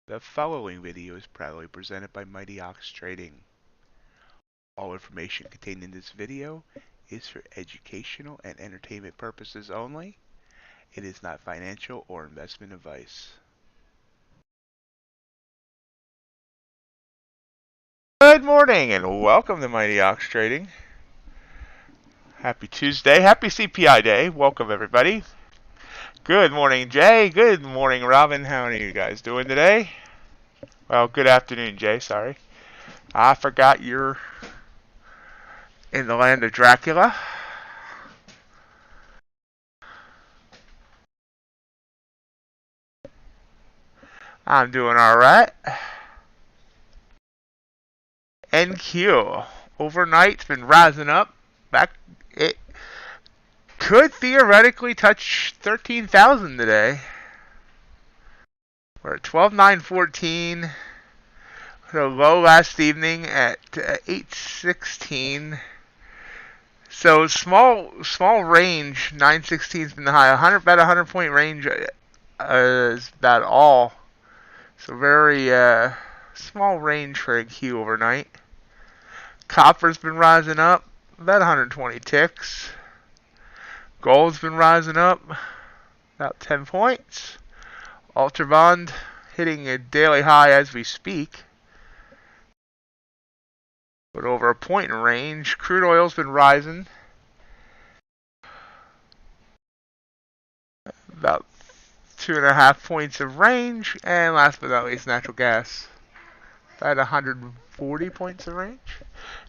The following video is proudly presented by MightyOxTrading. All information contained in this video is for educational and entertainment purposes only. It is not financial or investment advice. Good morning and welcome to MightyOxTrading. Happy Tuesday, happy CPI day. Welcome everybody. Good morning, Jay. Good morning, Robin. How are you guys doing today? Well, good afternoon, Jay. Sorry. I forgot you're in the land of Dracula. I'm doing alright. NQ. Overnight's been rising up. It could theoretically touch 13,000 today. We're at 12,914. Hit a low last evening at 816. So small range. 916's been the high. About 100 point range is about all. So very small range for NQ overnight. Copper's been rising up about 120 ticks. Gold's been rising up about 10 points. UltraBond hitting a daily high as we speak, but over a point in range. Crude oil's been rising about 2.5 points of range, and last but not least, natural gas about 140 points of range.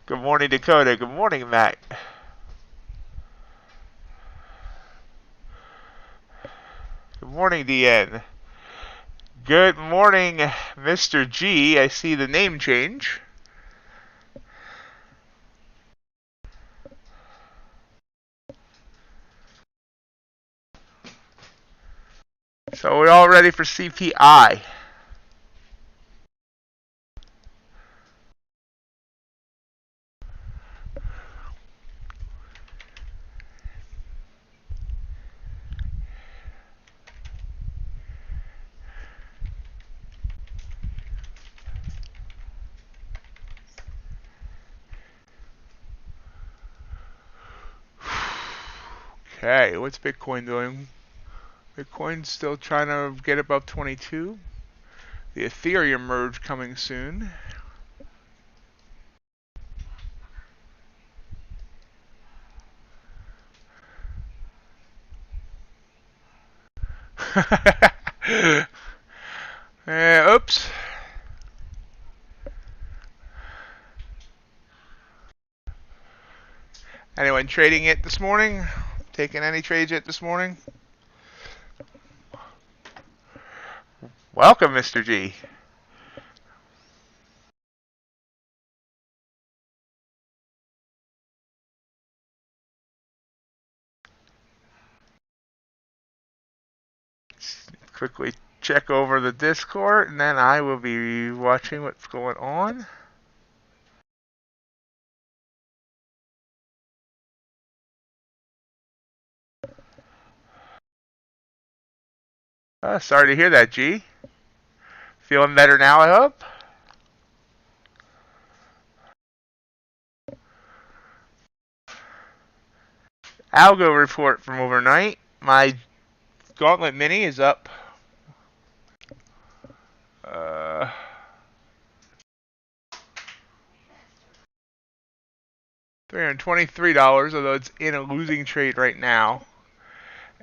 Good morning, Dakota. Good morning, Matt. Good morning, DN. Good morning, Mr. G. I see the name change. So we're all ready for CPI. Okay, what's Bitcoin doing? Bitcoin's still trying to get above 22. The Ethereum merge coming soon. Oops. Anyone trading it this morning? Taking any trades yet this morning? Welcome, Mr. G. Quickly check over the Discord, and then I will be watching what's going on. Sorry to hear that, G. Feeling better now, I hope? Algo report from overnight. My Gauntlet Mini is up $323, although it's in a losing trade right now.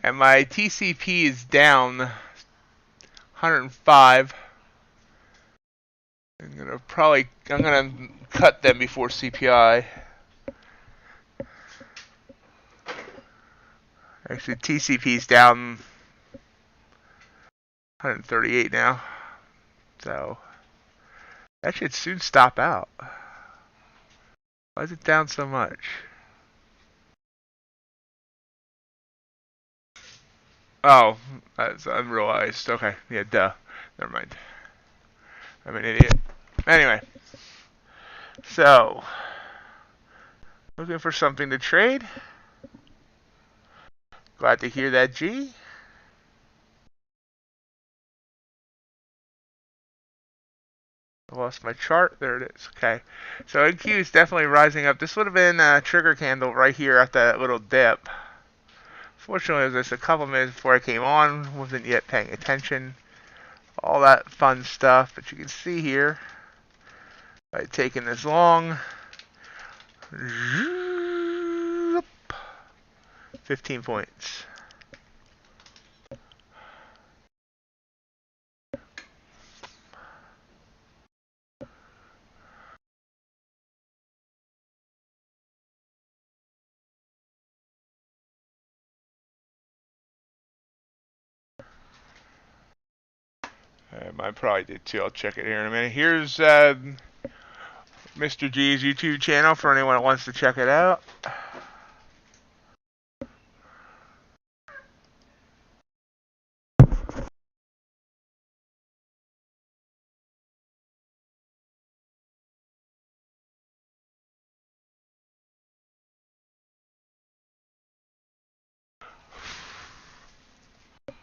And my TCP is down 105. I'm gonna cut them before CPI. Actually, TCP is down 138 now. So that should soon stop out. Why is it down so much? Oh, that's unrealized. Okay, yeah, duh. Never mind. I'm an idiot. Anyway, so looking for something to trade. Glad to hear that, G. I lost my chart. There it is. Okay. So NQ is definitely rising up. This would have been a trigger candle right here at that little dip. Fortunately, it was just a couple minutes before I came on. Wasn't yet paying attention. All that fun stuff. But you can see here, by taking this long, 15 points. I probably did too. I'll check it here in a minute. Here's Mr. G's YouTube channel for anyone that wants to check it out.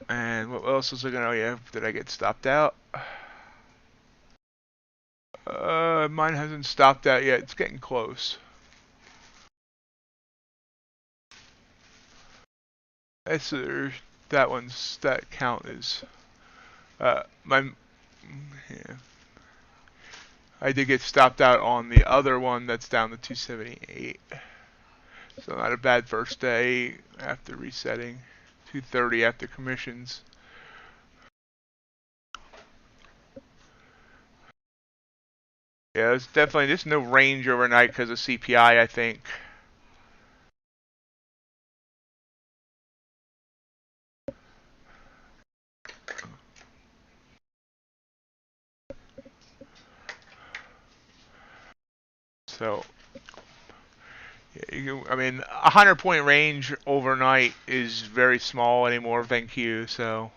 And what else was I gonna? Oh yeah, did I get stopped out? Mine hasn't stopped out yet. It's getting close. That's that count is yeah. I did get stopped out on the other one that's down to 278. So not a bad first day after resetting. 230 after commissions. Yeah, there's definitely just no range overnight because of CPI, I think. So, yeah, I mean, a 100-point range overnight is very small anymore, thank you. So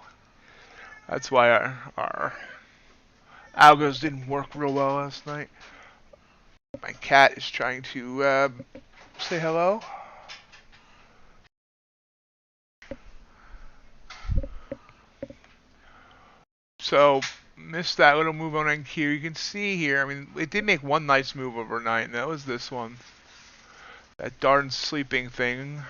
that's why our algos didn't work real well last night. My cat is trying to say hello. So missed that little move on NQ. You can see here, I mean, it did make one nice move overnight, and that was this one. That darn sleeping thing.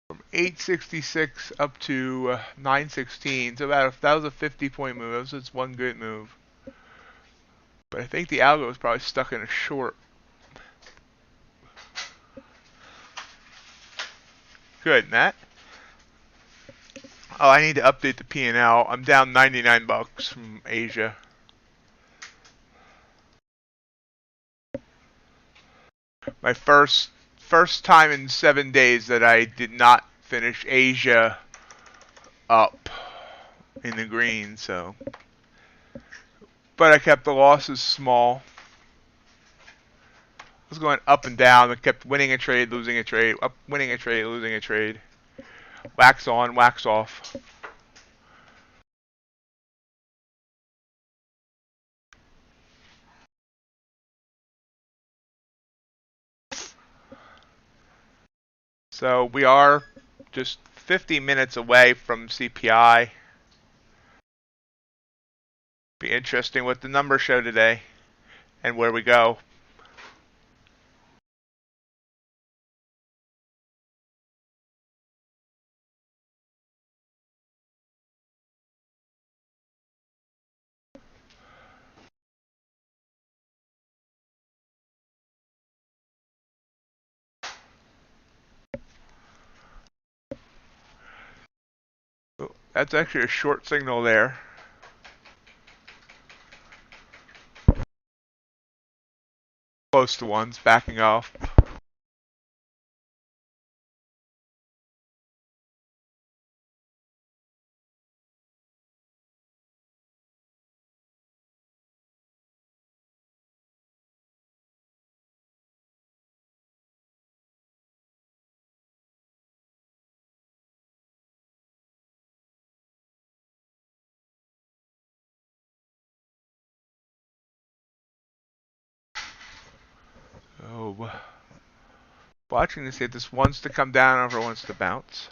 From 866 up to 916. So that was a 50-point move. That was just one good move. But I think the algo was probably stuck in a short. Good, Matt. Oh, I need to update the P&L. I'm down 99 bucks from Asia. My first time in 7 days that I did not finish Asia up in the green, so. But I kept the losses small. I was going up and down. I kept winning a trade, losing a trade, up, winning a trade, losing a trade. Wax on, wax off. So we are just 50 minutes away from CPI. Be interesting what the numbers show today and where we go. That's actually a short signal there. Close to ones, backing off. Oh, watching to see if this wants to come down or if it wants to bounce.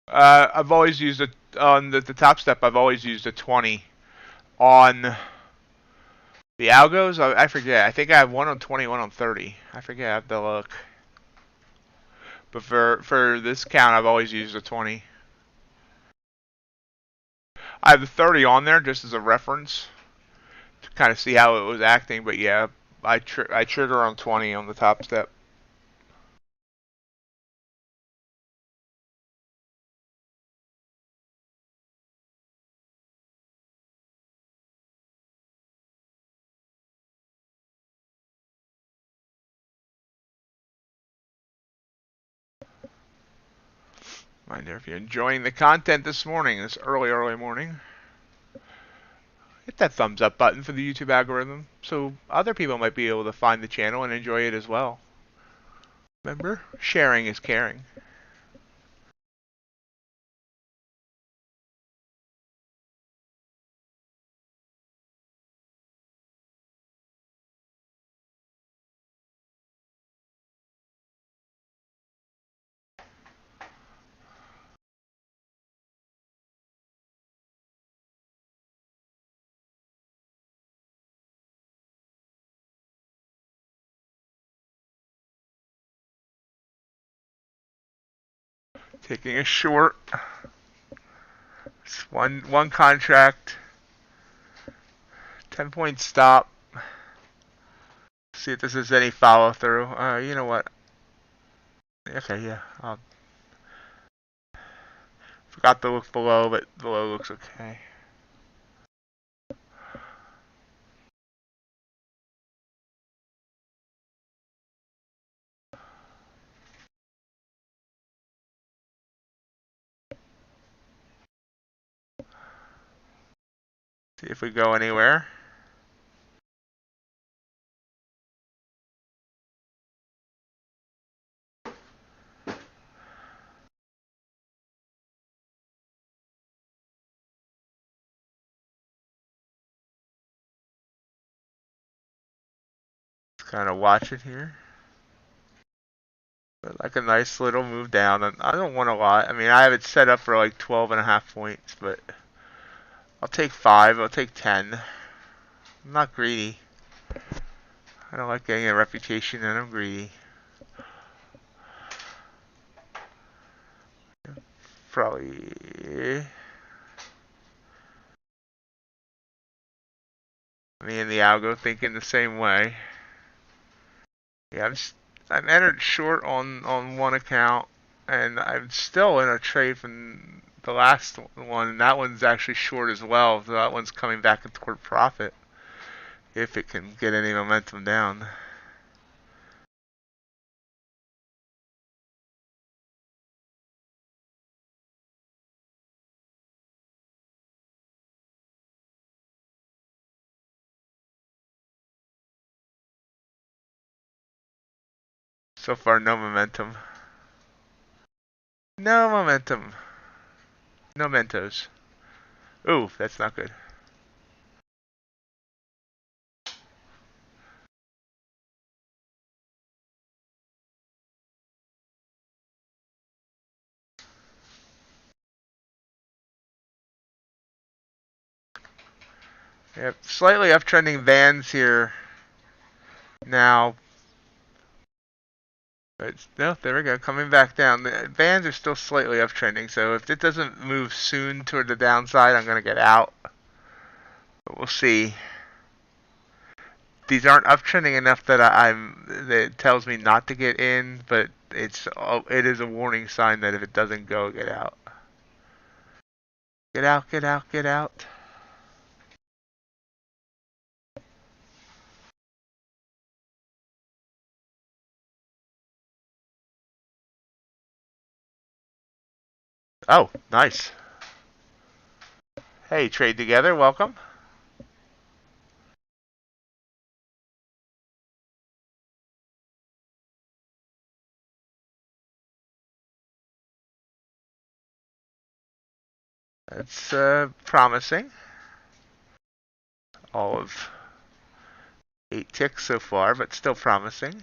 I've always used a on the top step, I've always used a 20. On the algos, I forget. I think I have one on 20, one on 30. I forget. I have to look. But for this count, I've always used a 20. I have the 30 on there just as a reference to kind of see how it was acting. But yeah, I trigger on 20 on the top step. Reminder, if you're enjoying the content this morning, this early morning, hit that thumbs up button for the YouTube algorithm so other people might be able to find the channel and enjoy it as well. Remember, sharing is caring. Taking a short. It's one contract. 10-point stop. See if this is any follow through. You know what? Okay, yeah. Forgot to look below, but below looks okay. See if we go anywhere. Let's kind of watch it here. But like a nice little move down. And I don't want a lot. I mean, I have it set up for like 12.5 points, but I'll take 5. I'll take 10. I'm not greedy. I don't like getting a reputation and I'm greedy. Probably. Me and the algo thinking the same way. Yeah, I'm entered short on one account, and I'm still in a trade from the last one, and that one's actually short as well. So that one's coming back toward profit if it can get any momentum down. So far, no momentum. No momentum. No Mentos. Ooh, that's not good. Yep, slightly uptrending vans here now. But no, there we go, coming back down. The vans are still slightly uptrending, so if it doesn't move soon toward the downside, I'm going to get out. But we'll see. These aren't uptrending enough that that tells me not to get in, but it is a warning sign that if it doesn't go, get out. Get out, get out, get out. Oh, nice. Hey, trade together, welcome. That's promising. All of 8 ticks so far, but still promising.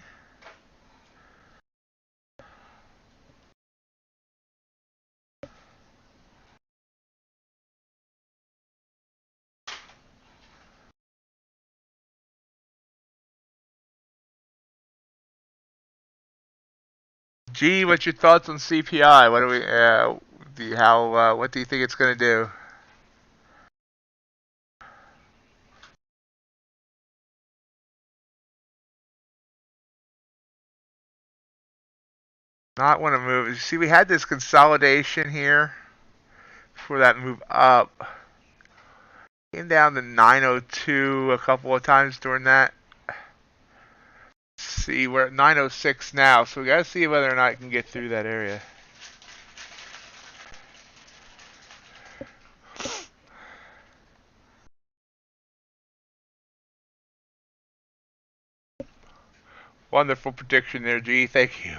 G, what's your thoughts on CPI? What do we, what do you think it's going to do? Not want to move. You see, we had this consolidation here before that move up. Came down to 902 a couple of times during that. See, we're at 906 now, so we got to see whether or not it can get through that area. Wonderful prediction there, G. Thank you.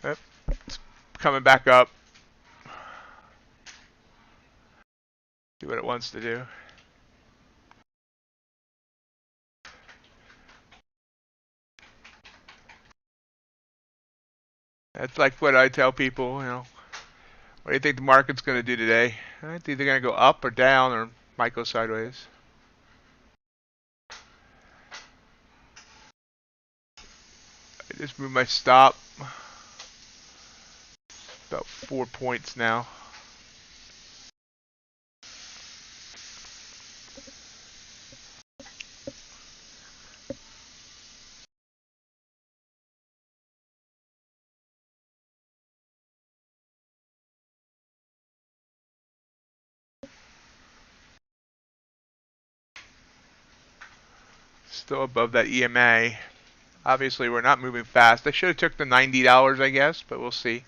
Yep. It's coming back up. See what it wants to do. That's like what I tell people, what do you think the market's going to do today? It's either going to go up or down or might go sideways. I just moved my stop. About 4 points now. Still above that EMA. Obviously, we're not moving fast. I should have took the $90, I guess, but we'll see.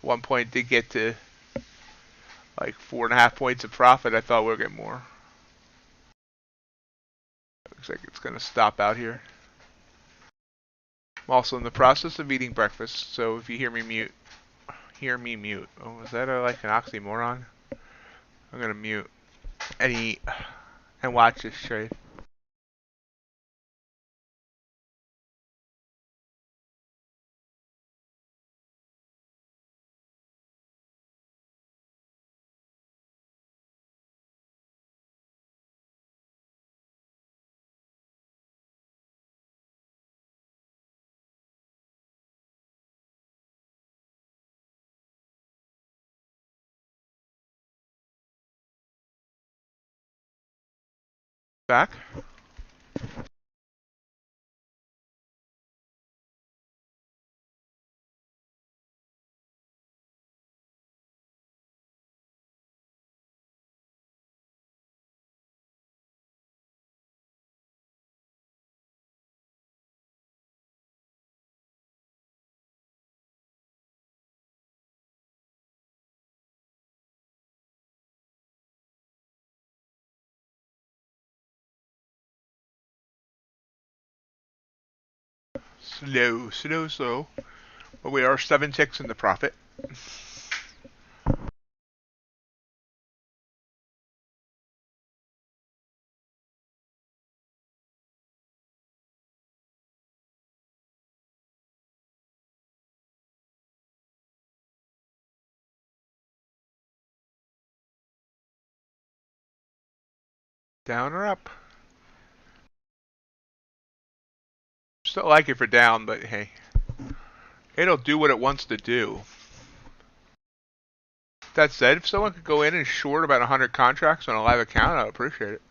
1 point did get to like 4.5 points of profit. I thought we would get more. Looks like it's going to stop out here. I'm also in the process of eating breakfast, so if you hear me mute, hear me mute. Oh, is that like an oxymoron? I'm going to mute and eat and watch this trade. Back. Slow. But we are 7 ticks in the profit. Down or up? Still like it for down, but hey, it'll do what it wants to do. That said, if someone could go in and short about 100 contracts on a live account, I'd appreciate it.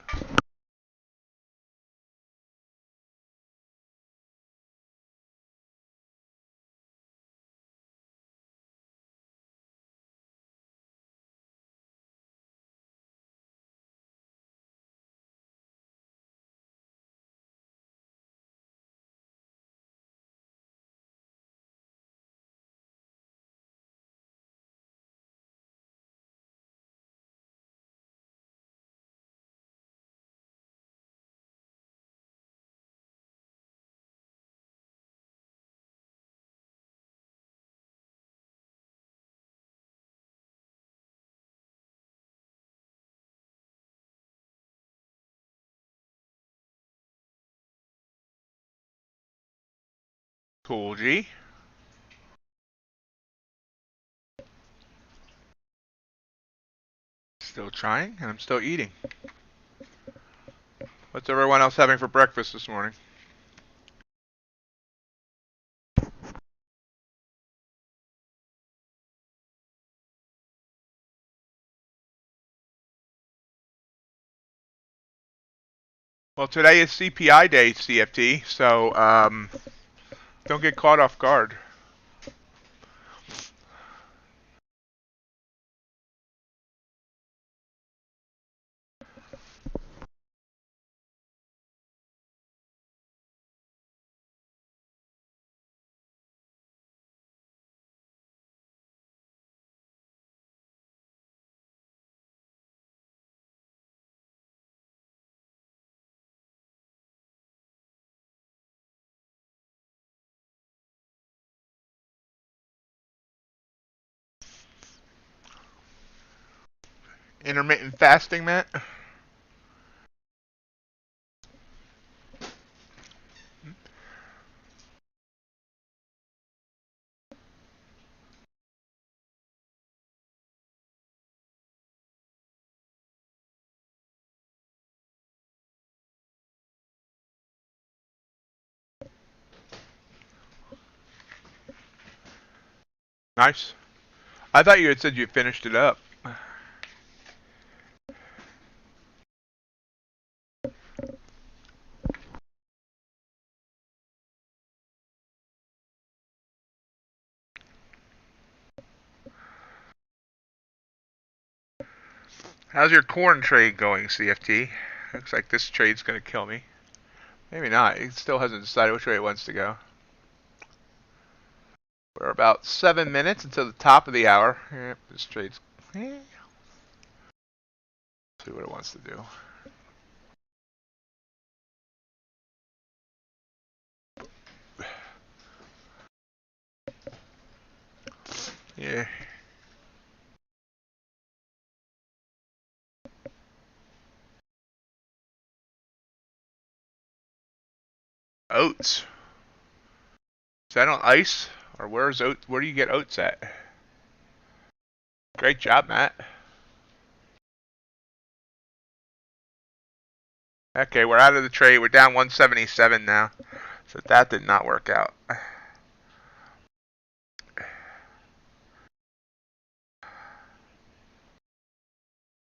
Cool, G. Still trying, and I'm still eating. What's everyone else having for breakfast this morning? Well, today is CPI day, CFT, so don't get caught off guard. Intermittent fasting, Matt? Nice. I thought you had said you finished it up. How's your corn trade going, CFT? Looks like this trade's going to kill me. Maybe not. It still hasn't decided which way it wants to go. We're about 7 minutes until the top of the hour. Yep, this trade's... See what it wants to do. Yeah. Oats. Is that on ice? Or where's oats? Where do you get oats at? Great job, Matt. Okay, we're out of the trade. We're down 177 now. So that did not work out.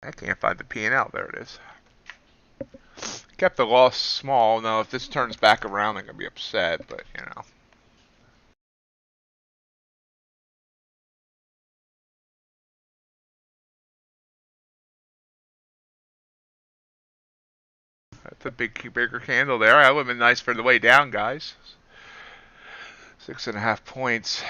I can't find the P&L. There it is. Kept the loss small. Now, if this turns back around, I'm going to be upset, but, you know. That's a bigger candle there. That would have been nice for the way down, guys. 6.5 points.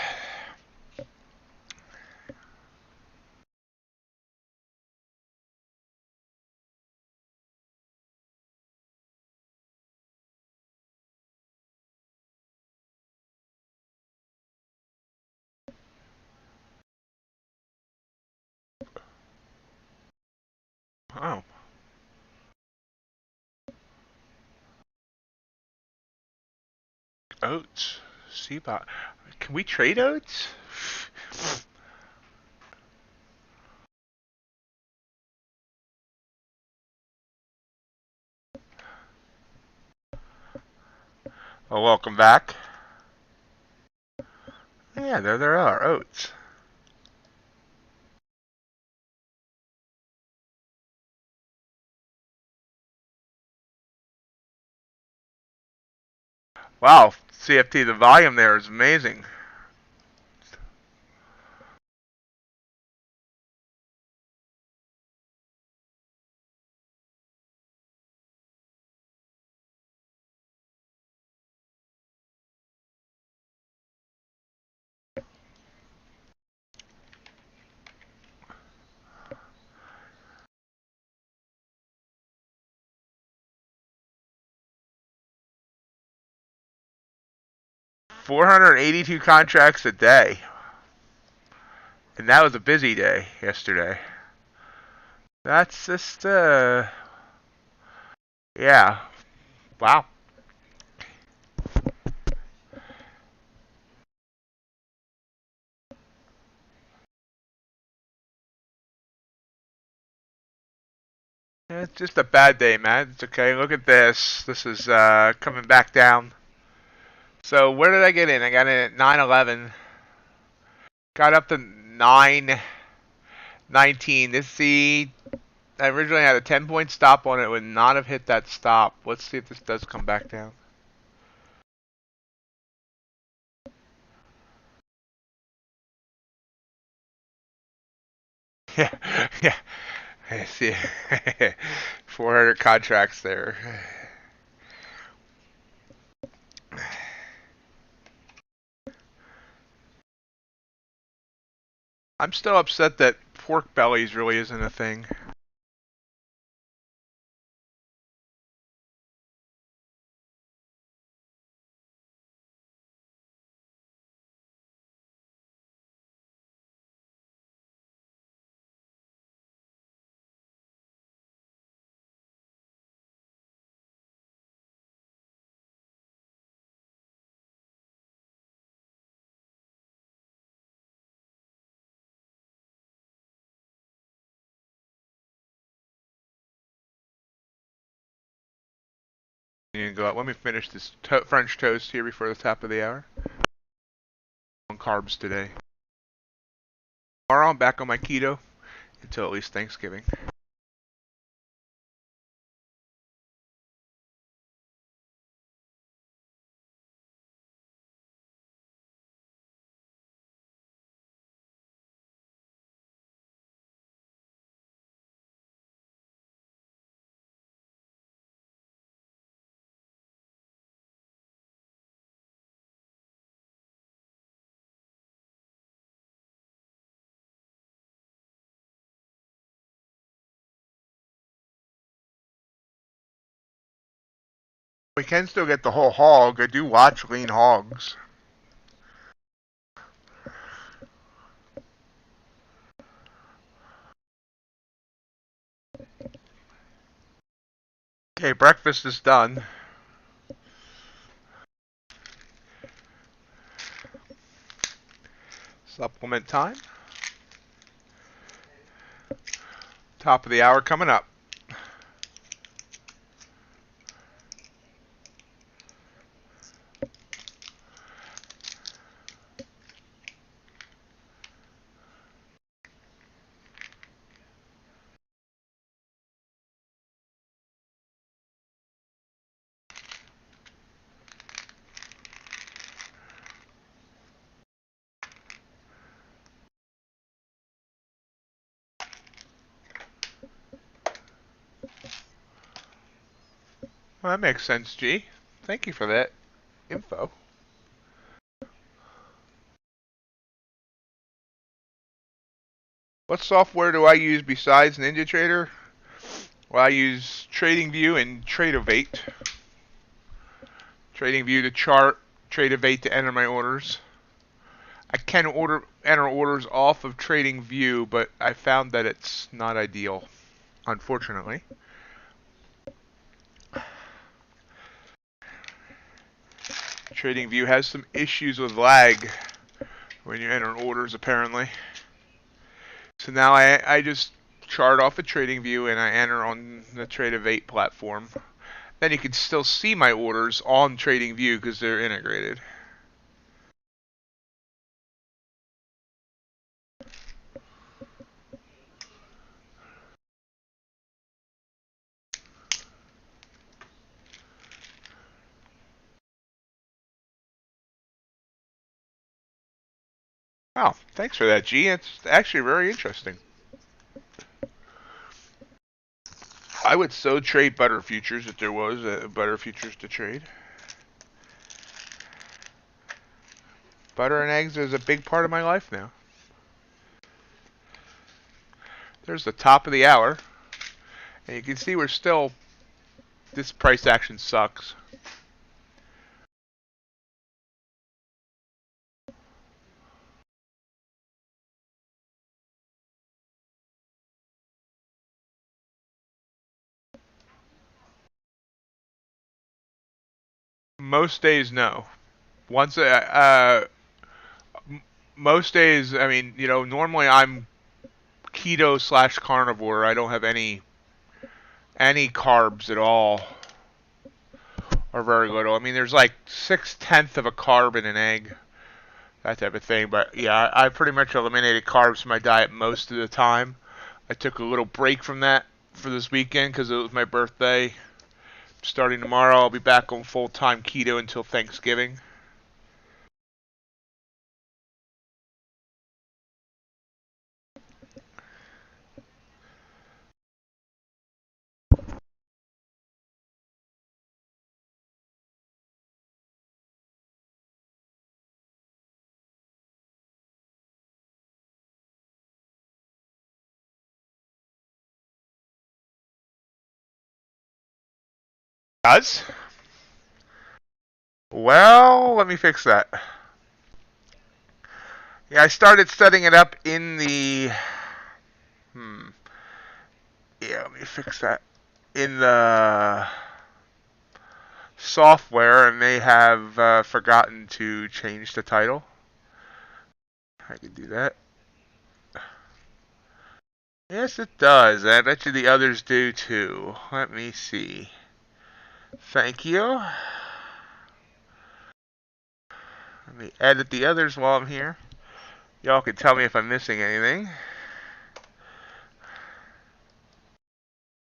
Oh. Oats. CBOT. Can we trade oats? Well, welcome back. Yeah, there are oats. Wow, CFT, the volume there is amazing. $482 contracts a day. And that was a busy day yesterday. That's just, yeah. Wow. It's just a bad day, Matt. It's okay. Look at this. This is coming back down. So where did I get in? I got in at 9:11. Got up to 9:19. I originally had a 10-point stop on it. Would not have hit that stop. Let's see if this does come back down. Yeah, yeah. I see. 400 contracts there. I'm still upset that pork bellies really isn't a thing. You can go out. Let me finish this French toast here before the top of the hour. On carbs today. Tomorrow I'm back on my keto until at least Thanksgiving. We can still get the whole hog. I do watch lean hogs. Okay, breakfast is done. Supplement time. Top of the hour coming up. Well, that makes sense, G. Thank you for that info. What software do I use besides NinjaTrader? Well, I use TradingView and Tradovate. TradingView to chart, Tradovate to enter my orders. I can enter orders off of TradingView, but I found that it's not ideal, unfortunately. TradingView has some issues with lag when you enter orders, apparently. So now I just chart off of TradingView and I enter on the Tradovate platform. Then you can still see my orders on TradingView because they're integrated. Wow, thanks for that, G. It's actually very interesting. I would so trade butter futures if there was butter futures to trade. Butter and eggs is a big part of my life now. There's the top of the hour. And you can see we're still, this price action sucks. Most days, no. Once, most days, I mean, you know, normally I'm keto / carnivore. I don't have any any carbs at all, or very little. I mean, there's like 6/10 of a carb in an egg, that type of thing. But yeah, I pretty much eliminated carbs from my diet most of the time. I took a little break from that for this weekend because it was my birthday. Starting tomorrow, I'll be back on full-time keto until Thanksgiving. Does? Well, let me fix that. Yeah, I started setting it up in the... Yeah, let me fix that. In the software, and they have forgotten to change the title. I can do that. Yes, it does. I bet you the others do too. Let me see. Thank you. Let me edit the others while I'm here. Y'all can tell me if I'm missing anything.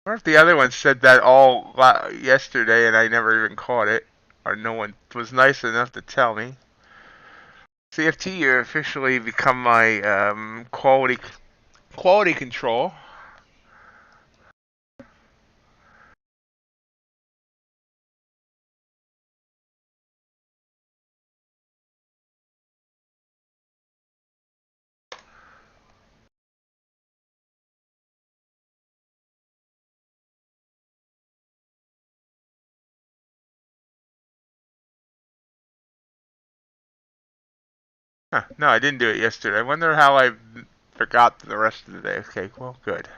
Or if the other one said that all yesterday and I never even caught it, or no one was nice enough to tell me. CFT, you officially become my quality control. Huh, no, I didn't do it yesterday. I wonder how I forgot the rest of the day. Okay, well, good.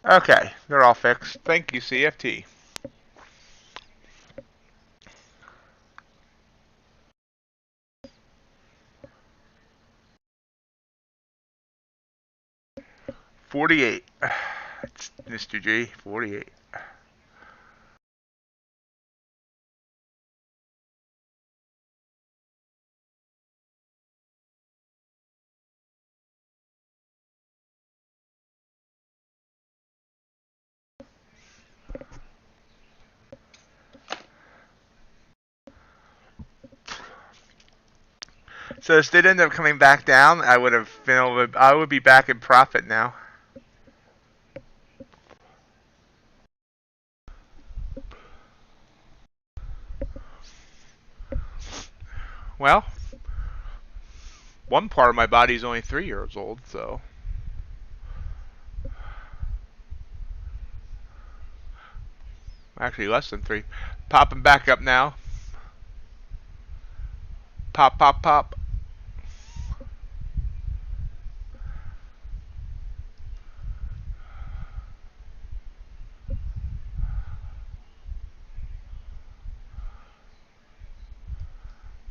Okay, they're all fixed. Thank you, CFT. $48. It's Mr. G. 48. So if it ended up coming back down, I would be back in profit now. Well, one part of my body is only 3 years old, so actually less than 3. Popping back up now. Pop, pop, pop.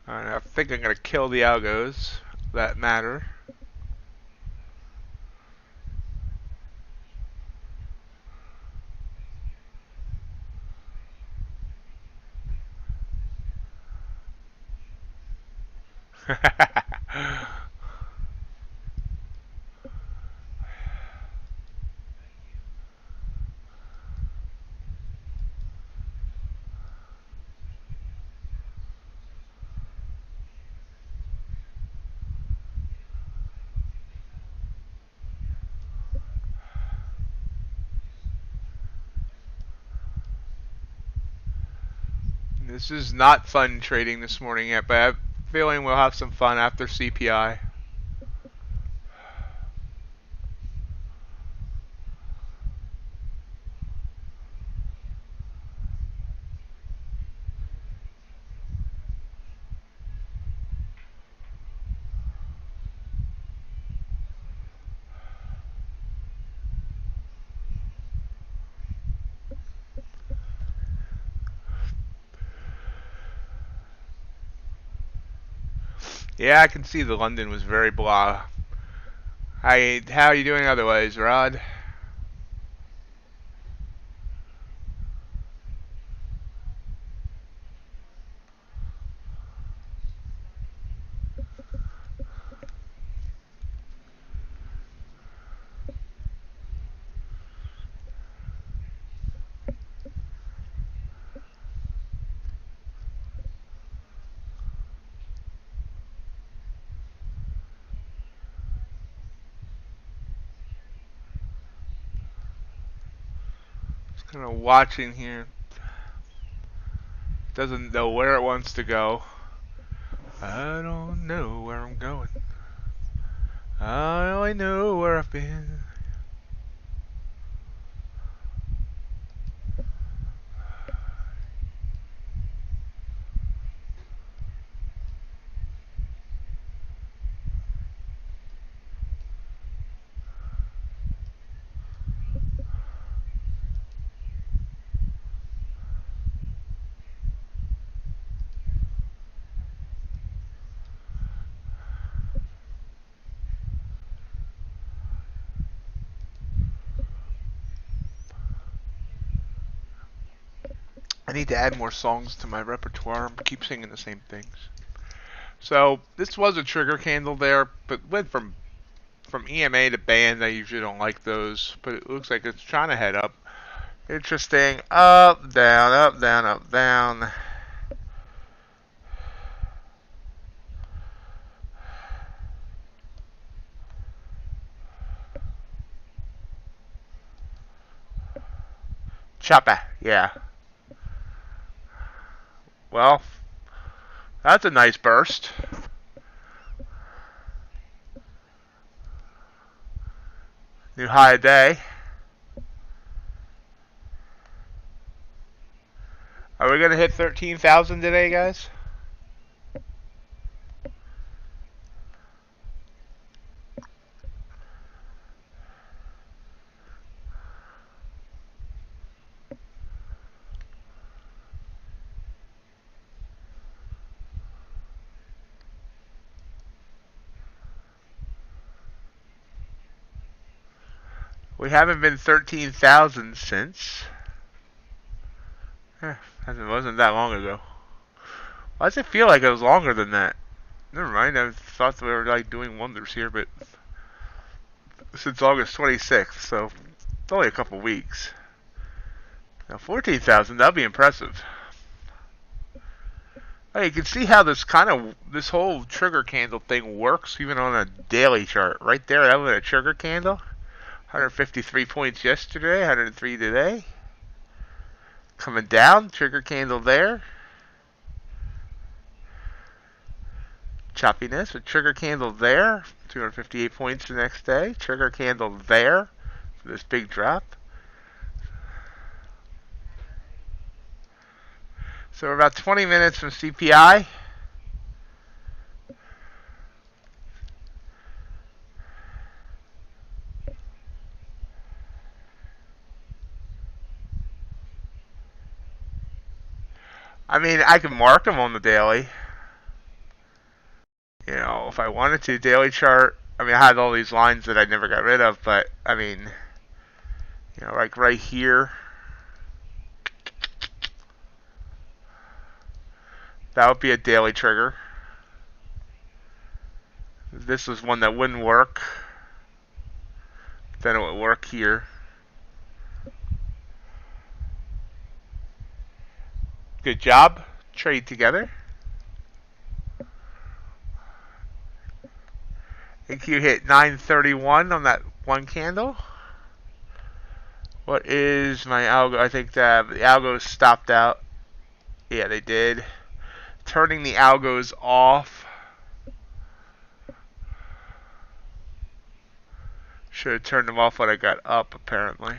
I think I'm going to kill the algos that matter. This is not fun trading this morning yet, but I have a feeling we'll have some fun after CPI. Yeah, I can see the London was very blah. How are you doing otherwise, Rod? kind of watching here. Doesn't know where it wants to go. I don't know where I'm going. I only know where I've been. I need to add more songs to my repertoire. I keep singing the same things. So this was a trigger candle there, but went from EMA to band. I usually don't like those, but it looks like it's trying to head up. Interesting. Up, down, up, down, up, down. Chopper, yeah. Well, that's a nice burst. New high a day. Are we going to hit 13,000 today, guys? We haven't been 13,000 since. It wasn't that long ago. Why does it feel like it was longer than that? Never mind, I thought we were like doing wonders here, but since August 26th, so it's only a couple weeks. Now 14,000, that'd be impressive. Oh, you can see how this whole trigger candle thing works even on a daily chart. Right there, that was a trigger candle. 153 points yesterday, 103 today. Coming down, trigger candle there. Choppiness, a trigger candle there. 258 points the next day. Trigger candle there for this big drop. So we're about 20 minutes from CPI. I mean, I can mark them on the daily. You know, if I wanted to, daily chart. I mean, I had all these lines that I never got rid of, but I mean, you know, like right here. That would be a daily trigger. This is one that wouldn't work. Then it would work here. Good job. Trade together. I think you hit 931 on that one candle. What is my algo? I think the algos stopped out. Yeah, they did. Turning the algos off. Should have turned them off when I got up, apparently.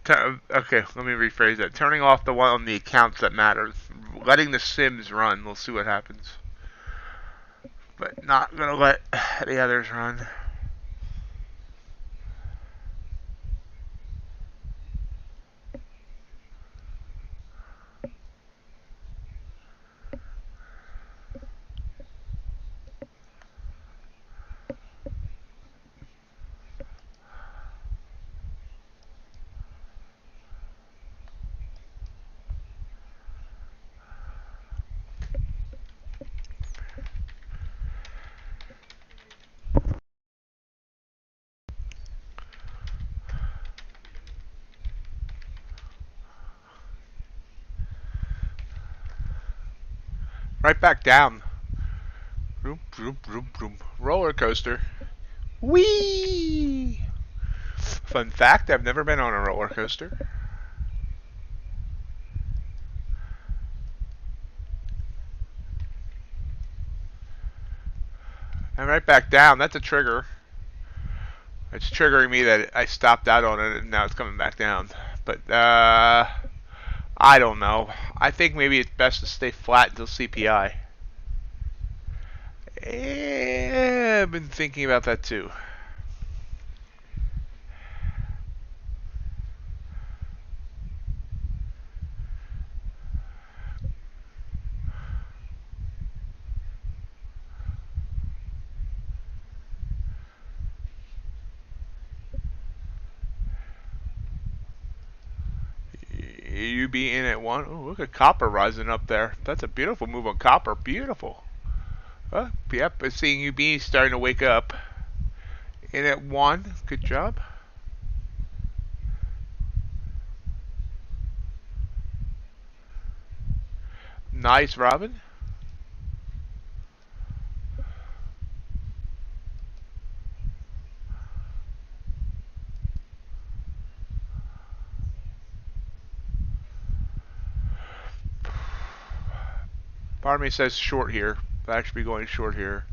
Okay, let me rephrase that. Turning off the one on the accounts that matters. Letting the sims run. We'll see what happens. But not going to let the others run. Right back down. Vroom, vroom, vroom, vroom. Roller coaster. Whee! Fun fact, I've never been on a roller coaster. And right back down. That's a trigger. It's triggering me that I stopped out on it and now it's coming back down. But I don't know. I think maybe it's best to stay flat until CPI. I've been thinking about that too. You be in at 1. Oh, look at copper rising up there. That's a beautiful move on copper. Beautiful. Yep, I'm seeing UB starting to wake up. In at 1. Good job. Nice, Robin. Part of me says short here. I'll actually be going short here.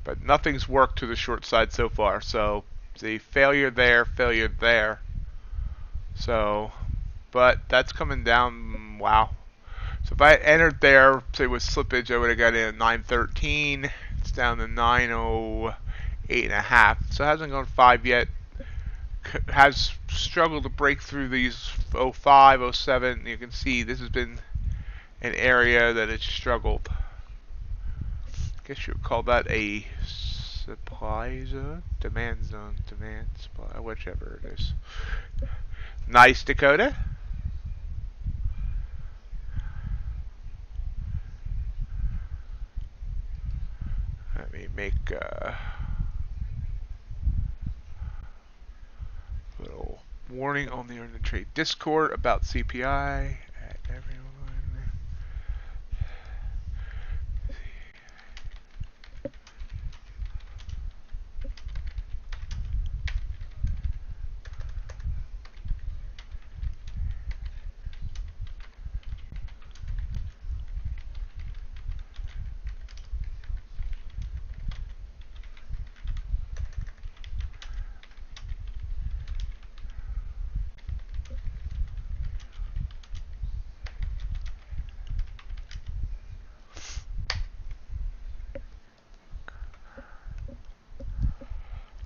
But nothing's worked to the short side so far. So, see, failure there, failure there. So, but that's coming down. Wow. So if I had entered there, say with slippage, I would have got in at 913. It's down to 908.5. So it hasn't gone 5 yet. Has struggled to break through these 05, 07. You can see this has been an area that it's struggled. I guess you would call that a supply zone, demand zone, demand supply, whichever it is. Nice, Dakota. Let me make a little warning on the Earn and Trade Discord about CPI at everyone.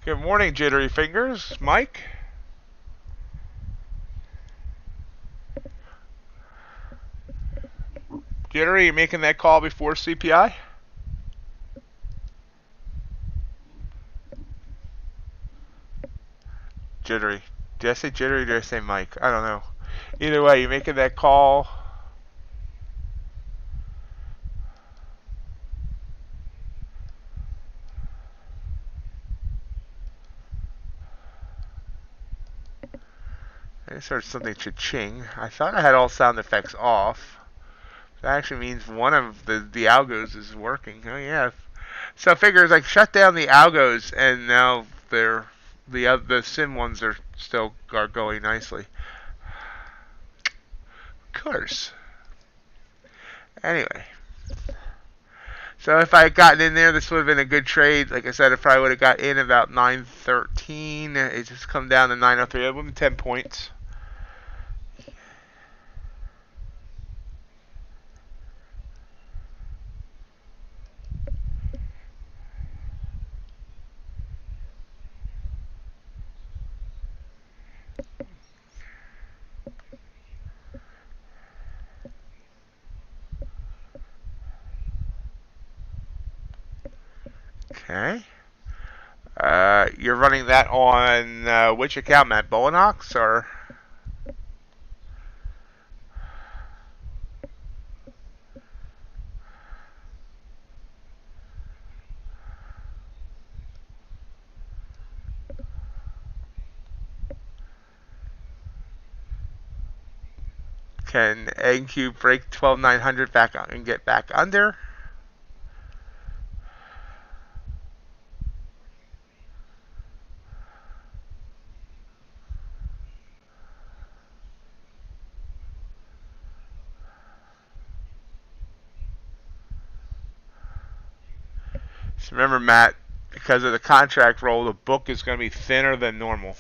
Good morning, Jittery Fingers. Mike? Jittery, you making that call before CPI? Jittery. Did I say Jittery or did I say Mike? I don't know. Either way, you making that call? I just heard something cha-ching. I thought I had all sound effects off. That actually means one of the algos is working. Oh yeah. So figures like shut down the algos and now they're the sim ones are still going nicely. Of course. Anyway. So if I had gotten in there, this would have been a good trade. Like I said, if I would have got in about 913, it just come down to 903. It would have been 10 points. Okay. You're running that on which account, Matt? Bowenox or? Can NQ break 12,900 back and get back under? So remember, Matt, because of the contract roll, the book is going to be thinner than normal.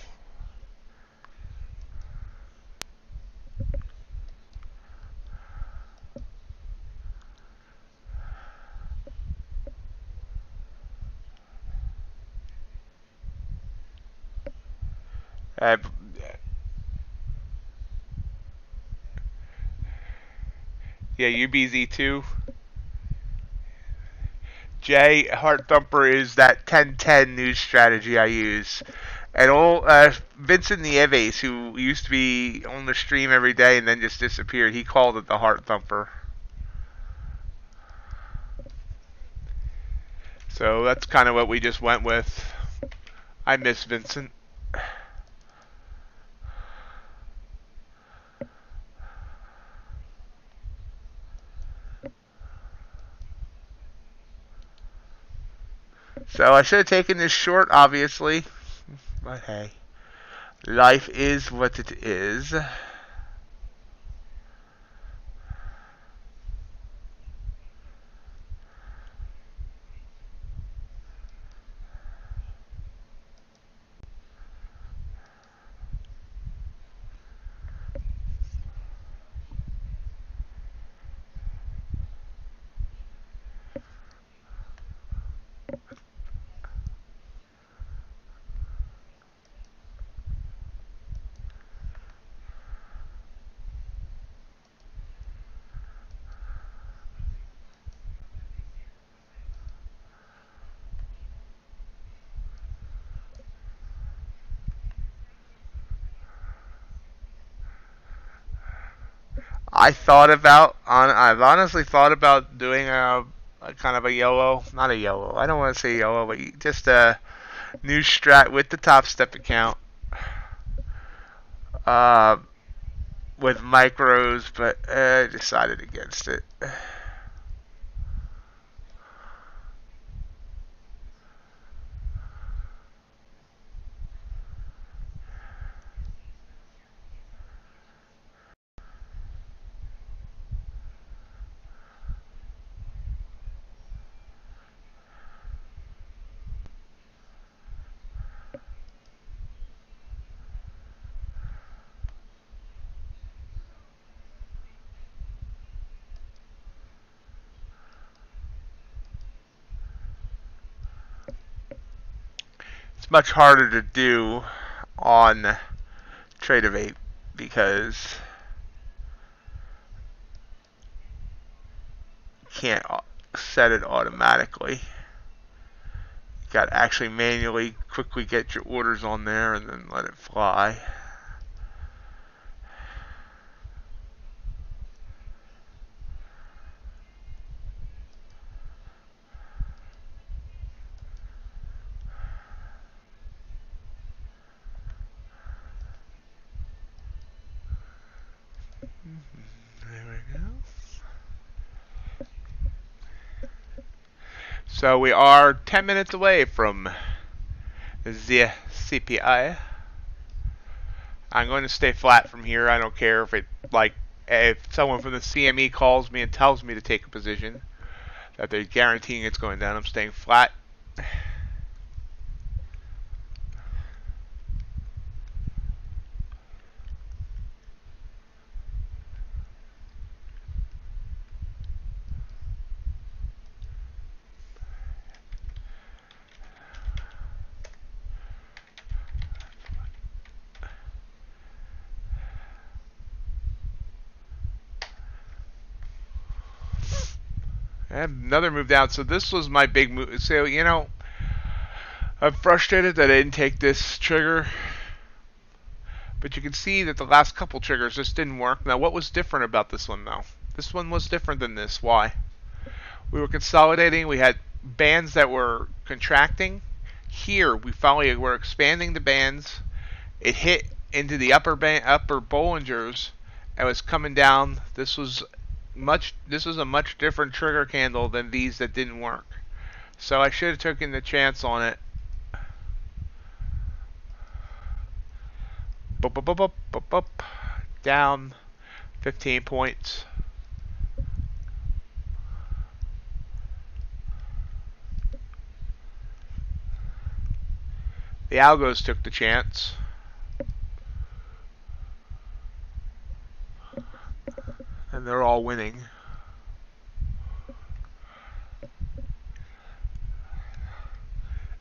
Yeah, UBZ2. Jay, Heart Thumper is that 10-10 news strategy I use. And old Vincent Nieves, who used to be on the stream every day and then just disappeared, he called it the Heart Thumper. So that's kind of what we just went with. I miss Vincent. So I should have taken this short, obviously. But hey, life is what it is. I've honestly thought about doing a kind of a YOLO, not a YOLO, I don't want to say YOLO, but just a new strat with the Tostep account with micros, but I decided against it. It's much harder to do on Tradovate because you can't set it automatically. You got to actually manually quickly get your orders on there and then let it fly. There we go. So we are 10 minutes away from the CPI. I'm going to stay flat from here. I don't care if someone from the CME calls me and tells me to take a position that they're guaranteeing it's going down. I'm staying flat. Another move down. So this was my big move. So, you know, I'm frustrated that I didn't take this trigger. But you can see that the last couple triggers just didn't work. Now, what was different about this one, though? This one was different than this. Why? We were consolidating. We had bands that were contracting. Here, we finally were expanding the bands. It hit into the upper Bollingers, I was coming down. This was a much different trigger candle than these that didn't work. So I should have taken the chance on it. Bup, bup, bup, bup, bup, bup. Down 15 points. The algos took the chance. And they're all winning.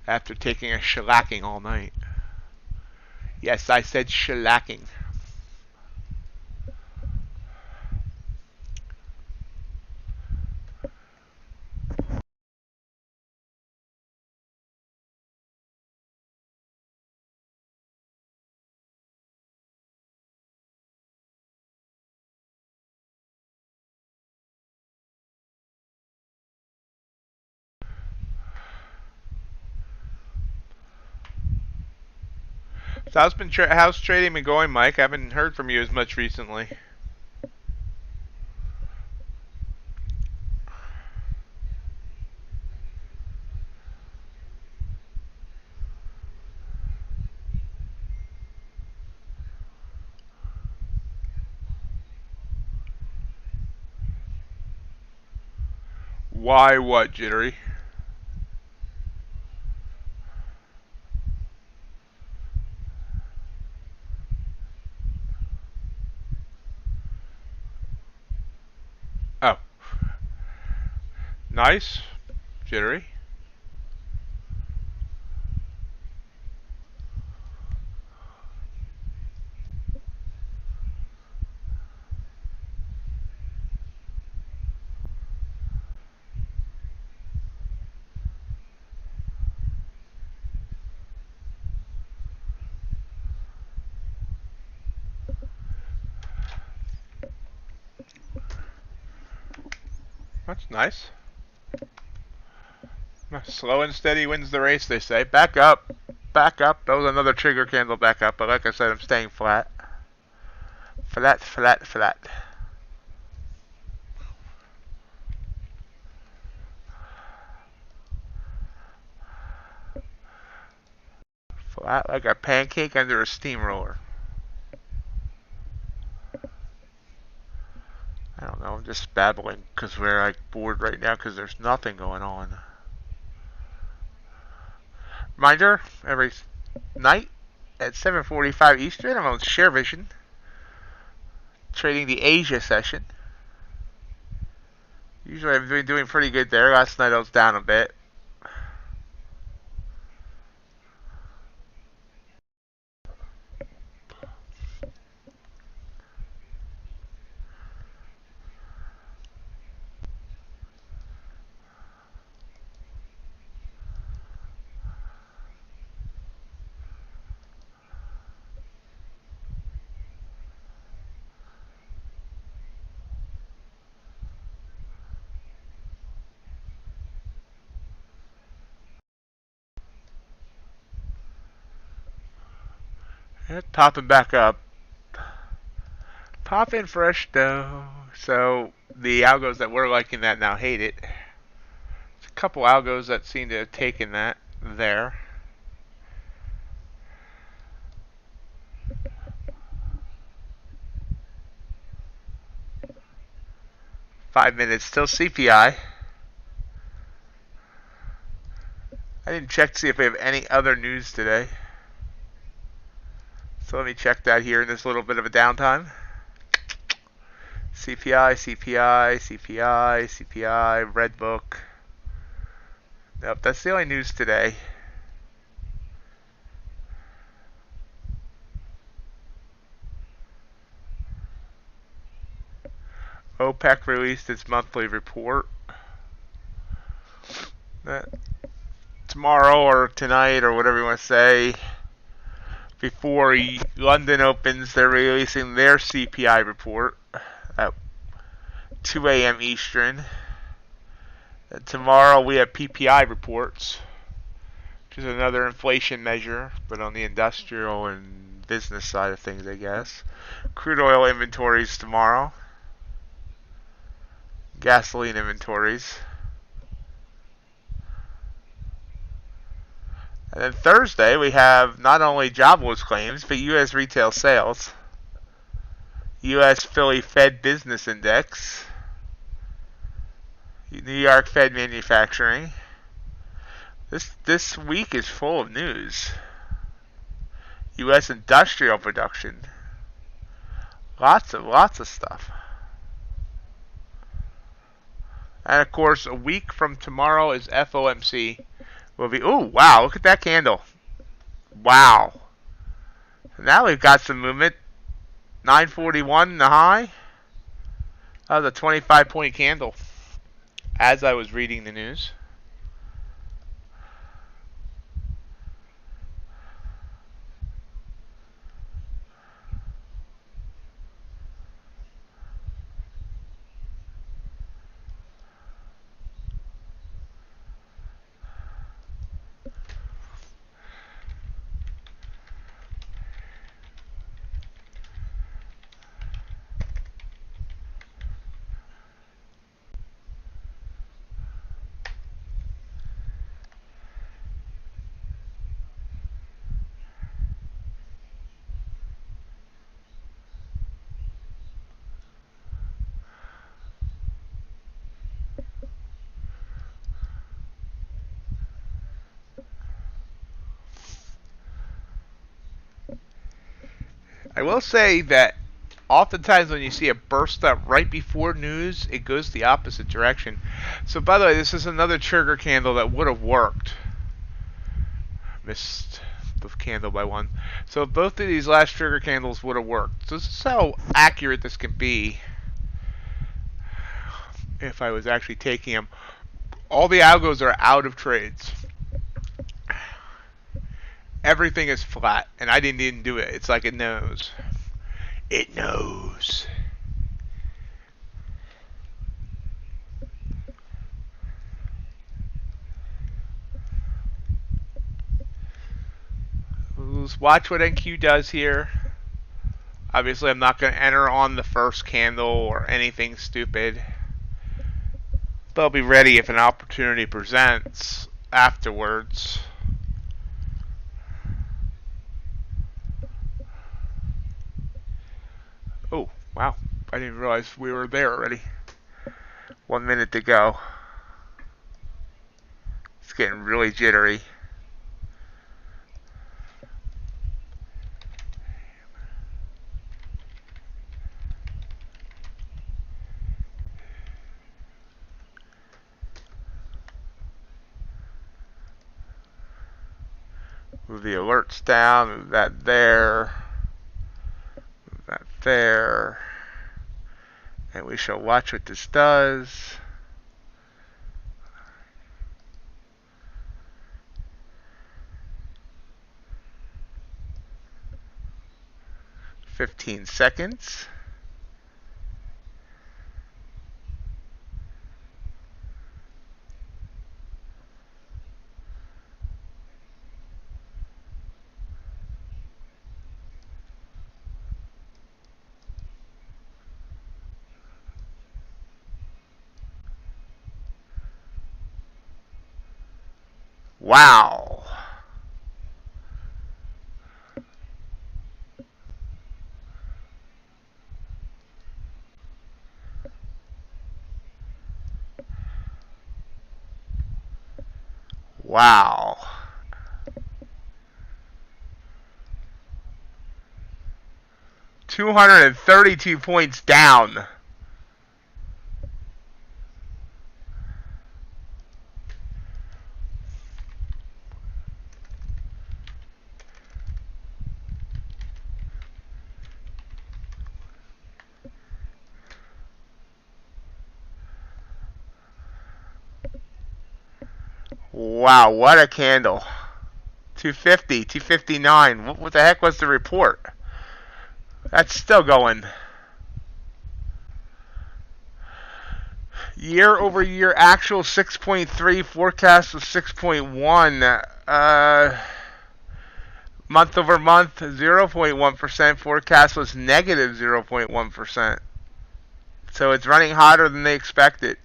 After taking a shellacking all night. Yes, I said shellacking. So how's trading been going, Mike? I haven't heard from you as much recently. Why what, Jittery? Oh. Nice. Jittery. That's nice. Slow and steady wins the race, they say. Back up. Back up. That was another trigger candle back up, but like I said, I'm staying flat. Flat, flat, flat. Flat like a pancake under a steamroller. I don't know, I'm just babbling because we're like bored right now because there's nothing going on. Reminder, every night at 7:45 Eastern, I'm on Sharevision, trading the Asia session. Usually I've been doing pretty good there. Last night I was down a bit. Popping back up. Popping fresh though. So the algos that were liking that now hate it. There's a couple algos that seem to have taken that there. Five minutes, still CPI. I didn't check to see if we have any other news today. So let me check that here in this little bit of a downtime. CPI, CPI, CPI, CPI, Red Book. Nope, that's the only news today. OPEC released its monthly report. Tomorrow or tonight or whatever you want to say, before London opens, they're releasing their CPI report at 2 a.m. Eastern. And tomorrow we have PPI reports, which is another inflation measure, but on the industrial and business side of things, I guess. Crude oil inventories tomorrow. Gasoline inventories. And then Thursday, we have not only jobless claims, but U.S. retail sales, U.S. Philly Fed Business Index, New York Fed manufacturing. This week is full of news. U.S. industrial production. Lots of stuff. And of course, a week from tomorrow is FOMC. Will be. Oh wow! Look at that candle. Wow. So now we've got some movement. 941 in the high. That was a 25-point candle. As I was reading the news. I will say that oftentimes when you see a burst up right before news, it goes the opposite direction. So by the way, this is another trigger candle that would have worked. Missed the candle by one. So both of these last trigger candles would have worked. So this is how accurate this can be if I was actually taking them. All the algos are out of trades. Everything is flat, and I didn't even do it. It's like it knows. It knows. Let's watch what NQ does here. Obviously, I'm not going to enter on the first candle or anything stupid. But I'll be ready if an opportunity presents afterwards. Oh, wow. I didn't realize we were there already. 1 minute to go. It's getting really jittery. Move the alerts down, move that there. That there, and we shall watch what this does. "15 seconds. Wow. Wow. $232 points down. Wow, what a candle. 250, 259. What the heck was the report? That's still going. Year over year actual 6.3, forecast of 6.1. Month over month, 0.1%. Forecast was negative 0.1%. So it's running hotter than they expected.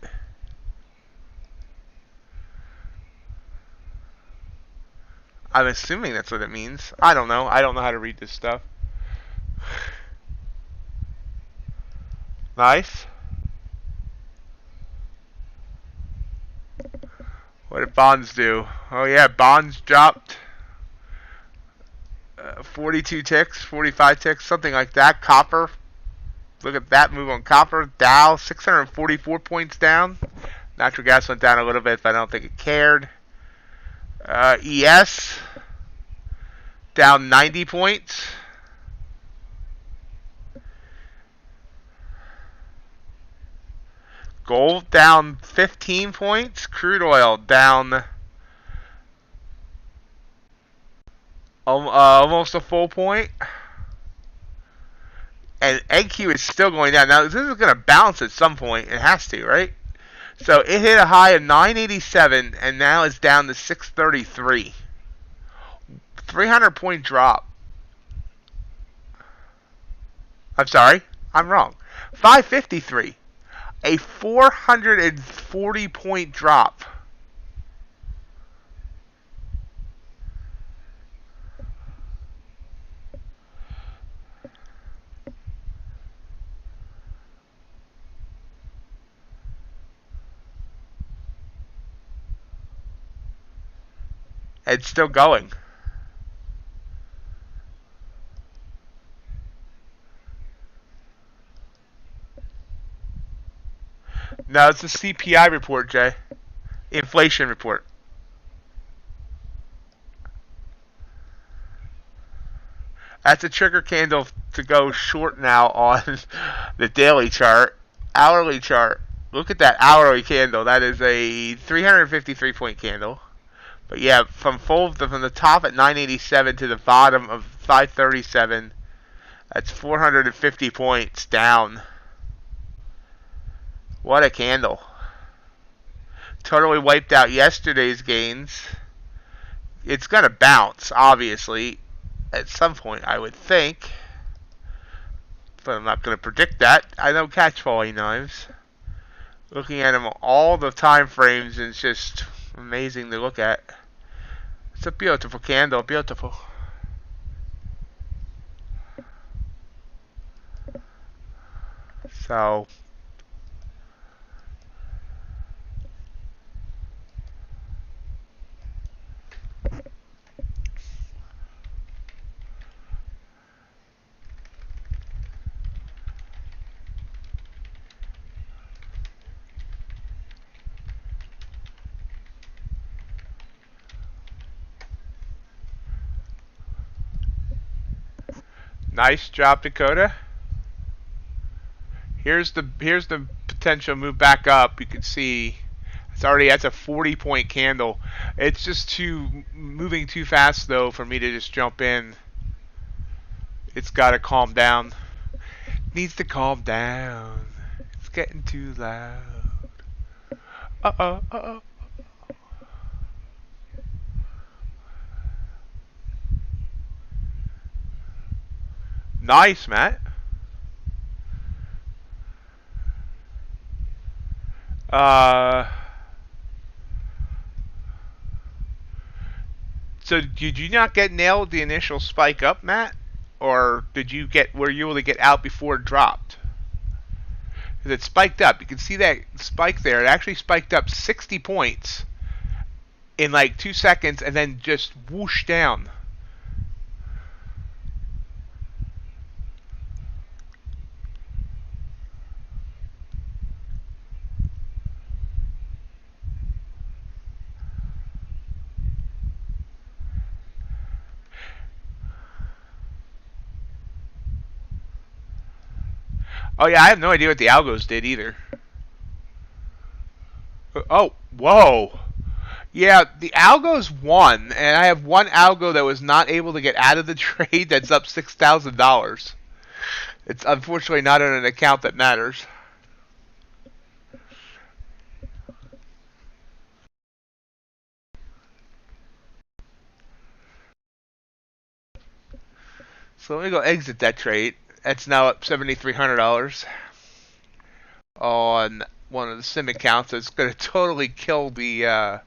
I'm assuming that's what it means. I don't know. I don't know how to read this stuff. Nice. What did bonds do? Oh yeah, bonds dropped 42 ticks, 45 ticks, something like that. Copper. Look at that move on copper. Dow, 644 points down. Natural gas went down a little bit, but I don't think it cared. ES, down 90 points. Gold down 15 points. Crude oil down almost a full point. And NQ is still going down. Now, this is going to bounce at some point. It has to, right? So it hit a high of 987, and now it's down to 633. 300-point drop. I'm sorry. I'm wrong. 553. A 440-point drop. It's still going. No, it's a CPI report, Jay. Inflation report. That's a trigger candle to go short now on the daily chart. Hourly chart. Look at that hourly candle. That is a 353-point candle. But yeah, from the top at 987 to the bottom of 537, that's 450 points down. What a candle. Totally wiped out yesterday's gains. It's going to bounce, obviously, at some point, I would think. But I'm not going to predict that. I don't catch falling knives. Looking at them all the time frames is just amazing to look at. It's a beautiful candle, beautiful. So, nice job, Dakota. Here's the potential move back up. You can see that's a 40-point candle. It's just moving too fast though for me to just jump in. It's got to calm down. Needs to calm down. It's getting too loud. Uh-oh. Nice, Matt. So did you not get nailed the initial spike up, Matt? Or were you able to get out before it dropped? Because it spiked up. You can see that spike there. It actually spiked up 60 points in like 2 seconds and then just whooshed down. Oh yeah, I have no idea what the algos did either. Oh, whoa. Yeah, the algos won, and I have one algo that was not able to get out of the trade that's up $6,000. It's unfortunately not on an account that matters. So let me go exit that trade. That's now up $7,300 on one of the sim accounts. It's going to totally kill the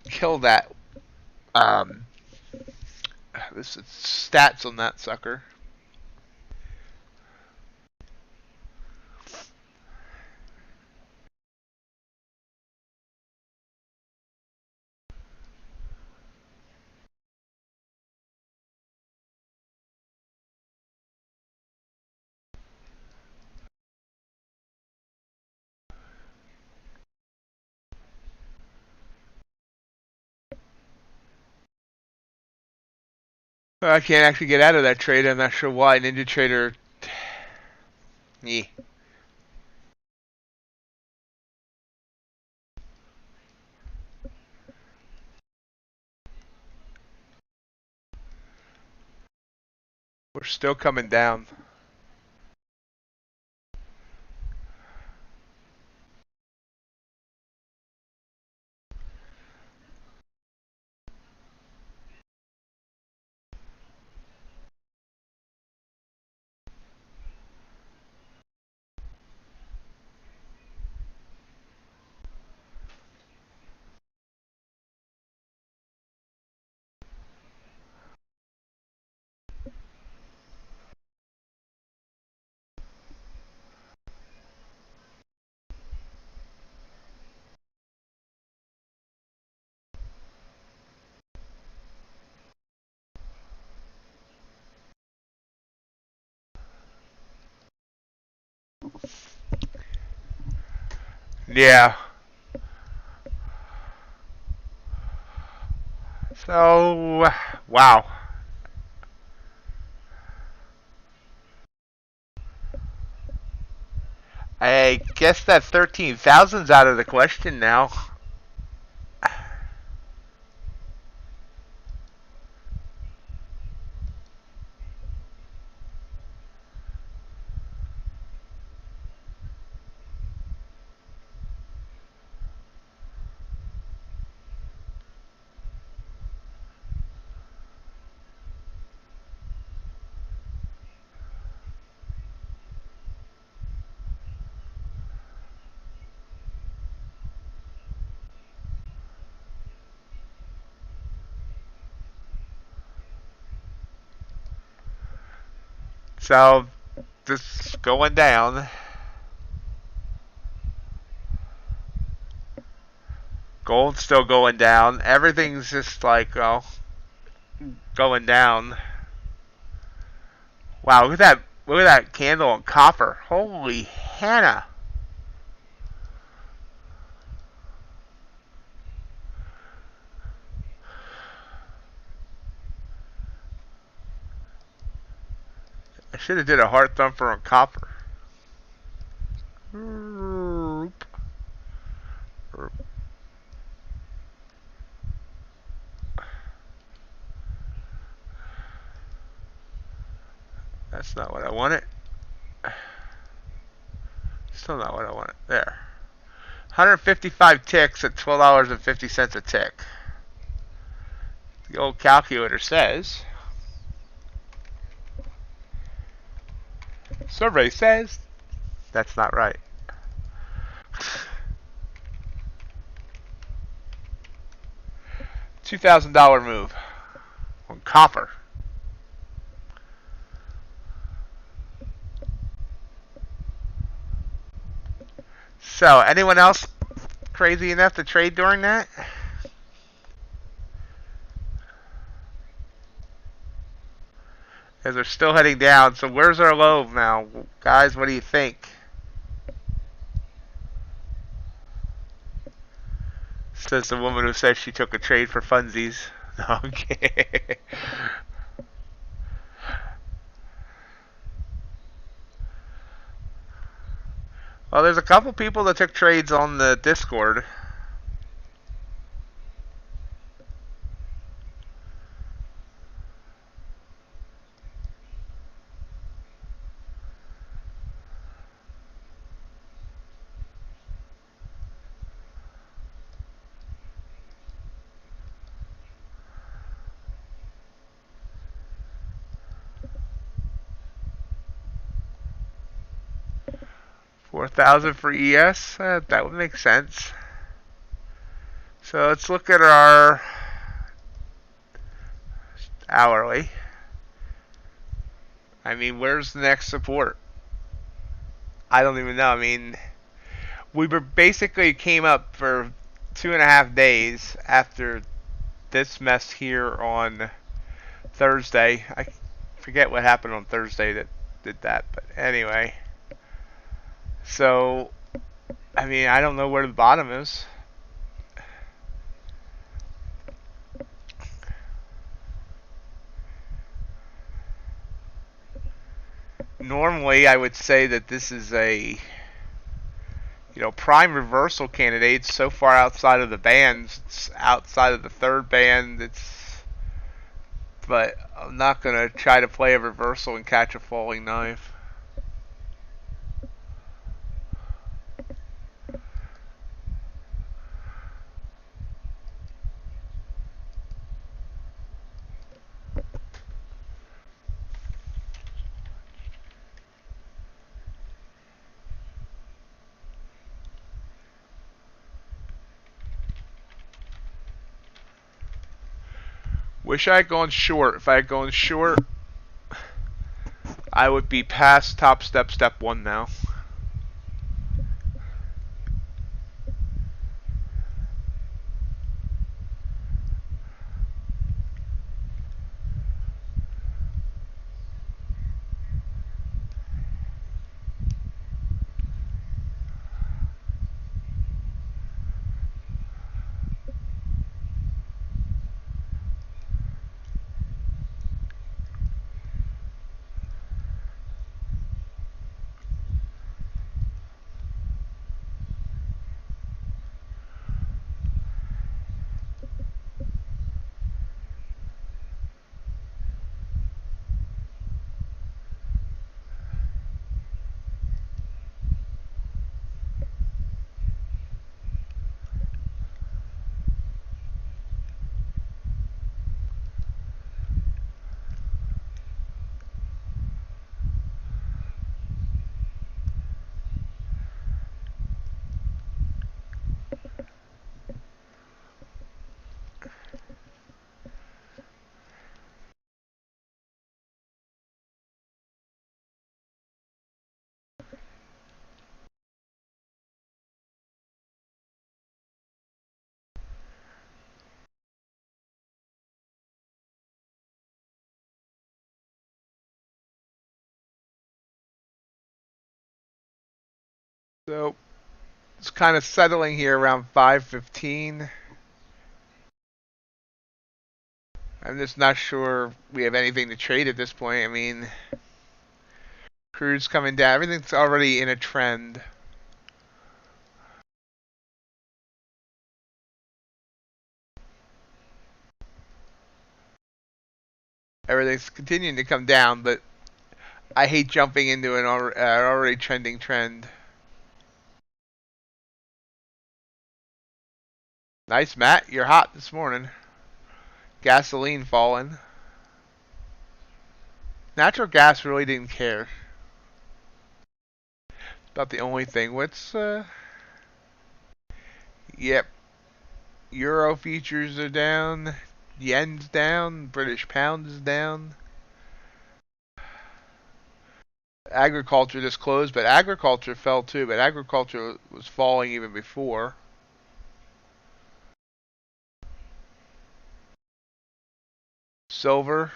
kill that this is stats on that sucker. I can't actually get out of that trade. I'm not sure why. NinjaTrader. Yeah. We're still coming down. Yeah. So, wow. I guess that 13,000's out of the question now. So, this is going down. Gold's still going down. Everything's just like, well, going down. Wow, look at that. Look at that candle on copper. Holy Hannah. I should have did a heart thumper on copper. That's not what I wanted. Still not what I wanted. There. 155 ticks at $12.50 a tick. The old calculator says. Survey says that's not right. $2,000 move on copper. So, anyone else crazy enough to trade during that? Because they're still heading down. So, where's our low now? Guys, what do you think? Says the woman who says she took a trade for funsies. Okay. Well, there's a couple people that took trades on the Discord. 4,000 for ES. That would make sense. So let's look at our hourly. I mean, where's the next support? I don't even know. I mean, we were basically came up for 2.5 days after this mess here on Thursday. I forget what happened on Thursday that did that, but anyway. So, I mean, I don't know where the bottom is. Normally, I would say that this is a prime reversal candidate. It's so far outside of the bands. It's outside of the third band. But I'm not going to try to play a reversal and catch a falling knife. Wish I had gone short. If I had gone short, I would be past Tostep step 1 now. So it's kind of settling here around 515. I'm just not sure we have anything to trade at this point. I mean, Crude's coming down. Everything's already in a trend. Everything's continuing to come down, but I hate jumping into an already trending trend. Nice, Matt. You're hot this morning. Gasoline falling. Natural gas really didn't care. About the only thing. Yep. Euro futures are down. Yen's down. British pound is down. Agriculture just closed, but agriculture fell too. But agriculture was falling even before. Silver.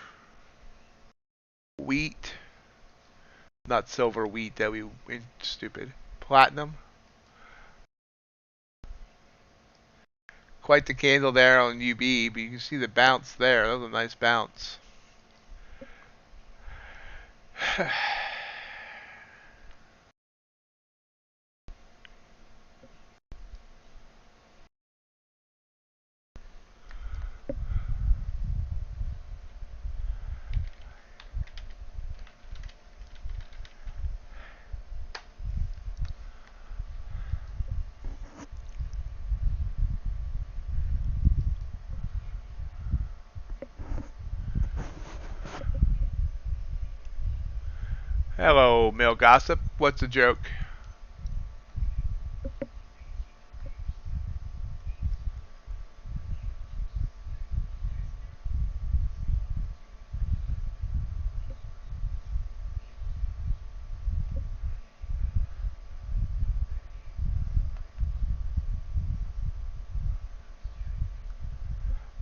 Wheat. Not silver, wheat. That we stupid. Platinum. Quite the candle there on UB, but you can see the bounce there. That was a nice bounce. Hello, male gossip. What's the joke?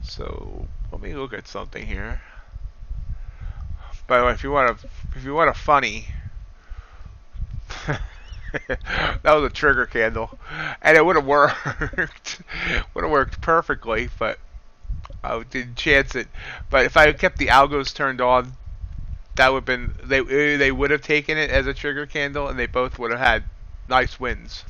So let me look at something here. By the way, if you want a funny, that was a trigger candle, and it would have worked. Would have worked perfectly, but I didn't chance it. But if I had kept the algos turned on, that would have been they would have taken it as a trigger candle, and they both would have had nice wins.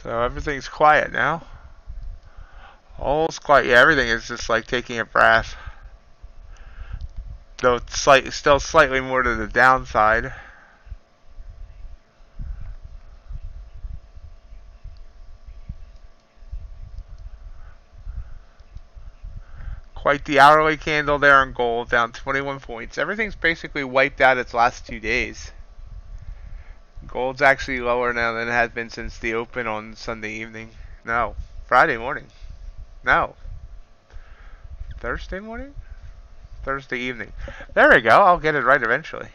So everything's quiet now. All's quiet. Yeah, everything is just like taking a breath. Though it's still slightly more to the downside. Quite the hourly candle there on gold, down 21 points. Everything's basically wiped out its last 2 days. Gold's actually lower now than it has been since the open on Sunday evening. No, Friday morning. No. Thursday morning? Thursday evening. There we go. I'll get it right eventually.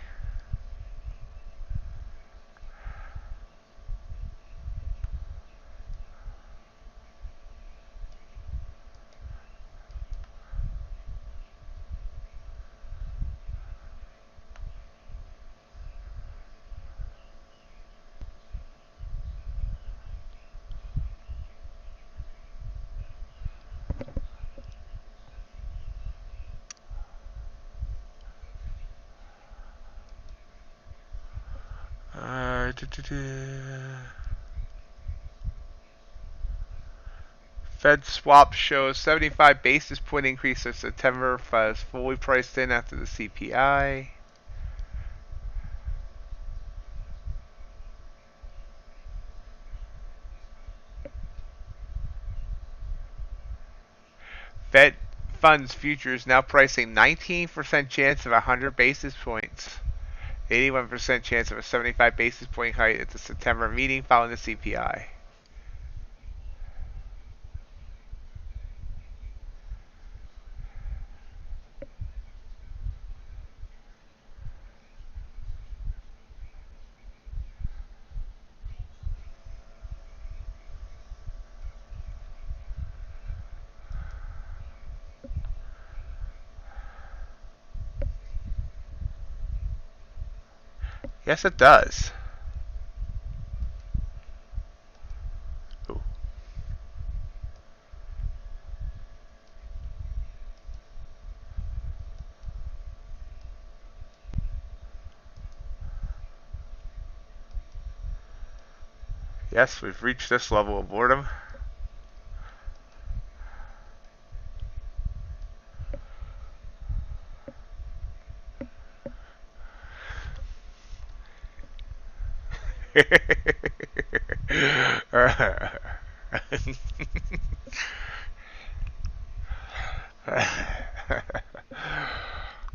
Fed swap shows 75 basis point increase of September is fully priced in after the CPI. Fed funds futures now pricing 19% chance of 100 basis points. 81% chance of a 75 basis point hike at the September meeting following the CPI. Yes, it does. Ooh. Yes, we've reached this level of boredom.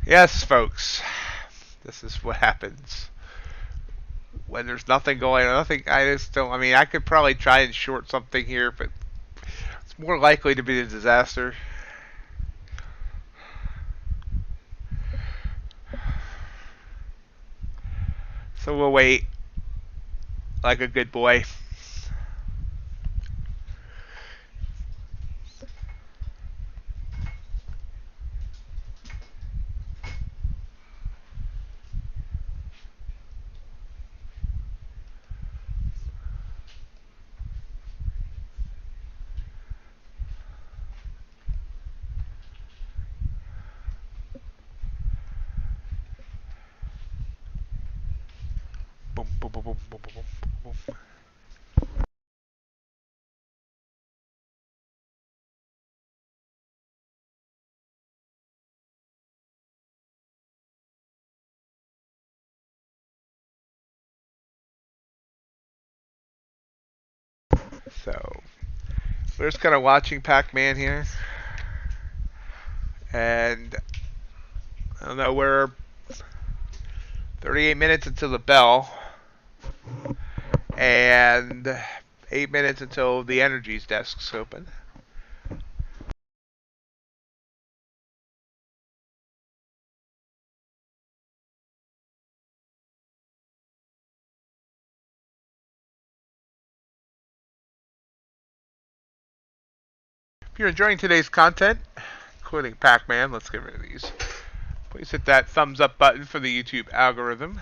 Yes, folks, this is what happens when there's nothing going on. I just don't. I mean, I could probably try and short something here, but it's more likely to be a disaster. So we'll wait like a good boy. Boom, boom, boom, boom, boom, boom, boom, boom. So we're just kind of watching Pac-Man here, and I don't know, we're 38 minutes until the bell, and 8 minutes until the energies desk's open. If you're enjoying today's content, including Pac-Man, let's get rid of these. Please hit that thumbs up button for the YouTube algorithm.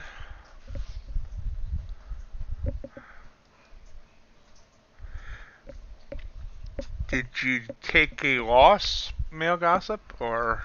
Did you take a loss, Male Gossip, or?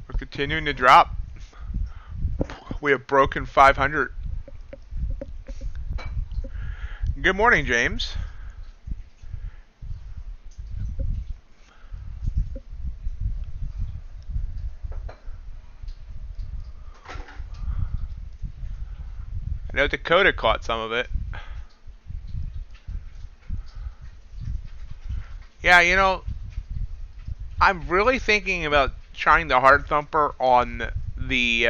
We're continuing to drop. We have broken 500. Good morning, James. I know Dakota caught some of it. Yeah, you know, I'm really thinking about trying the hard thumper on the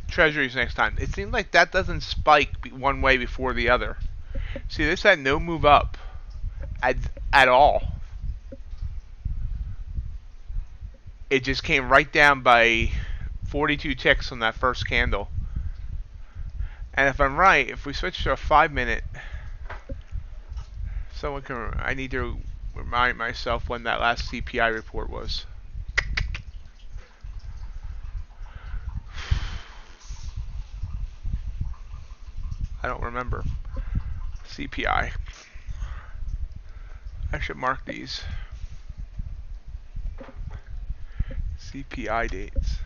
treasuries next time. It seems like that doesn't spike one way before the other. See, this had no move up at all. It just came right down by 42 ticks on that first candle. And if I'm right, if we switch to a 5-minute, someone can. I need to remind myself when that last CPI report was. I don't remember. CPI. I should mark these. CPI dates.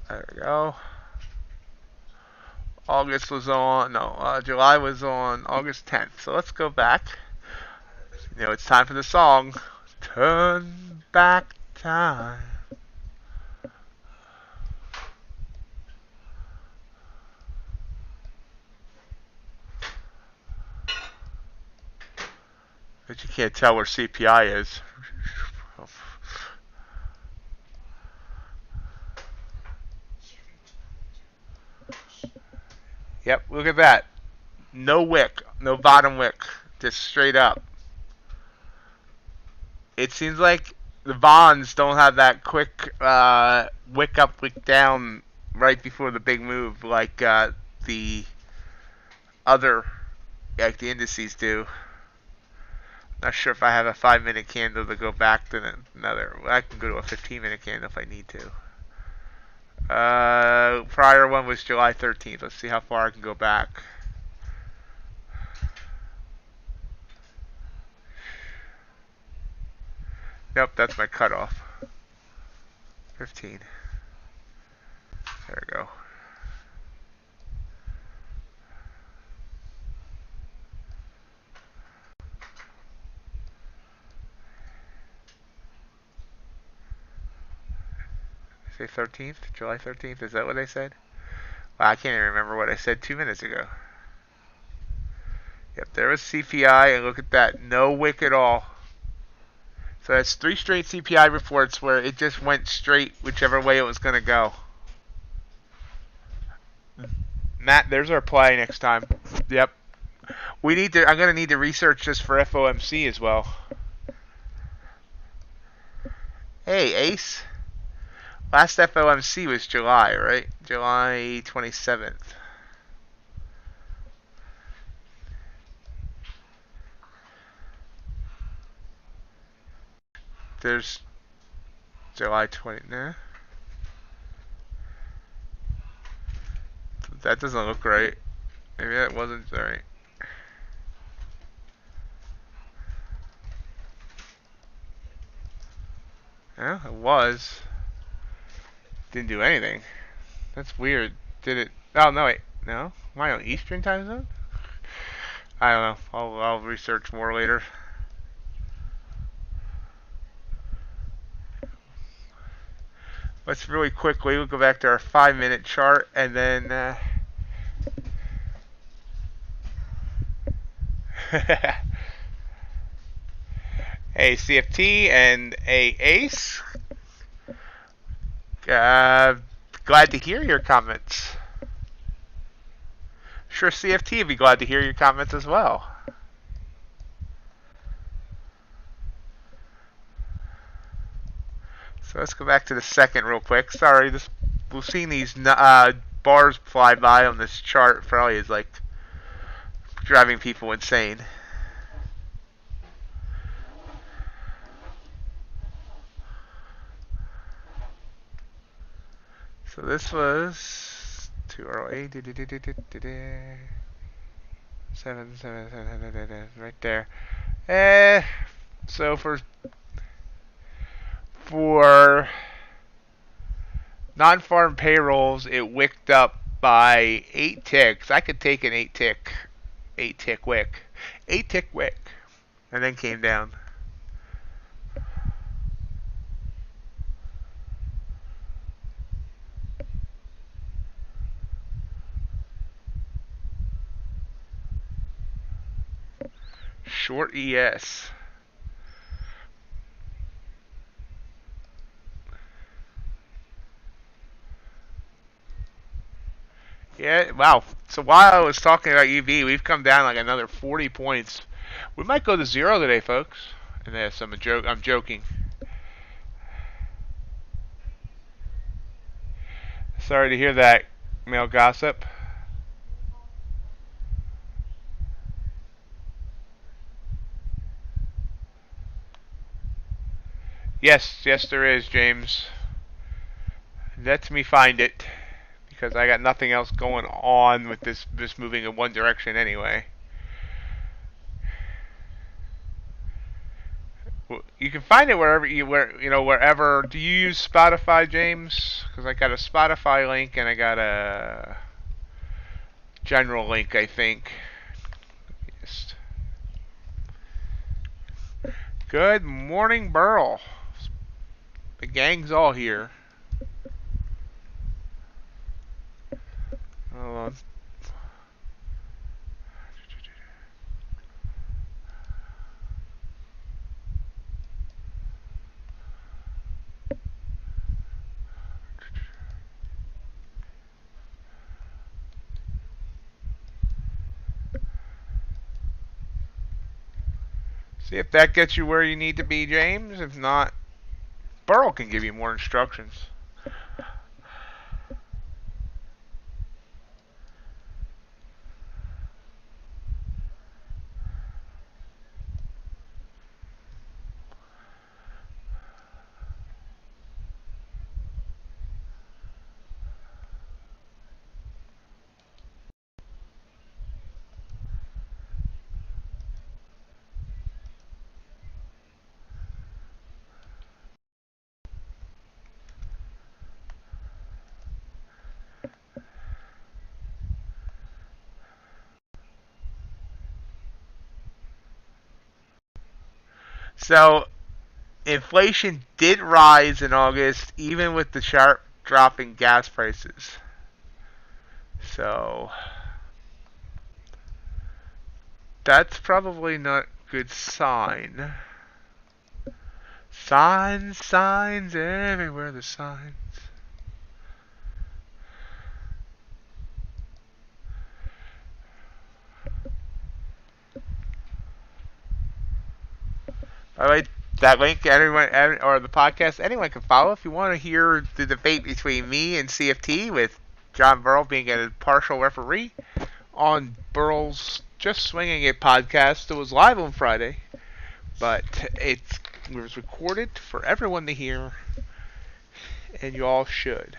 There we go. August was on, no, July was on August 10th. So let's go back. You know, it's time for the song. Turn back time. But you can't tell where CPI is. Yep, look at that. No wick, no bottom wick, just straight up. It seems like the bonds don't have that quick wick up, wick down right before the big move like the other, like the indices do. Not sure if I have a 5-minute candle to go back to another. I can go to a 15-minute candle if I need to. Prior one was July 13th. Let's see how far I can go back. Nope, that's my cutoff. 15. There we go. Say 13th? July 13th? Is that what I said? Wow, I can't even remember what I said 2 minutes ago. Yep, there was CPI, and look at that. No wick at all. So that's 3 straight CPI reports where it just went straight whichever way it was going to go. Matt, there's our play next time. Yep. I'm going to need to research this for FOMC as well. Hey, Ace. Last FOMC was July, right? July 27th. There's July 20th. Nah. That doesn't look right. Maybe that wasn't right. Yeah, it was. Didn't do anything. That's weird. Did it? Oh, no, wait. No? Am I on Eastern time zone? I don't know. I'll research more later. Let's really quickly, we'll go back to our 5-minute chart and then a CFT and a ace. Glad to hear your comments. Sure, CFT would be glad to hear your comments as well. So let's go back to the second real quick. Sorry, we've seen these bars fly by on this chart. Probably is like driving people insane. So this was too early. 7, right there. So for non-farm payrolls, it wicked up by 8 ticks. I could take an 8 tick wick, and then came down. Short ES. Yeah, wow. So while I was talking about EV, we've come down like another 40 points. We might go to 0 today, folks. And that's I'm joking. Sorry to hear that, male gossip. Yes, there is, James. Let me find it, because I got nothing else going on with this moving in one direction anyway. You can find it wherever. Do you use Spotify, James? Because I got a Spotify link and I got a general link, I think. Good morning, Burl. The gang's all here. Hold on. See if that gets you where you need to be, James. If not, Burl can give you more instructions. So inflation did rise in August, even with the sharp drop in gas prices. So that's probably not a good sign. Signs, signs, everywhere the signs. All right, that link, everyone, or the podcast, anyone can follow if you want to hear the debate between me and CFT, with John Burrell being a partial referee on Burrell's Just Swinging It podcast. It was live on Friday, but it was recorded for everyone to hear, and you all should.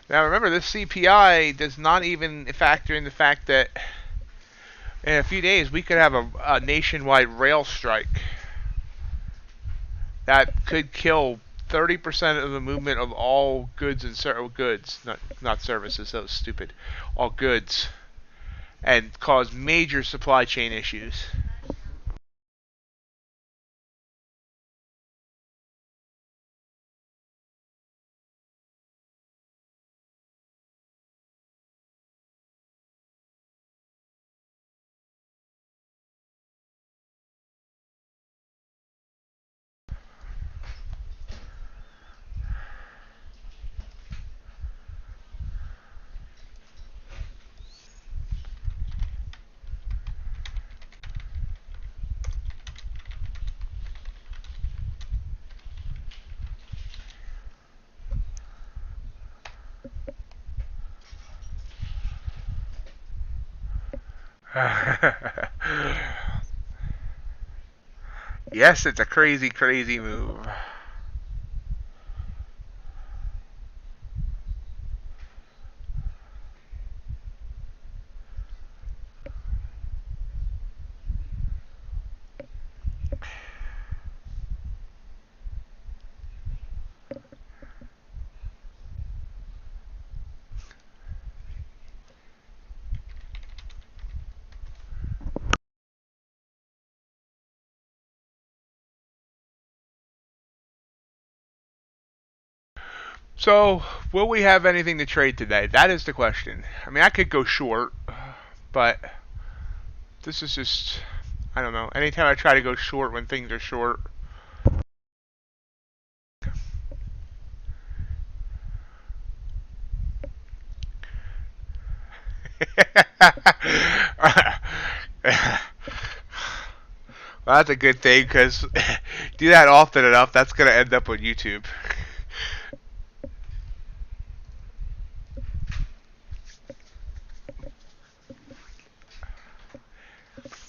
Now remember, this CPI does not even factor in the fact that in a few days we could have a nationwide rail strike that could kill 30% of the movement of all goods and goods, not services. That was stupid. All goods, and cause major supply chain issues. Yes, it's a crazy, crazy move. So, will we have anything to trade today? That is the question. I mean, I could go short, but this is just, I don't know. Anytime I try to go short when things are short. Well, that's a good thing, because do that often enough, that's going to end up on YouTube.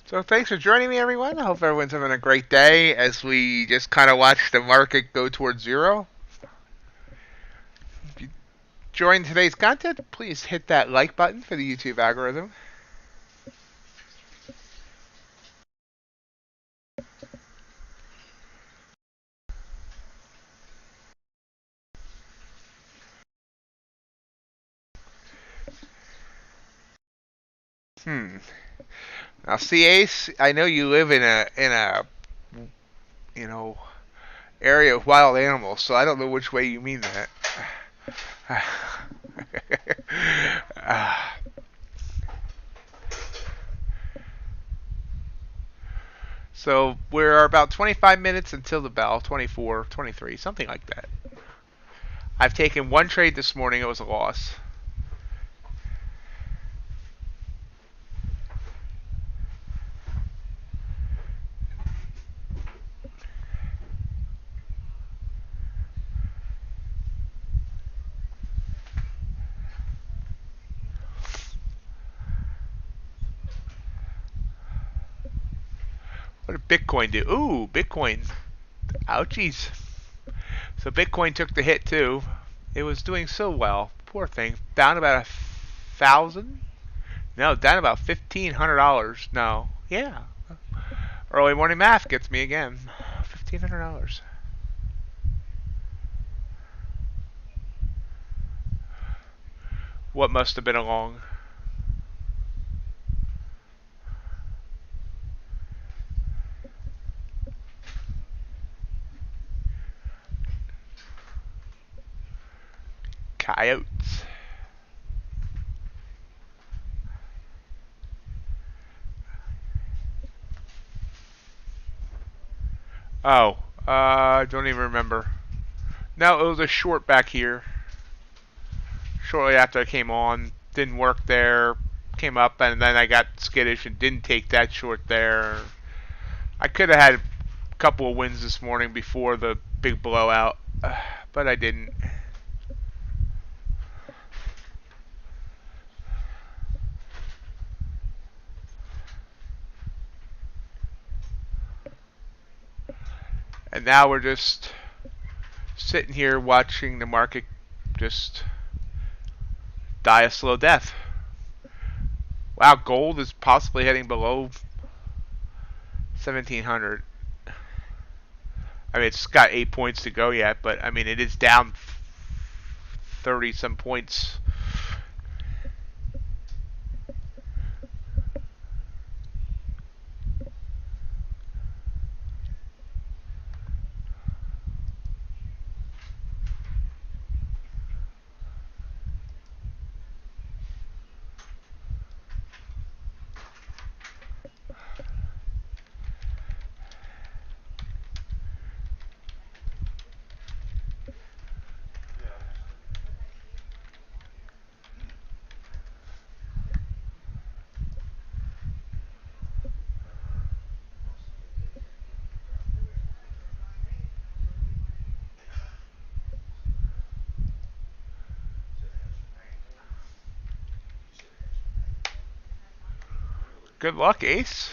So thanks for joining me, everyone. I hope everyone's having a great day as we just kind of watch the market go towards zero. If you enjoyed today's content, please hit that like button for the YouTube algorithm. Now, see, Ace, I know you live in a you know area of wild animals, so I don't know which way you mean that. So we're about 25 minutes until the bell, 24, 23, something like that. I've taken one trade this morning. It was a loss. What did Bitcoin do? Ooh, Bitcoin. Ouchies. So Bitcoin took the hit too. It was doing so well. Poor thing. Down about 1,000? No, down about $1,500. No. Yeah. Early morning math gets me again. $1,500. What must have been along? Coyotes. Oh, I don't even remember. No, it was a short back here. Shortly after I came on, didn't work there. Came up and then I got skittish and didn't take that short there. I could have had a couple of wins this morning before the big blowout, but I didn't. And now we're just sitting here watching the market just die a slow death. Wow, gold is possibly heading below 1700. I mean, it's got 8 points to go yet, but I mean, it is down 30 some points. Good luck, Ace.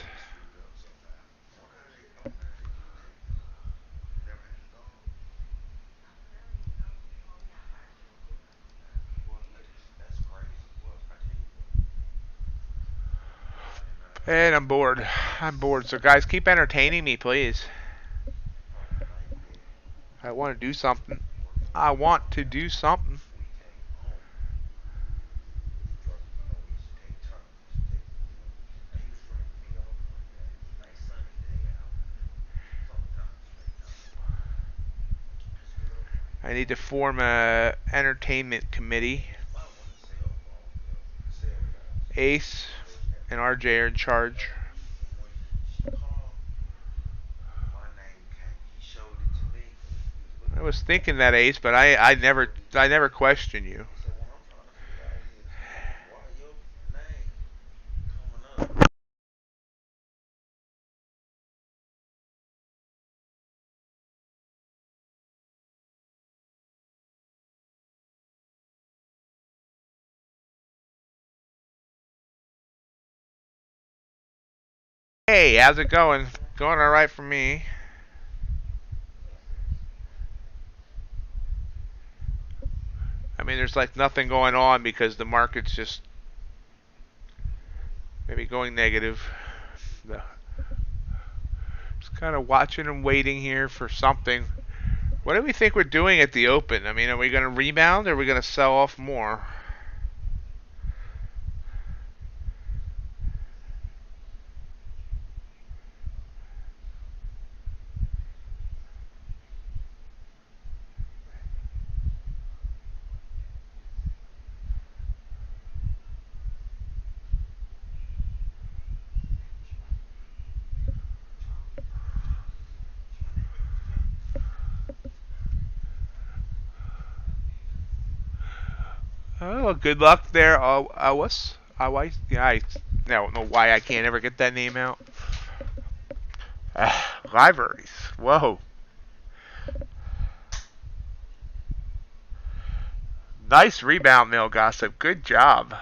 And I'm bored. I'm bored. So guys, keep entertaining me, please. I want to do something. I want to do something. I need to form a entertainment committee. Ace and RJ are in charge. I was thinking that, Ace, but I never question you. Hey, how's it going? Going all right for me. I mean, there's like nothing going on because the market's just maybe going negative. Just kind of watching and waiting here for something. What do we think we're doing at the open? I mean, are we going to rebound or are we going to sell off more? Oh, good luck there, Awas. Yeah, I don't know why I can't ever get that name out. Libraries. Whoa. Nice rebound, Mill Gossip. Good job.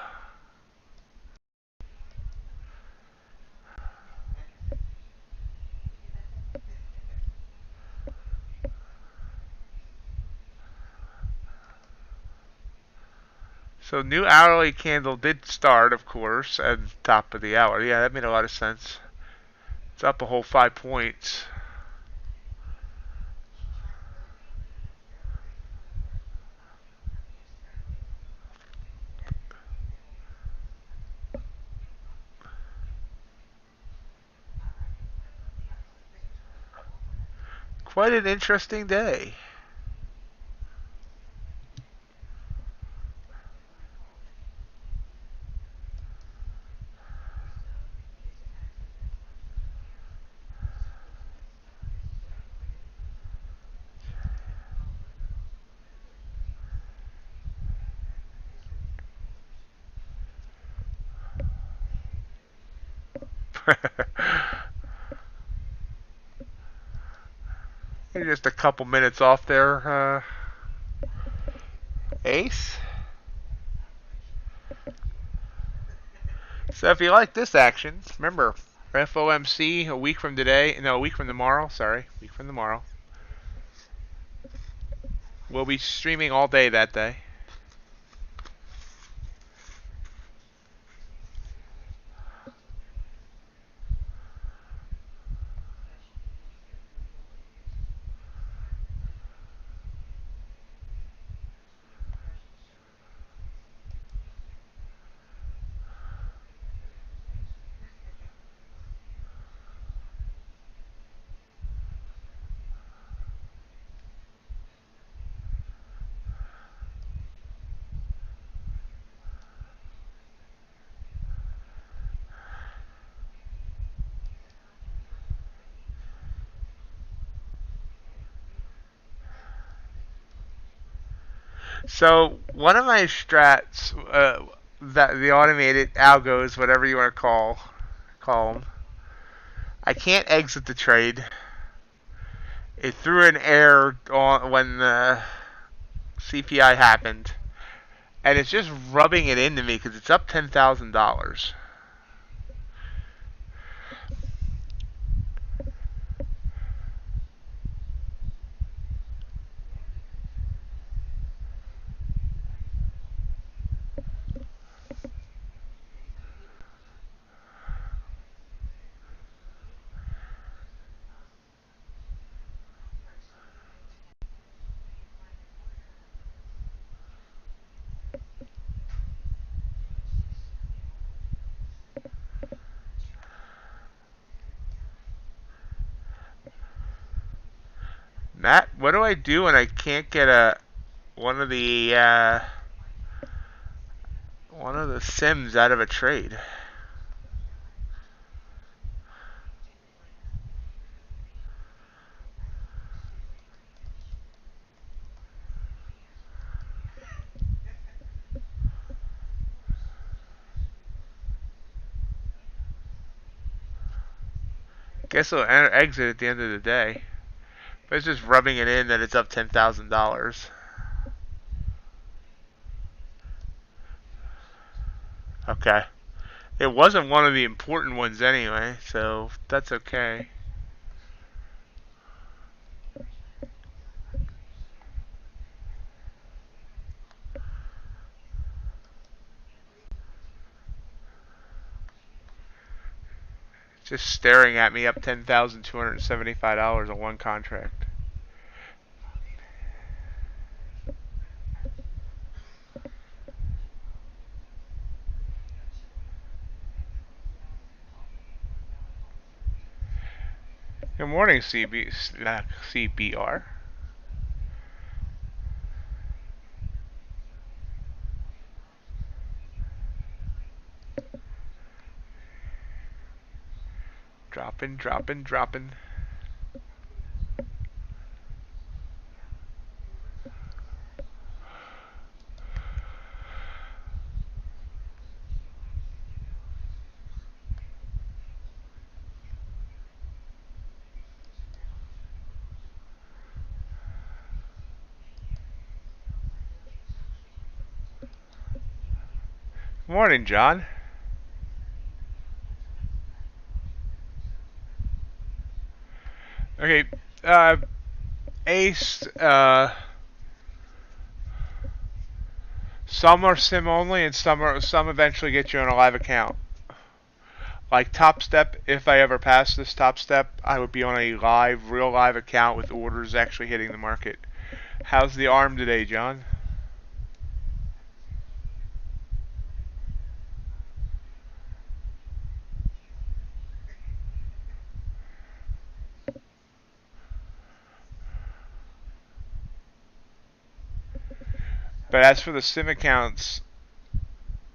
So new hourly candle did start, of course, at the top of the hour. Yeah, that made a lot of sense. It's up a whole 5 points. Quite an interesting day. You're just a couple minutes off there, Ace. So if you like this action, remember FOMC a week from today. No, a week from tomorrow. Sorry, a week from tomorrow. We'll be streaming all day that day. So one of my strats, that the automated algos, whatever you want to call them, I can't exit the trade. It threw an error on when the CPI happened, and it's just rubbing it into me because it's up $10,000. Matt, what do I do when I can't get one of the sims out of a trade? Guess I'll exit at the end of the day. But it's just rubbing it in that it's up $10,000. Okay. It wasn't one of the important ones anyway, so that's okay. Just staring at me up $10,275 on one contract. Good morning, CBR. Dropping, dropping, dropping. Morning, John. Okay, Ace, some are sim only, and some eventually get you on a live account. Like Tostep, if I ever pass this Tostep, I would be on a real live account with orders actually hitting the market. How's the ARM today, John? But as for the sim accounts,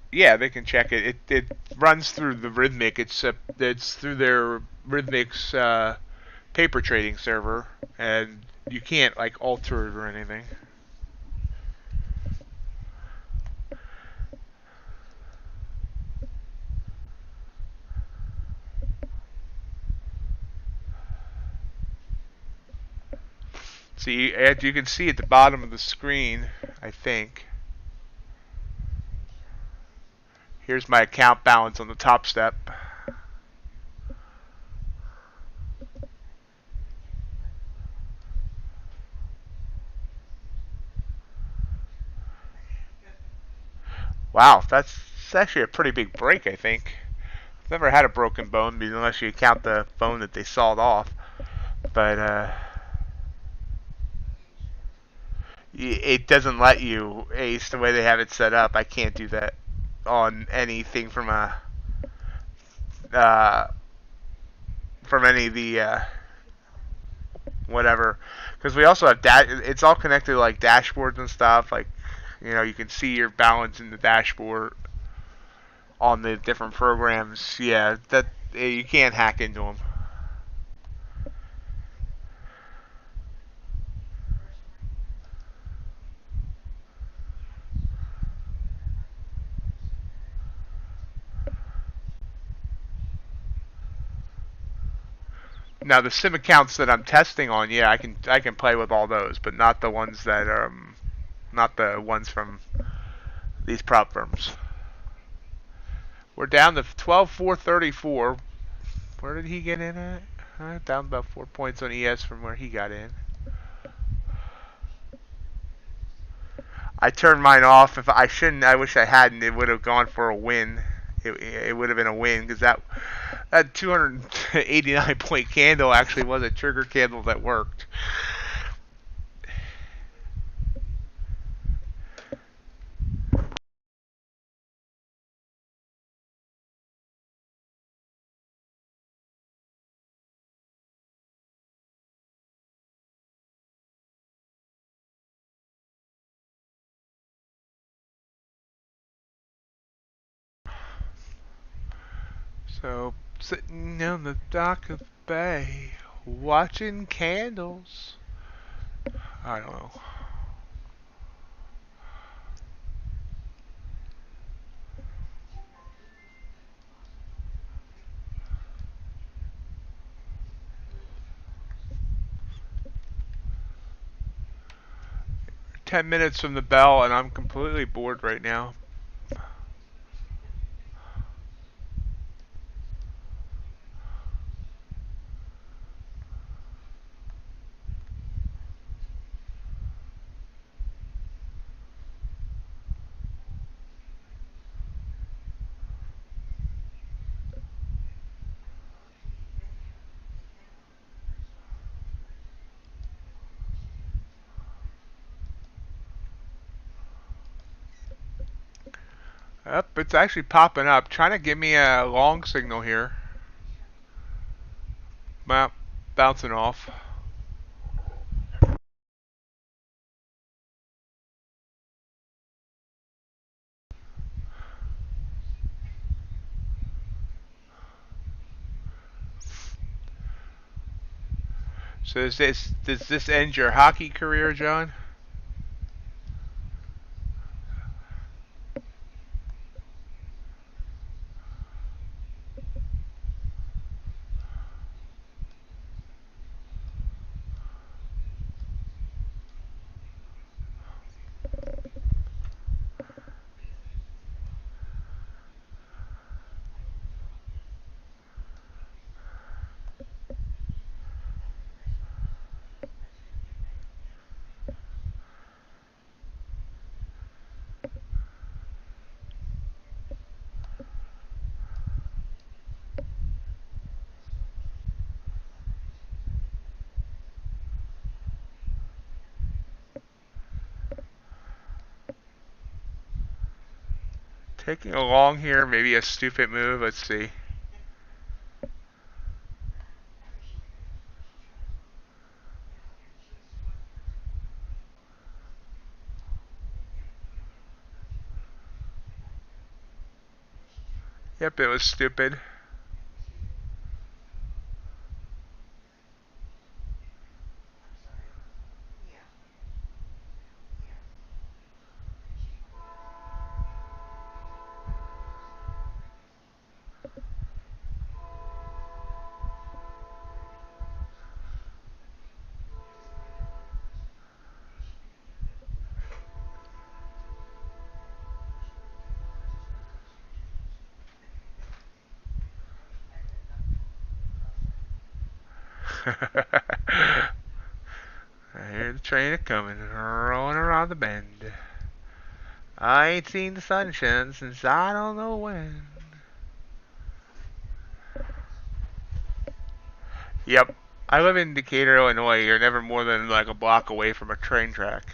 yeah, they can check it. It runs through the Rhythmic. It's through their Rhythmic's paper trading server, and you can't like alter it or anything. See, as you can see at the bottom of the screen, I think. Here's my account balance on the Tostep. Wow, that's actually a pretty big break, I think. I've never had a broken bone, unless you count the bone that they sawed off. But it doesn't let you ace the way they have it set up. I can't do that on anything uh, from any of the whatever, because we also have it's all connected to like dashboards and stuff. Like, you can see your balance in the dashboard on the different programs. Yeah, that you can't hack into them. Now the sim accounts that I'm testing on, yeah, I can play with all those, but not the ones that not the ones from these prop firms. We're down to 12,434. Where did he get in at? Down about 4 points on ES from where he got in. I turned mine off. If I shouldn't, I wish I hadn't. It would have gone for a win. It would have been a win, because that 289 point candle actually was a trigger candle that worked. So, sitting on the dock of the bay, watching candles. I don't know. We're 10 minutes from the bell, and I'm completely bored right now. Yep, it's actually popping up. Trying to give me a long signal here. Well, bouncing off. So does this end your hockey career, John? Taking a long here, maybe a stupid move. Let's see. Yep, it was stupid. I hear the train a coming, rolling around the bend. I ain't seen the sunshine since I don't know when. Yep. I live in Decatur, Illinois. You're never more than like a block away from a train track.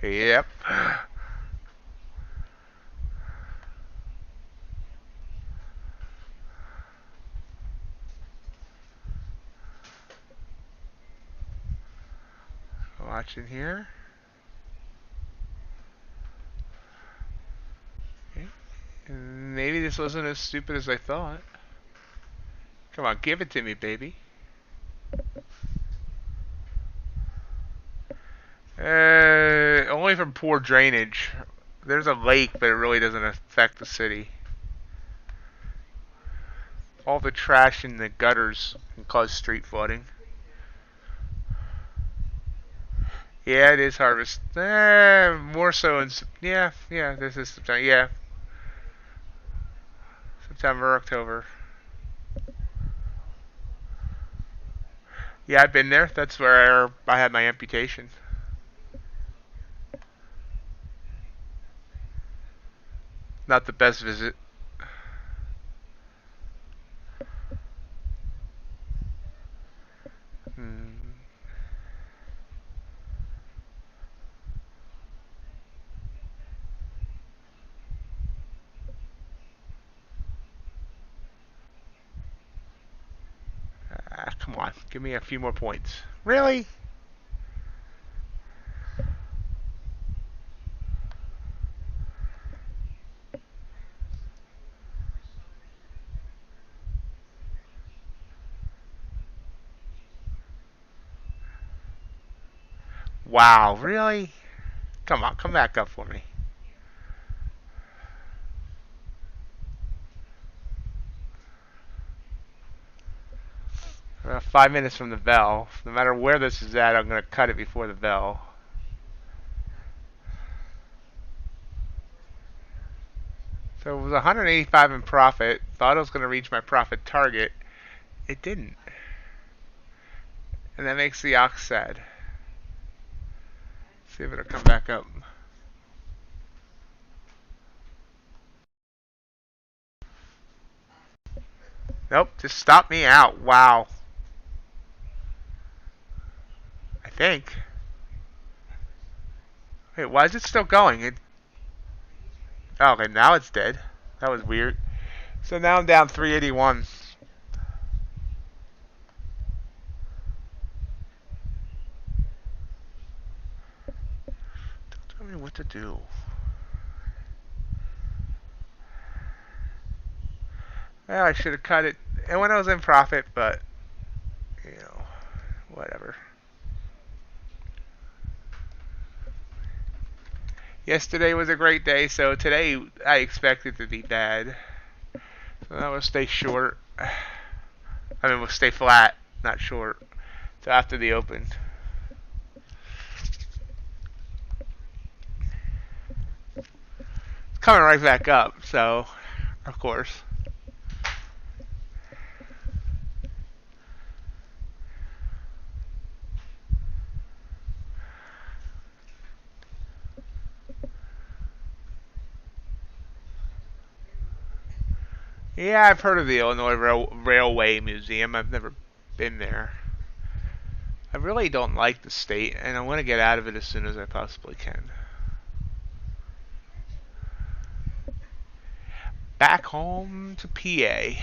Yep. Watching here. Okay. Maybe this wasn't as stupid as I thought. Come on, give it to me, baby. Only from poor drainage. There's a lake, but it really doesn't affect the city. All the trash in the gutters can cause street flooding. Yeah, it is harvest. More so in yeah. This is September. Yeah, September, October. Yeah, I've been there. That's where I had my amputation. Not the best visit. Hmm. Come on, give me a few more points. Really? Wow, really? Come on, come back up for me. 5 minutes from the bell. No matter where this is at, I'm going to cut it before the bell. So it was 185 in profit. Thought I was going to reach my profit target. It didn't. And that makes the ox sad. See if it'll come back up. Nope, just stop me out. Wow. I think. Wait, why is it still going? Oh, okay, now it's dead. That was weird. So now I'm down 381. Don't tell me what to do. Well, I should have cut it and when I was in profit, but whatever. Yesterday was a great day, so today I expect it to be bad. So I will stay short. I mean, we'll stay flat, not short. So after the open. It's coming right back up, so of course. Yeah, I've heard of the Illinois Railway Museum. I've never been there. I really don't like the state, and I want to get out of it as soon as I possibly can. Back home to PA.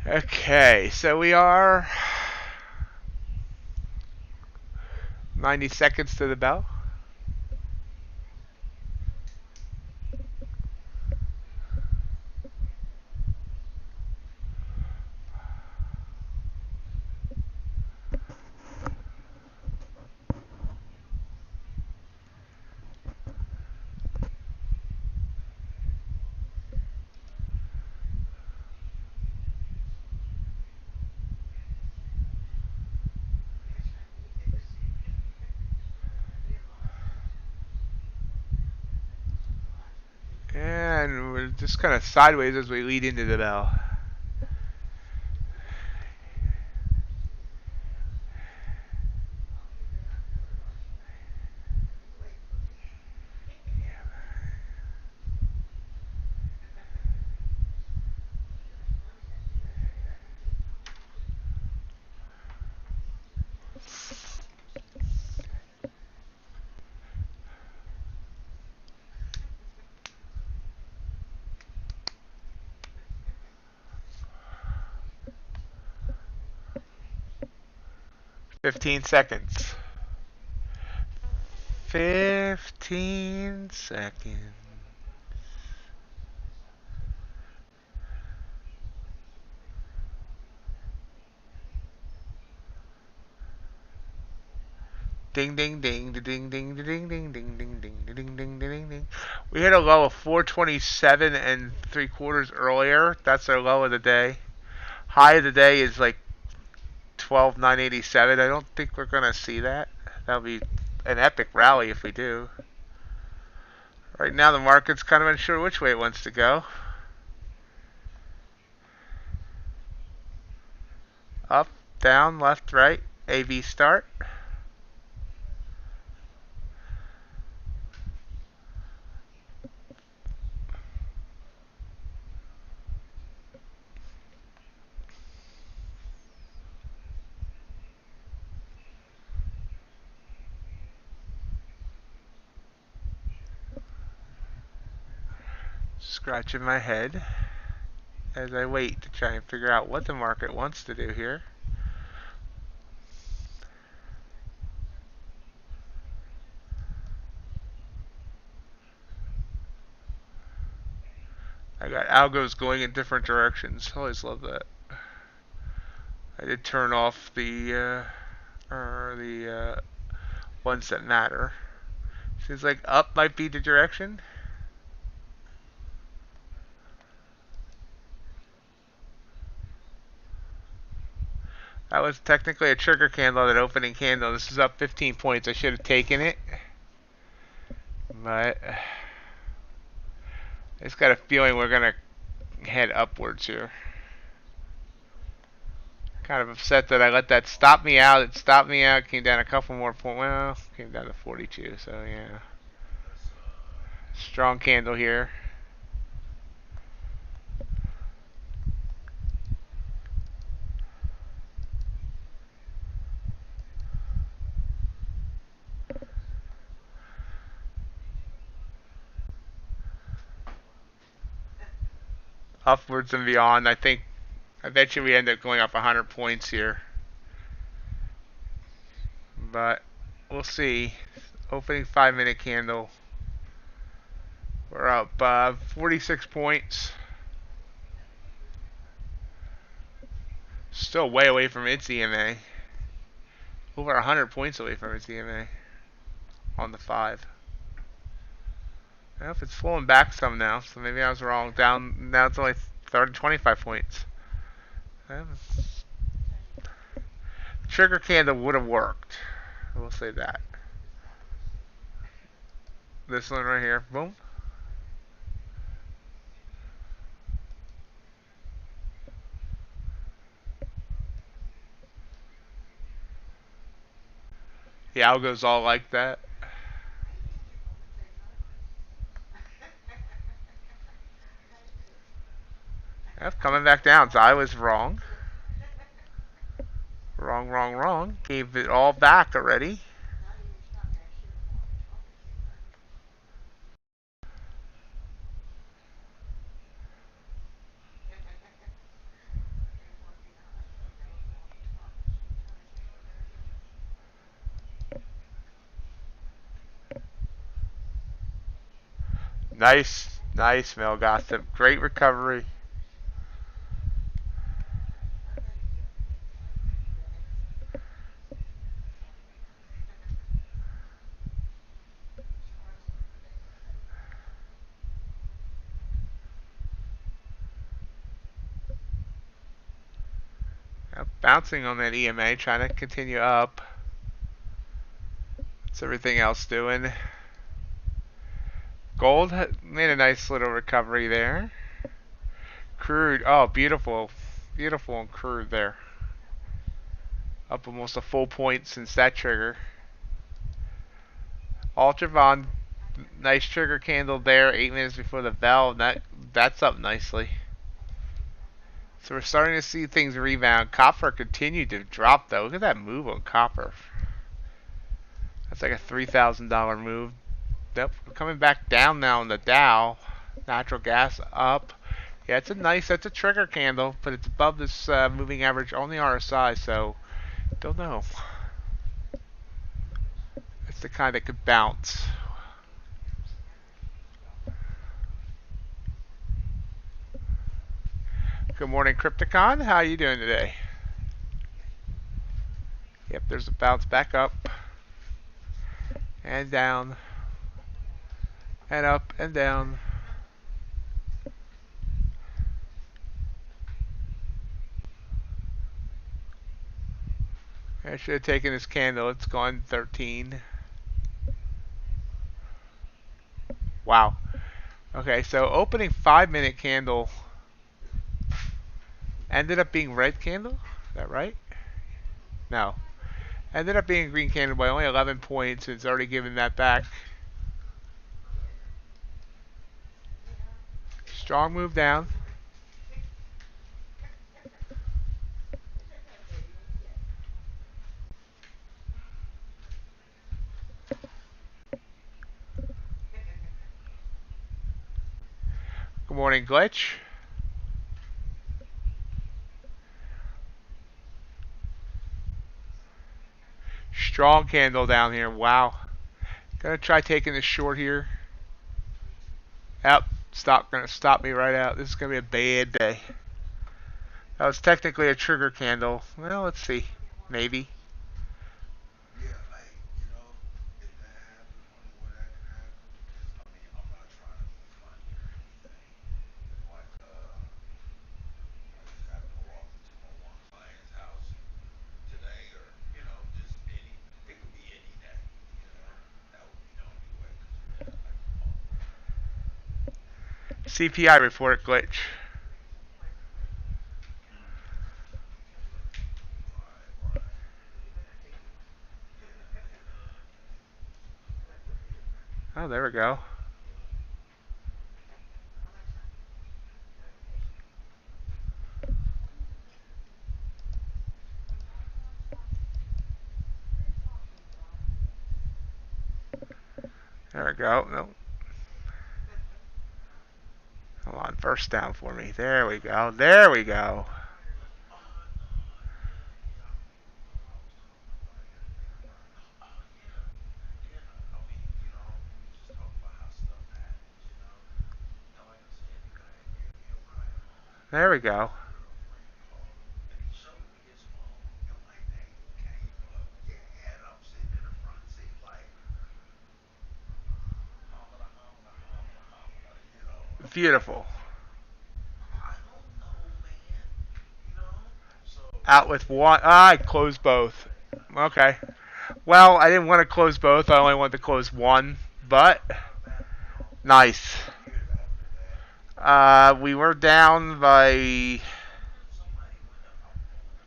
Okay, so we are 90 seconds to the bell. And we're just kind of sideways as we lead into the bell. Fifteen seconds. 15 seconds. Ding ding ding ding ding ding ding ding ding ding ding ding ding ding ding. We hit a low of 427 and 3/4 earlier. That's our low of the day. High of the day is like 12,987. I don't think we're gonna see that. That'll be an epic rally if we do. Right now the market's kind of unsure which way it wants to go. Up, down, left, right. A-B start. Scratching my head as I wait to try and figure out what the market wants to do here. I got algos going in different directions. Always love that. I did turn off the ones that matter. Seems like up might be the direction. That was technically a trigger candle, that opening candle. This is up 15 points. I should have taken it. But I just got a feeling we're going to head upwards here. Kind of upset that I let that stop me out. It stopped me out. Came down a couple more points. Well, came down to 42. So, yeah. Strong candle here. Upwards and beyond. I bet you we end up going up 100 points here. But we'll see. Opening 5-minute candle. We're up 46 points. Still way away from its EMA. Over 100 points away from its EMA on the 5. I don't know if it's flowing back some now, so maybe I was wrong. Down now, it's only 25 points. Trigger candle would have worked. We'll say that. This one right here, boom. The algo's all like that. That's coming back down, so I was wrong. Wrong, wrong, wrong. Gave it all back already. Nice, nice, Mel Gossip. Great recovery. Bouncing on that EMA, trying to continue up. What's everything else doing? Gold made a nice little recovery there. Crude, oh, beautiful. Beautiful on crude there. Up almost a full point since that trigger. UltraBond, nice trigger candle there, 8 minutes before the bell. That's up nicely. So we're starting to see things rebound. Copper continued to drop though. Look at that move on copper. That's like a $3,000 move. Yep, we're coming back down now in the Dow. Natural gas up. Yeah, that's a trigger candle, but it's above this moving average on the RSI, so don't know. It's the kind that could bounce. Good morning, Crypticon. How are you doing today? Yep, there's a bounce back up and down and up and down. I should have taken this candle. It's gone 13. Wow. Okay, so opening 5-minute candle ended up being red candle. Is that right? No. Ended up being green candle by only 11 points. It's already given that back. Strong move down. Good morning, Glitch. Strong candle down here. Wow. Gonna try taking this short here. Yep. Gonna stop me right out. This is gonna be a bad day. That was technically a trigger candle. Well, let's see. Maybe. CPI report glitch. Oh, there we go. There we go. Nope. Hold on. First down for me. There we go. There we go. There we go. Beautiful. Out with one. Ah, I closed both. Okay. Well, I didn't want to close both. I only wanted to close one. But nice. We were down by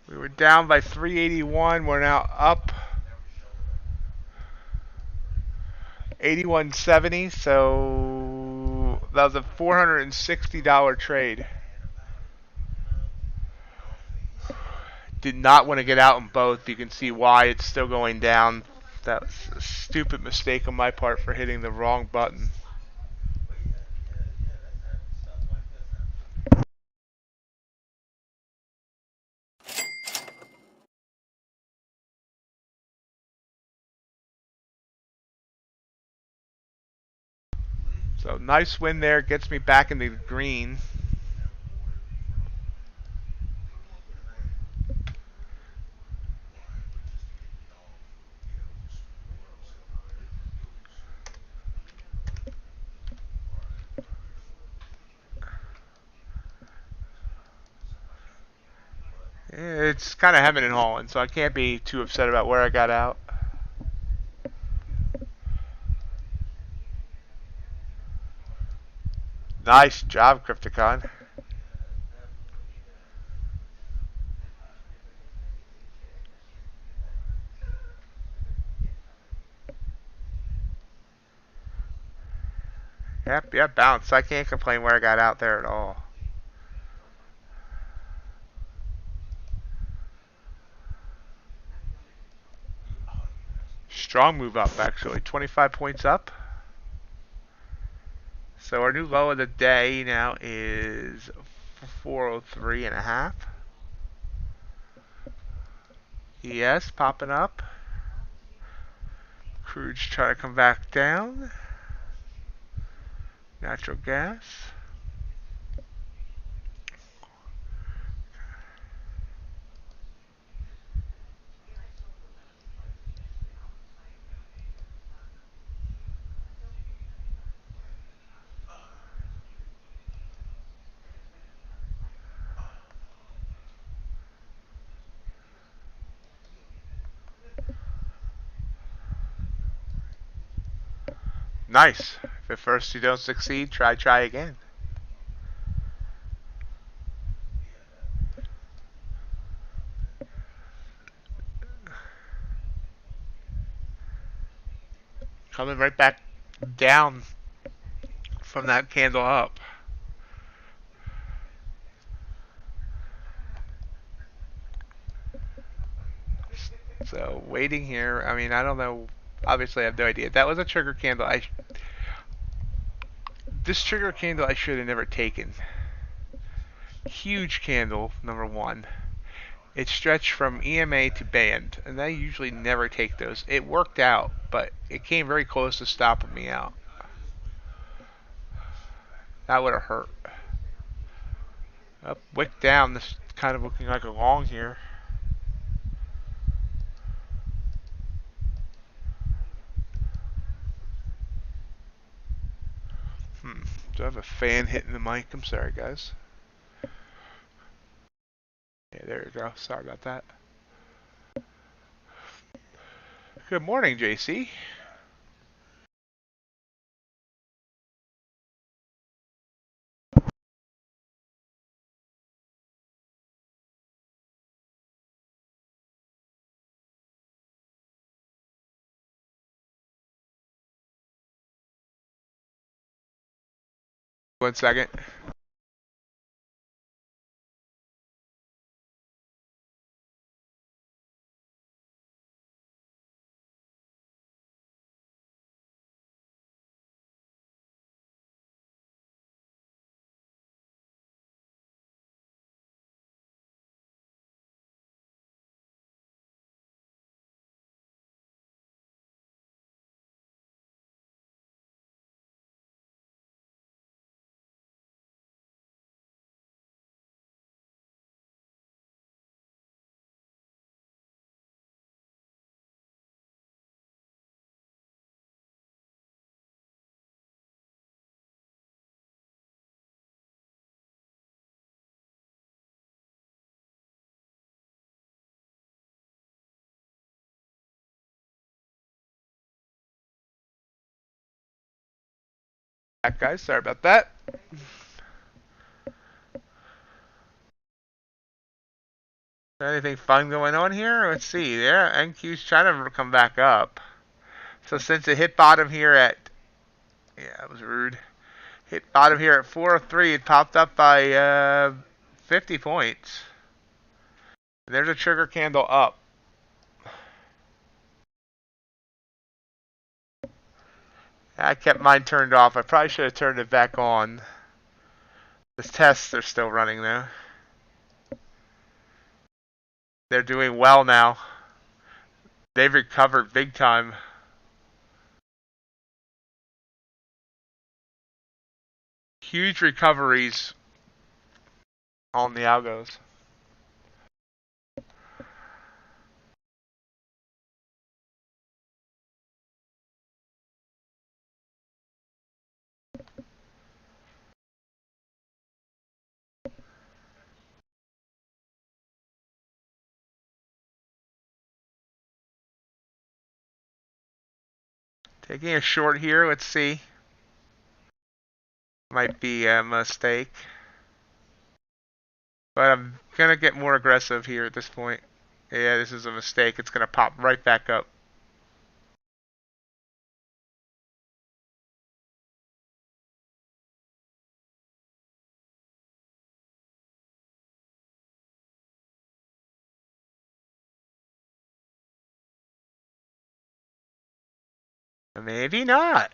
381. We're now up 81.70. So that was a $460 trade. Did not want to get out in both. You can see why it's still going down. That was a stupid mistake on my part for hitting the wrong button. So nice win there, gets me back into the green. It's kind of hemming and hawing, so I can't be too upset about where I got out. Nice job, Crypticon. Yep, bounce. I can't complain where I got out there at all. Strong move up, actually. 25 points up. So our new low of the day now is 403.5. Yes, popping up. Crude's trying to come back down. Natural gas. Nice. If at first you don't succeed, try again. Coming right back down from that candle up. So waiting here. I mean, I don't know. Obviously, I have no idea. That was a trigger candle. This trigger candle I should have never taken. Huge candle, number one. It stretched from EMA to band, and I usually never take those. It worked out, but it came very close to stopping me out. That would have hurt. Up, wick down. This is kind of looking like a long here. Do I have a fan hitting the mic? I'm sorry, guys. Yeah, there you go. Sorry about that. Good morning, JC. One second. Back, guys. Sorry about that. Anything fun going on here? Let's see. There, NQ's trying to come back up. So since it hit bottom here at, yeah, that was rude. Hit bottom here at 403. It popped up by 50 points. And there's a trigger candle up. I kept mine turned off. I probably should have turned it back on. The tests are still running though. They're doing well now. They've recovered big time. Huge recoveries on the algos. Taking a short here, let's see. Might be a mistake. But I'm going to get more aggressive here at this point. Yeah, this is a mistake. It's going to pop right back up. Maybe not.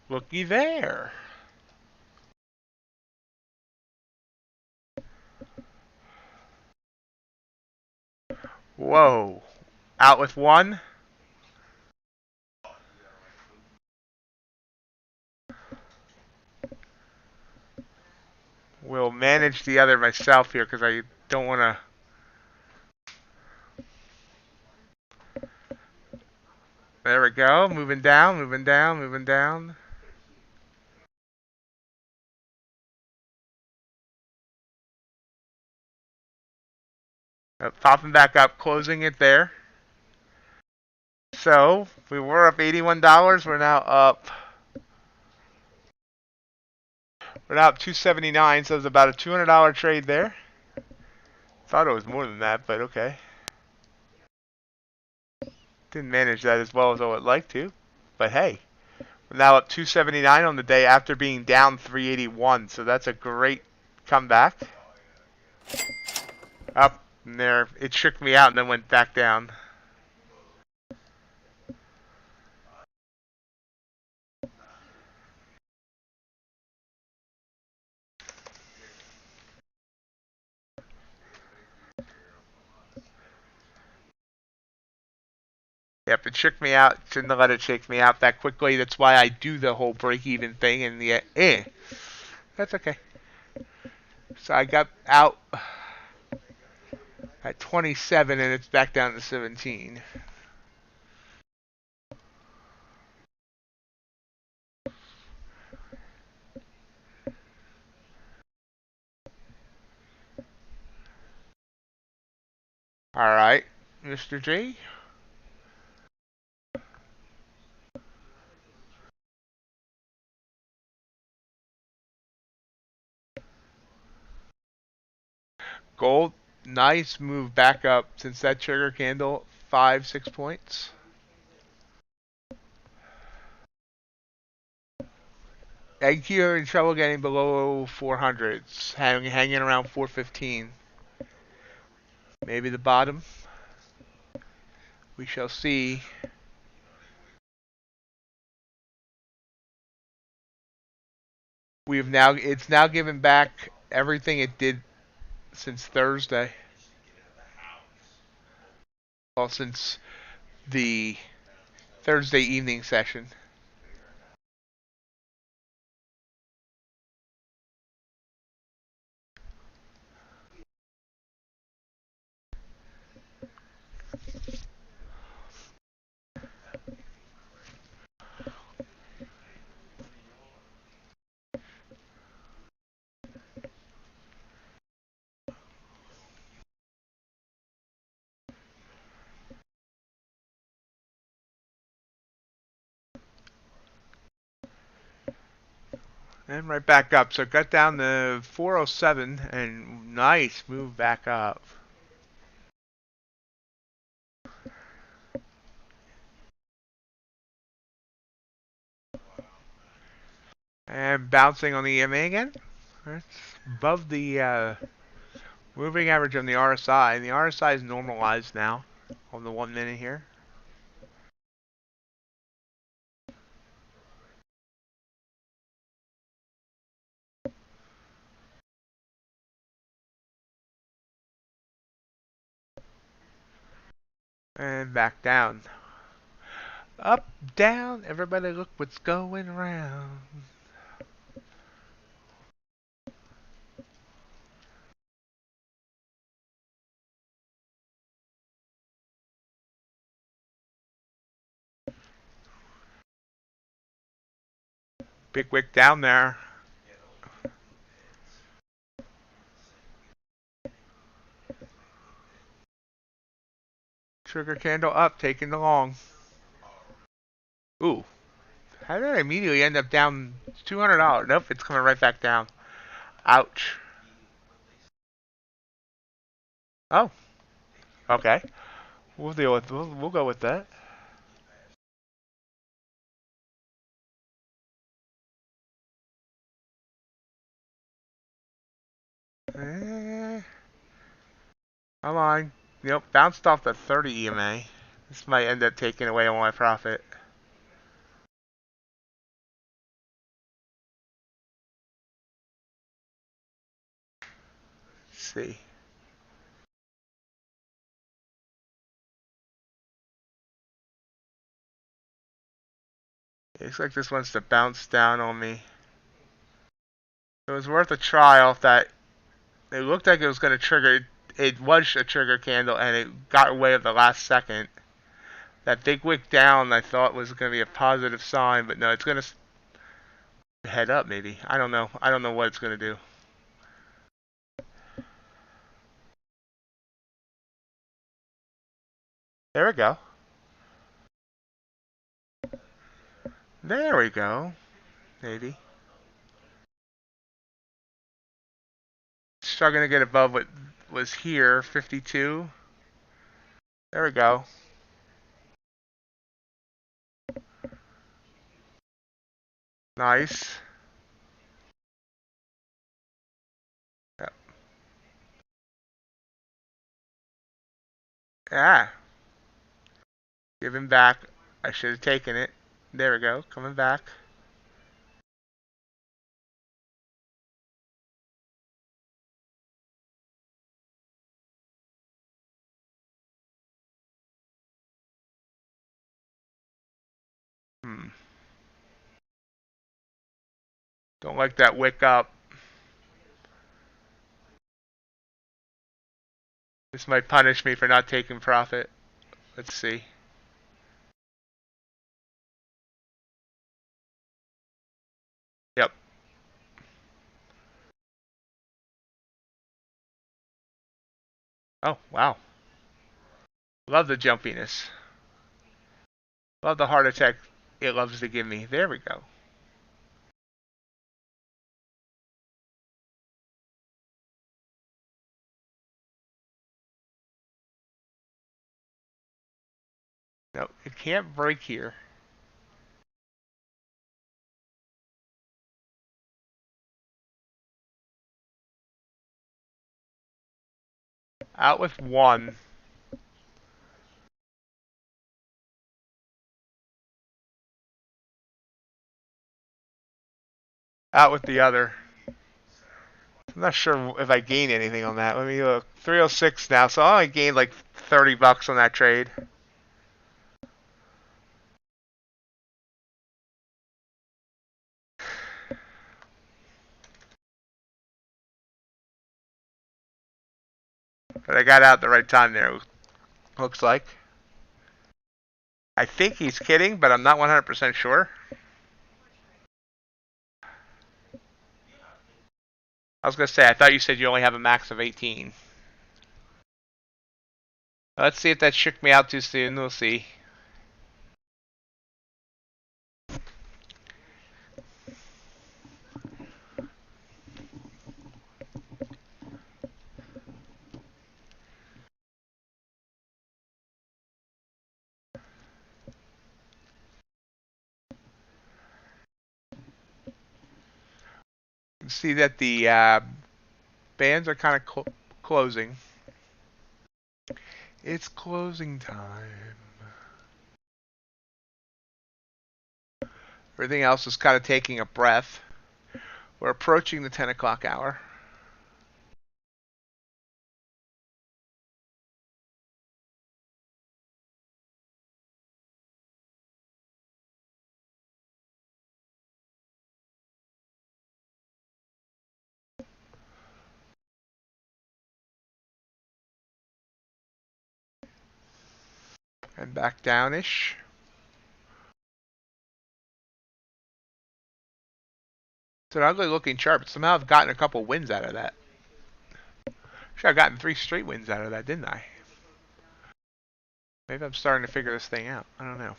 Looky there. Whoa. Out with one. Will manage the other myself here because I don't want to. There we go. Moving down, moving down, moving down. Popping back up, closing it there. So we were up $81. We're now up. We're now up 279. So it's about a $200 trade there. Thought it was more than that, but okay. Didn't manage that as well as I would like to, but hey, we're now up 279 on the day after being down 381. So that's a great comeback. Up and there, it shook me out and then went back down. Yep, it shook me out. Shouldn't have let it shake me out that quickly. That's why I do the whole break-even thing. And the that's okay. So I got out at 27, and it's back down to 17. All right, Mr. J. Gold, nice move back up since that trigger candle, 5-6 points. Egg here in trouble getting below 400s, hanging around 415. Maybe the bottom. We shall see. It's now given back everything it did since Thursday. Well, since the Thursday evening session. And right back up. So it got down to 407 and nice move back up. And bouncing on the EMA again. It's above the moving average on the RSI. And the RSI is normalized now on the 1 minute here. And back down. Up, down, everybody look what's going around. Big wick down there. Trigger candle up, taking the long. Ooh. How did I immediately end up down $200? Nope, it's coming right back down. Ouch. Oh. Okay. We'll deal with. We'll go with that. Eh, come on. Yep, bounced off the 30 EMA. This might end up taking away all my profit. Let's see. It looks like this wants to bounce down on me. It was worth a trial if that. It looked like it was going to trigger. It was a trigger candle and it got away at the last second. That big wick down I thought was going to be a positive sign, but no, it's going to head up maybe. I don't know. I don't know what it's going to do. There we go. There we go. Maybe. Struggling to get above what was here, 52. There we go. Nice. Yep. Yeah. Giving back. I should have taken it. There we go. Coming back. Hmm. Don't like that wick up. This might punish me for not taking profit. Let's see. Yep. Oh, wow. Love the jumpiness. Love the heart attack it loves to give me. There we go. No, it can't break here. Out with one. Out with the other. I'm not sure if I gained anything on that. Let me look. 306 now, so I only gained like $30 on that trade. But I got out at the right time there, looks like. I think he's kidding, but I'm not 100% sure. I was going to say, I thought you said you only have a max of 18. Let's see if that shook me out too soon. We'll see. See that the bands are kind of closing. It's closing time. Everything else is kind of taking a breath. We're approaching the 10 o'clock hour. And back downish. It's an ugly looking chart, but somehow I've gotten a couple wins out of that. Actually, I've gotten 3 straight wins out of that, didn't I? Maybe I'm starting to figure this thing out. I don't know.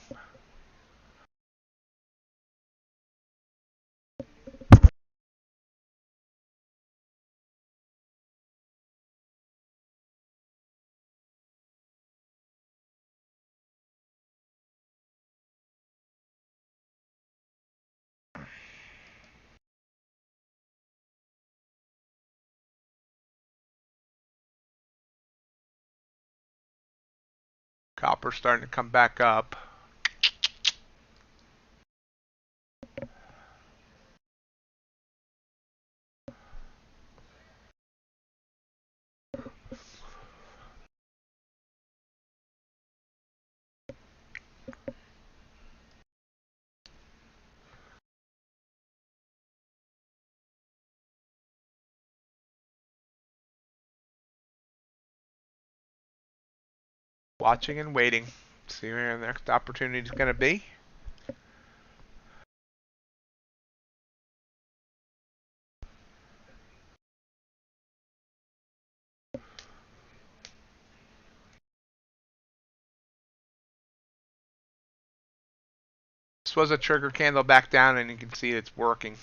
Copper's starting to come back up. Watching and waiting. See where the next opportunity is going to be. This was a trigger candle back down, and you can see it's working.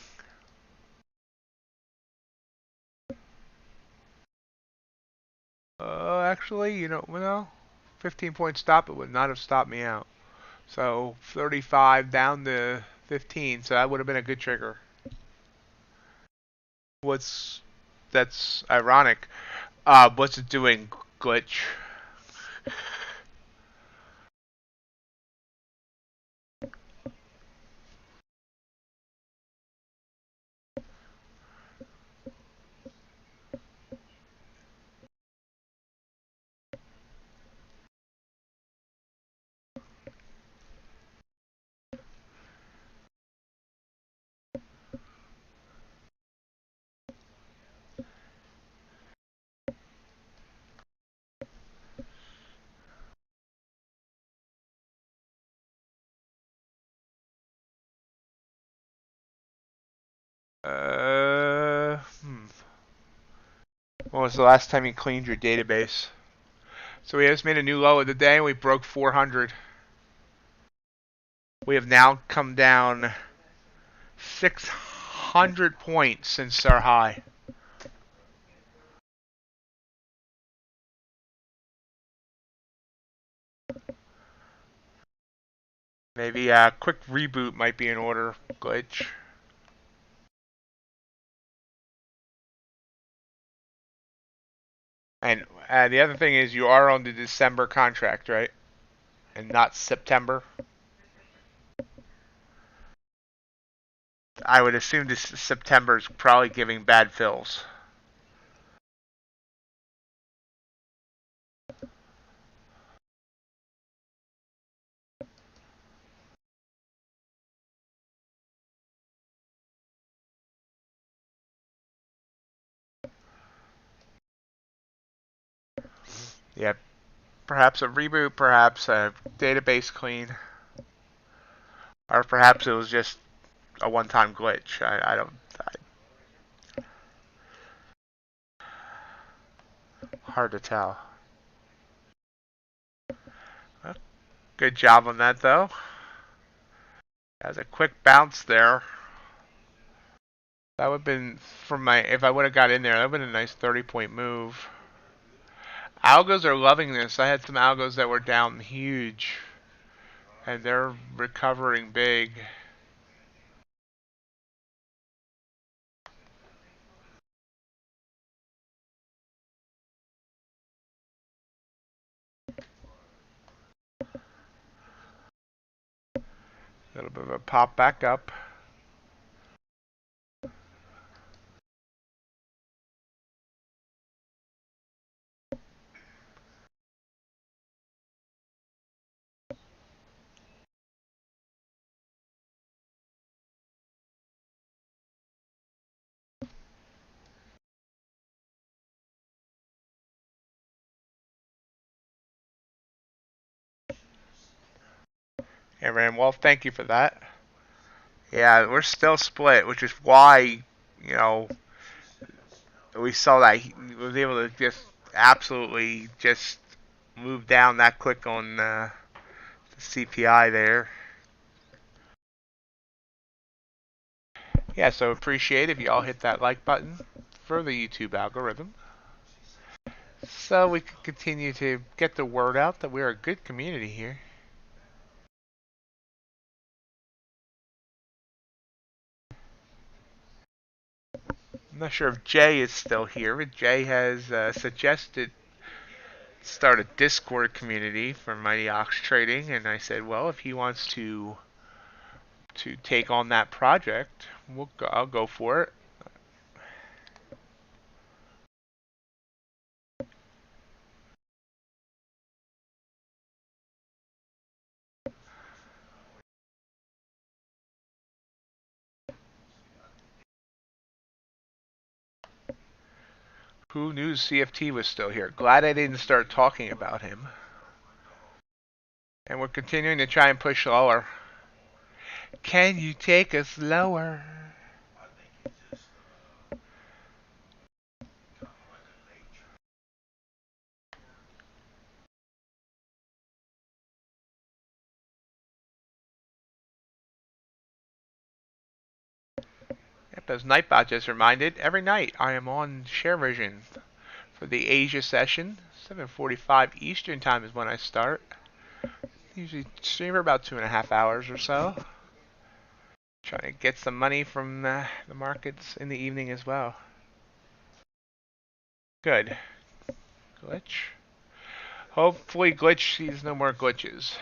Actually, you know, well, 15-point stop, it would not have stopped me out. So 35 down to 15, so that would have been a good trigger. That's ironic. What's it doing, glitch? When was the last time you cleaned your database? So we just made a new low of the day, and we broke 400. We have now come down 600 points since our high. Maybe a quick reboot might be in order, glitch. And the other thing is you are on the December contract, right? And not September. I would assume this September is probably giving bad fills. Yeah, perhaps a reboot, perhaps a database clean, or perhaps it was just a one-time glitch. I don't. Hard to tell. Well, good job on that, though. That was a quick bounce there. That would have been from my. If I would have got in there, that would have been a nice 30-point move. Algos are loving this. I had some algos that were down huge, and they're recovering big. A little bit of a pop back up. Hey, Ram, well, thank you for that. Yeah, we're still split, which is why, you know, we saw that he was able to just absolutely just move down that quick on the CPI there. Yeah, so appreciate if you all hit that like button for the YouTube algorithm, so we can continue to get the word out that we're a good community here. I'm not sure if Jay is still here, but Jay has suggested start a Discord community for MightyOxTrading, and I said, well, if he wants to take on that project, I'll go for it. Who knew CFT was still here? Glad I didn't start talking about him. And we're continuing to try and push lower. Can you take us lower? Yep, as Nightbot just reminded, every night I am on Sharevision for the Asia session. 7:45 Eastern time is when I start. Usually stream for about 2.5 hours or so. Trying to get some money from the markets in the evening as well. Good. Glitch. Hopefully Glitch sees no more glitches.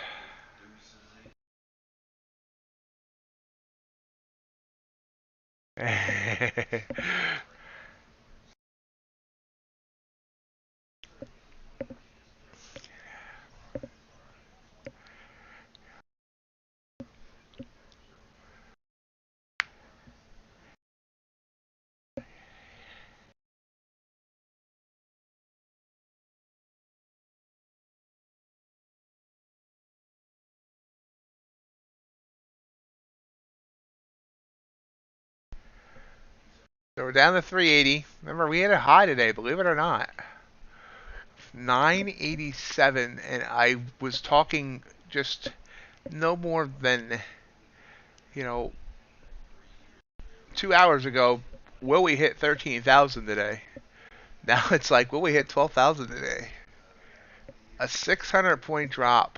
So we're down to 380. Remember, we had a high today, believe it or not. 987, and I was talking just no more than, you know, 2 hours ago. Will we hit 13,000 today? Now it's like, will we hit 12,000 today? A 600 point drop.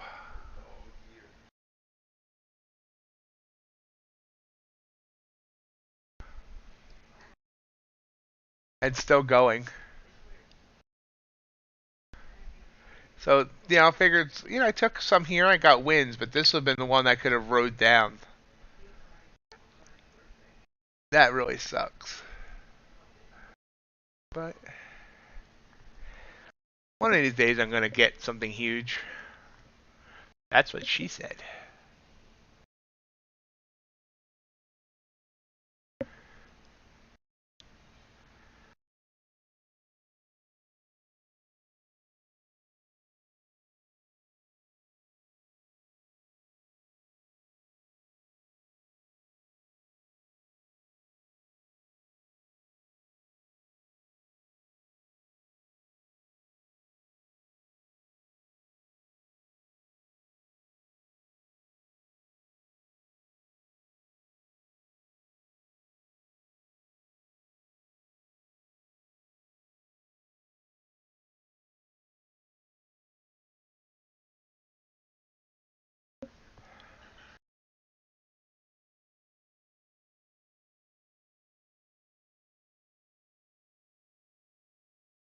And still going. So, I figured, I took some here, I got wins, but this would have been the one that could have rode down. That really sucks. But one of these days I'm going to get something huge. That's what she said.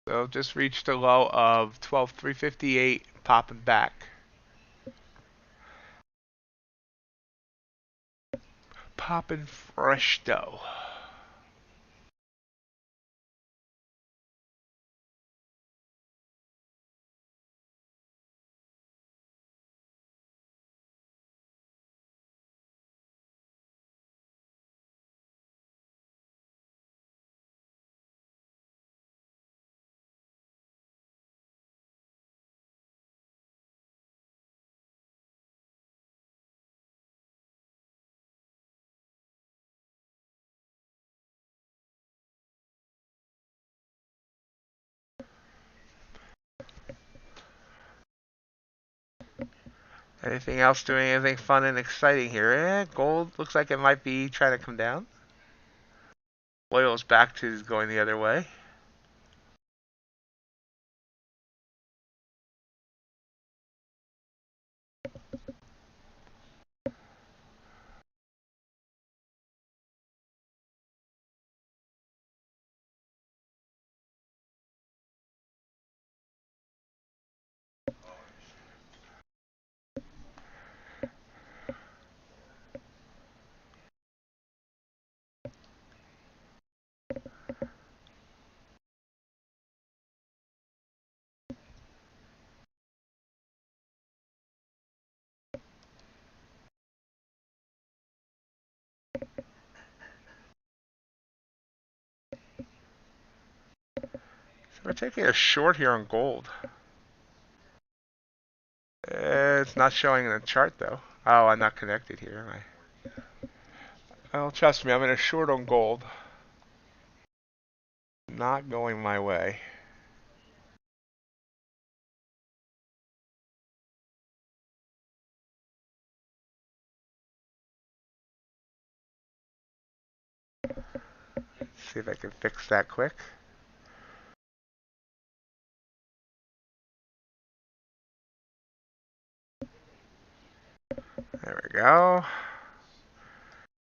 So just reached a low of 12,358, popping back. Popping fresh dough. Anything else doing anything fun and exciting here? Gold looks like it might be trying to come down. Oil's back to going the other way. So we're taking a short here on gold. It's not showing in the chart though. Oh, I'm not connected here, am I? Well, trust me, I'm in a short on gold. Not going my way. See if I can fix that quick. There we go.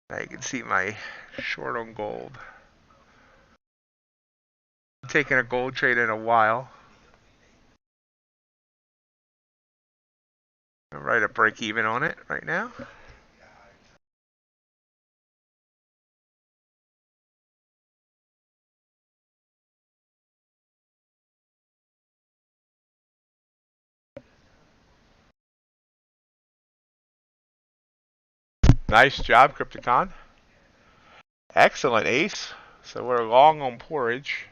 Now you can see my short on gold. I'm taking a gold trade in a while. I'm right at break even on it right now. Nice job, Crypticon. Excellent, Ace. So we're long on porridge.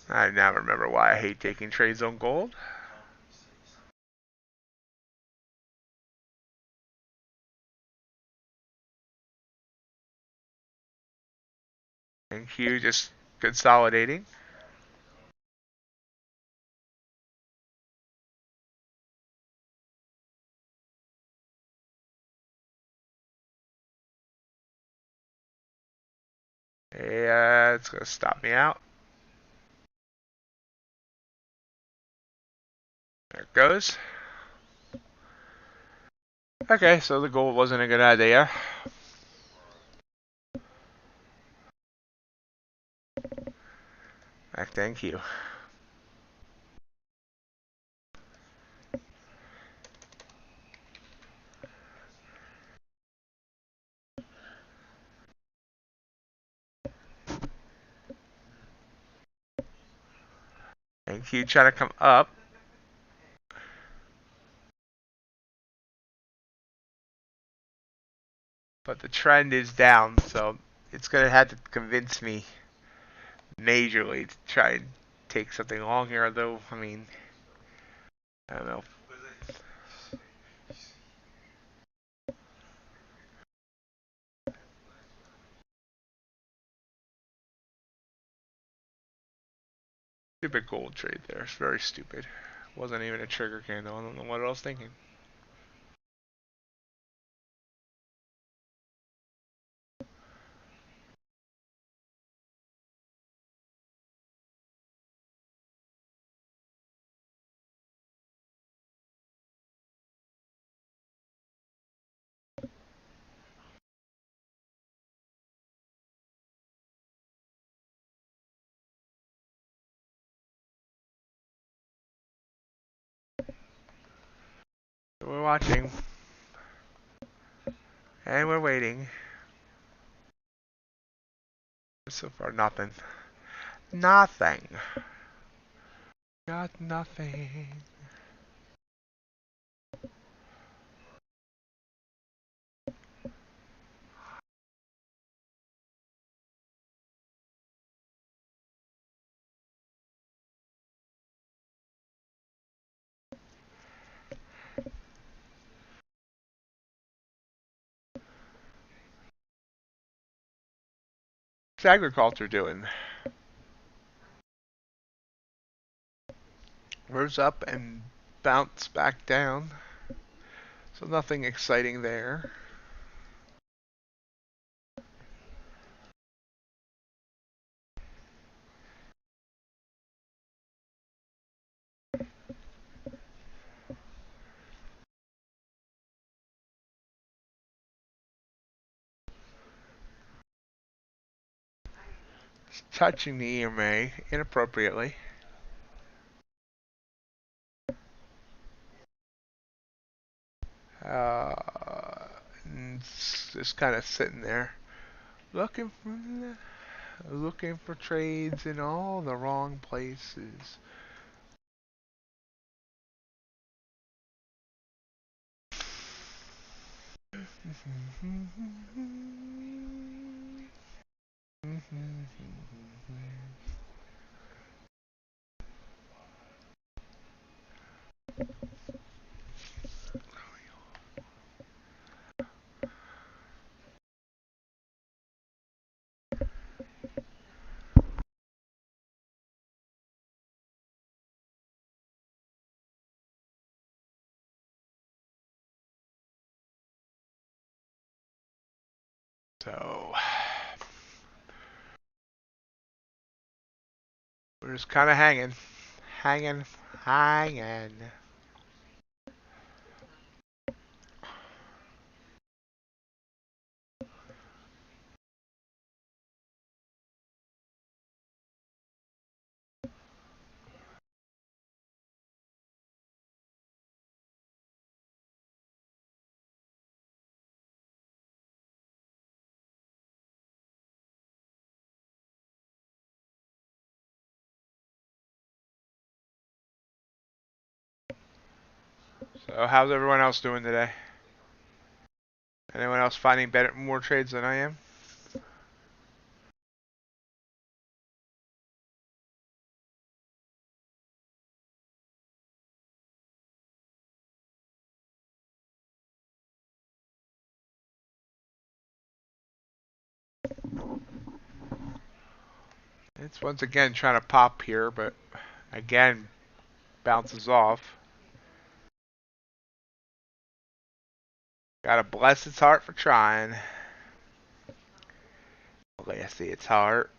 I now remember why I hate taking trades on gold. And Q just consolidating. Yeah, it's going to stop me out. There it goes. Okay, so the gold wasn't a good idea. Thank you. And Q trying to come up. But the trend is down, so it's going to have to convince me majorly to try and take something long here, although, I mean, I don't know. Stupid gold trade there. It's very stupid. Wasn't even a trigger candle. I don't know what I was thinking. So we're watching. And we're waiting. So far, nothing. Nothing. Got nothing. What's agriculture doing? Rose up and bounced back down. So nothing exciting there. Touching the EMA inappropriately. Just kind of sitting there, looking for trades in all the wrong places. So we're just kind of hanging. So how's everyone else doing today? Anyone else finding more trades than I am? It's once again trying to pop here, but again bounces off. Gotta bless its heart for trying. Okay, I see its heart.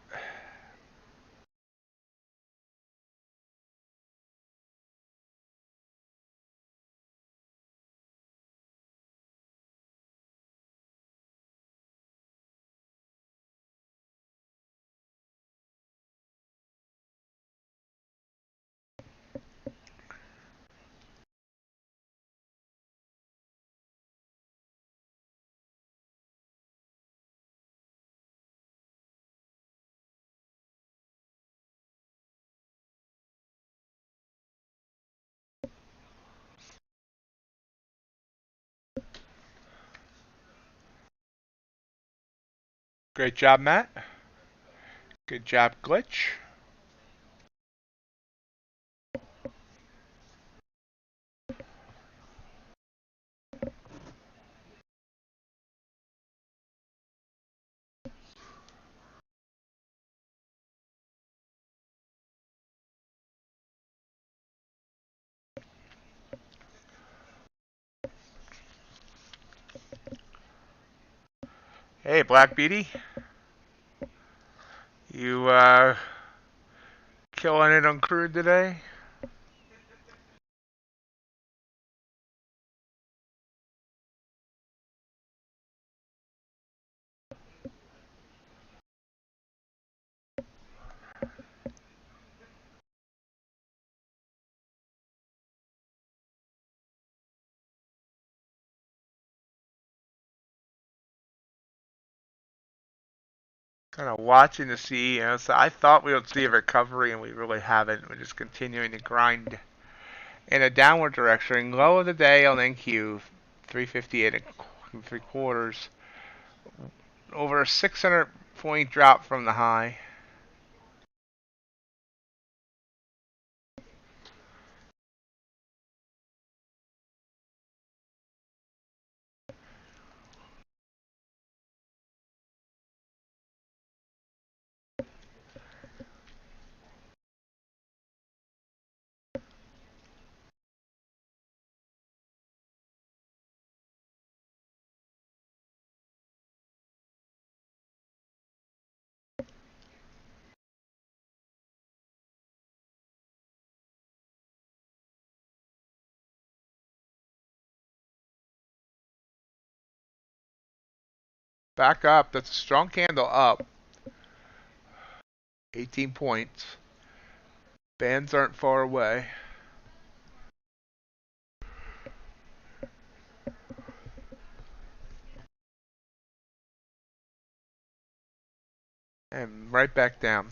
Great job, Matt. Good job, Glitch. Hey, Black Beauty. You killing it on Crude today? Kind of watching to see, so I thought we would see a recovery and we really haven't. We're just continuing to grind in a downward direction. Low of the day on NQ, 358 and 3/4. Over a 600 point drop from the high. back up. That's a strong candle up. 18 points. Bands aren't far away. And right back down.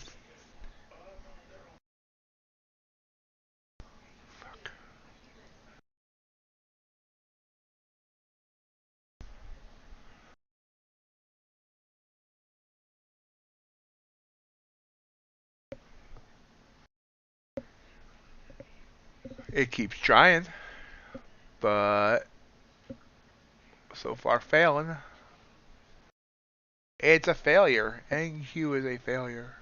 It keeps trying, but so far failing. It's a failure. NQ is a failure.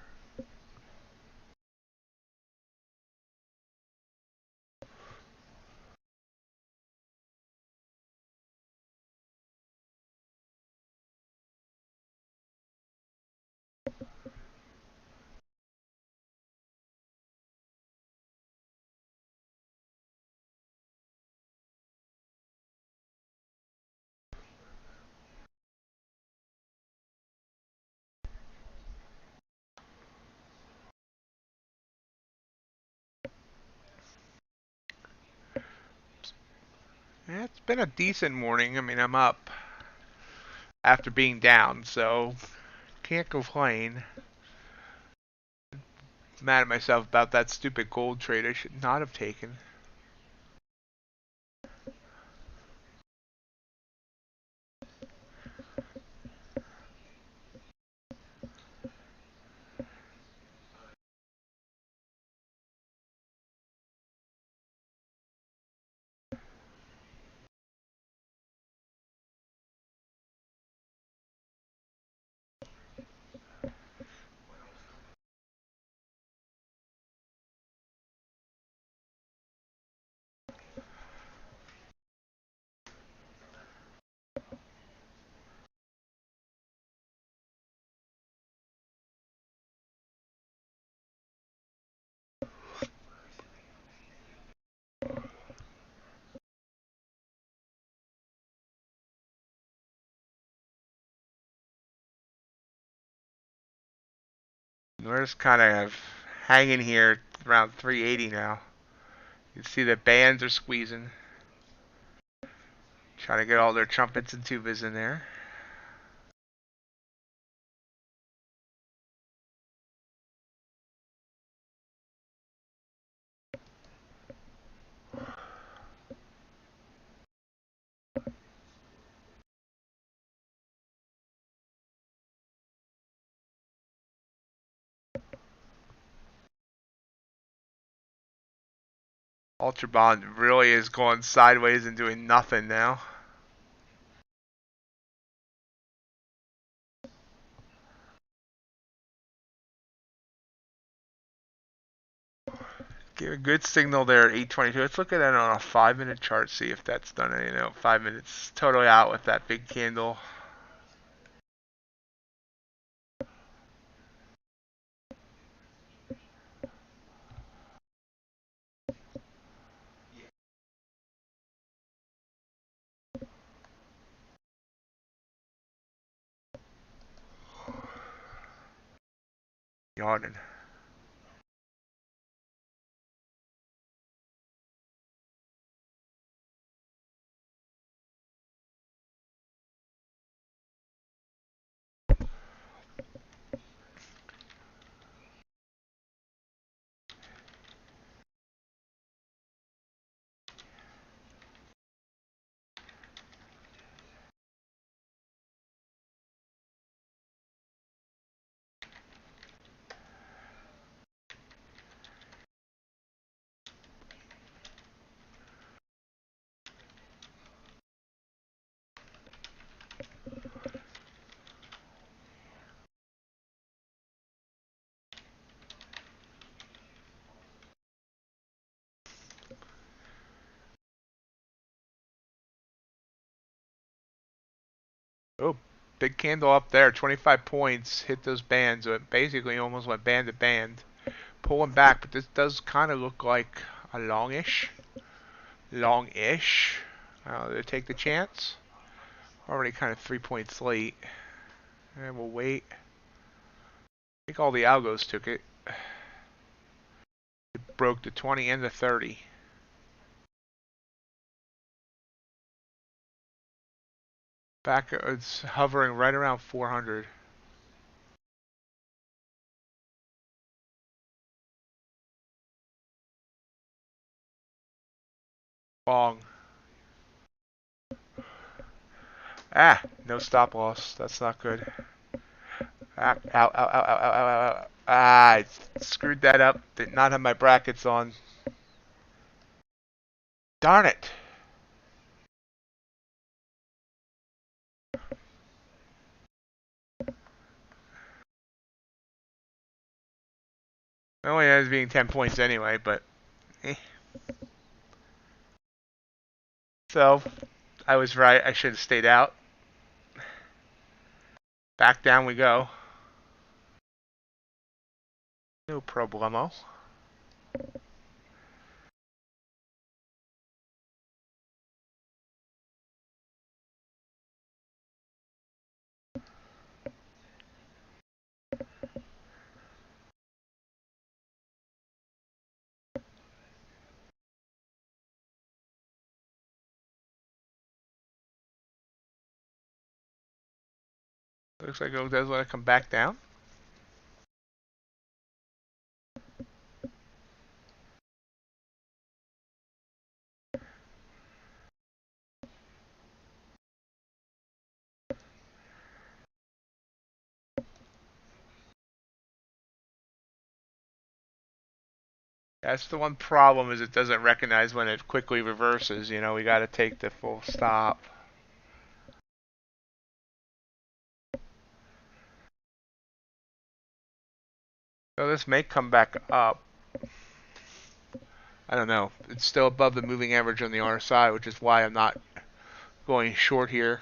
Yeah, it's been a decent morning. I mean, I'm up after being down, so can't complain. Mad at myself about that stupid gold trade I should not have taken. We're just kind of hanging here around 380 now. You can see the bands are squeezing. Trying to get all their trumpets and tubas in there. UltraBond really is going sideways and doing nothing now. Give a good signal there at 822. Let's look at that on a 5-minute chart, see if that's done any. 5 minutes totally out with that big candle. Yawning. Oh, big candle up there, 25 points, hit those bands. So it basically almost went band to band. Pulling back, but this does kind of look like a longish. Long-ish. They take the chance. Already kind of 3 points late. And we'll wait. I think all the algos took it. It broke the 20 and the 30. Back, it's hovering right around 400. Long. Ah, no stop loss. That's not good. Ah, ow, ow, ow, ow, ow, ow, ow. Ah, I screwed that up. Did not have my brackets on. Darn it. It only ends being 10 points anyway, but eh. So, I was right. I should have stayed out. Back down we go. No problemo. Looks like it does want to come back down. That's the one problem, is it doesn't recognize when it quickly reverses. You know, we got to take the full stop. So this may come back up. I don't know. It's still above the moving average on the RSI, which is why I'm not going short here.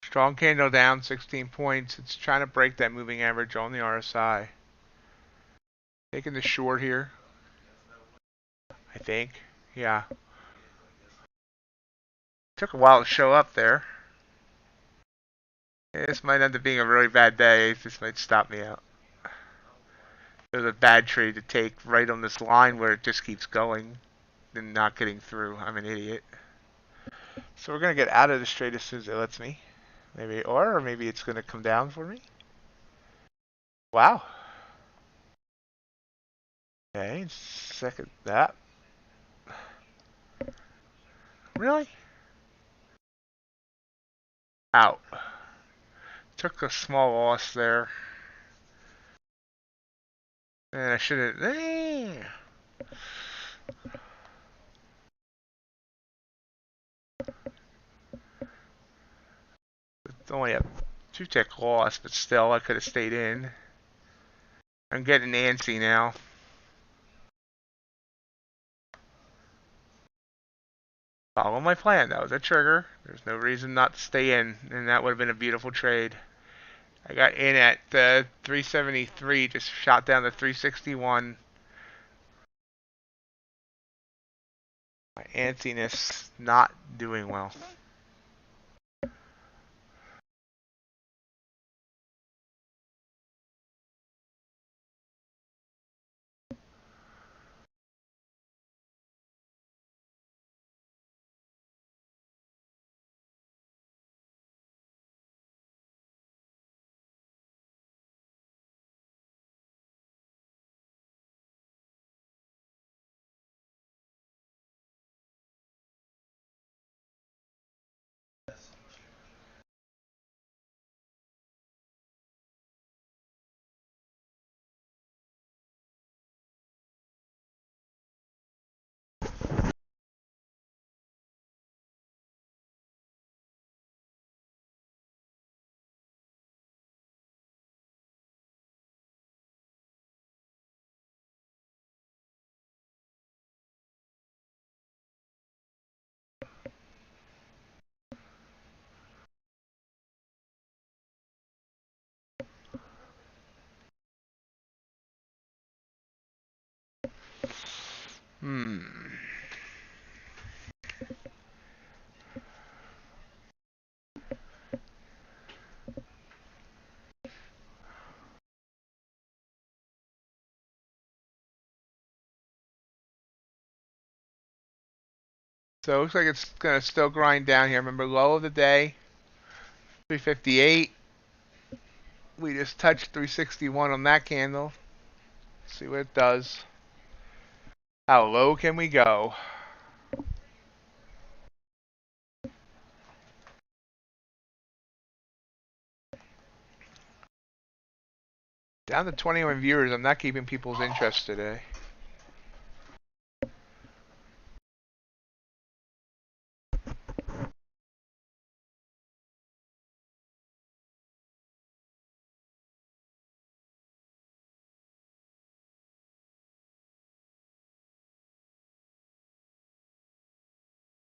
Strong candle down, 16 points. It's trying to break that moving average on the RSI. Taking the short here, I think. Yeah. Took a while to show up there. This might end up being a really bad day. This might stop me out. It was a bad trade to take right on this line where it just keeps going and not getting through. I'm an idiot. So we're going to get out of this trade as soon as it lets me. Maybe, or maybe it's going to come down for me. Wow. Okay, second that. Really? Out. Took a small loss there. And I should have. It's only a 2-tick loss, but still, I could have stayed in. I'm getting antsy now. Follow my plan. That was a trigger. There's no reason not to stay in, and that would have been a beautiful trade. I got in at 373, just shot down to 361. My antsiness not doing well. So it looks like it's going to still grind down here. Remember, low of the day, 358. We just touched 361 on that candle. See what it does. How low can we go? Down to 21 viewers. I'm not keeping people's interest today.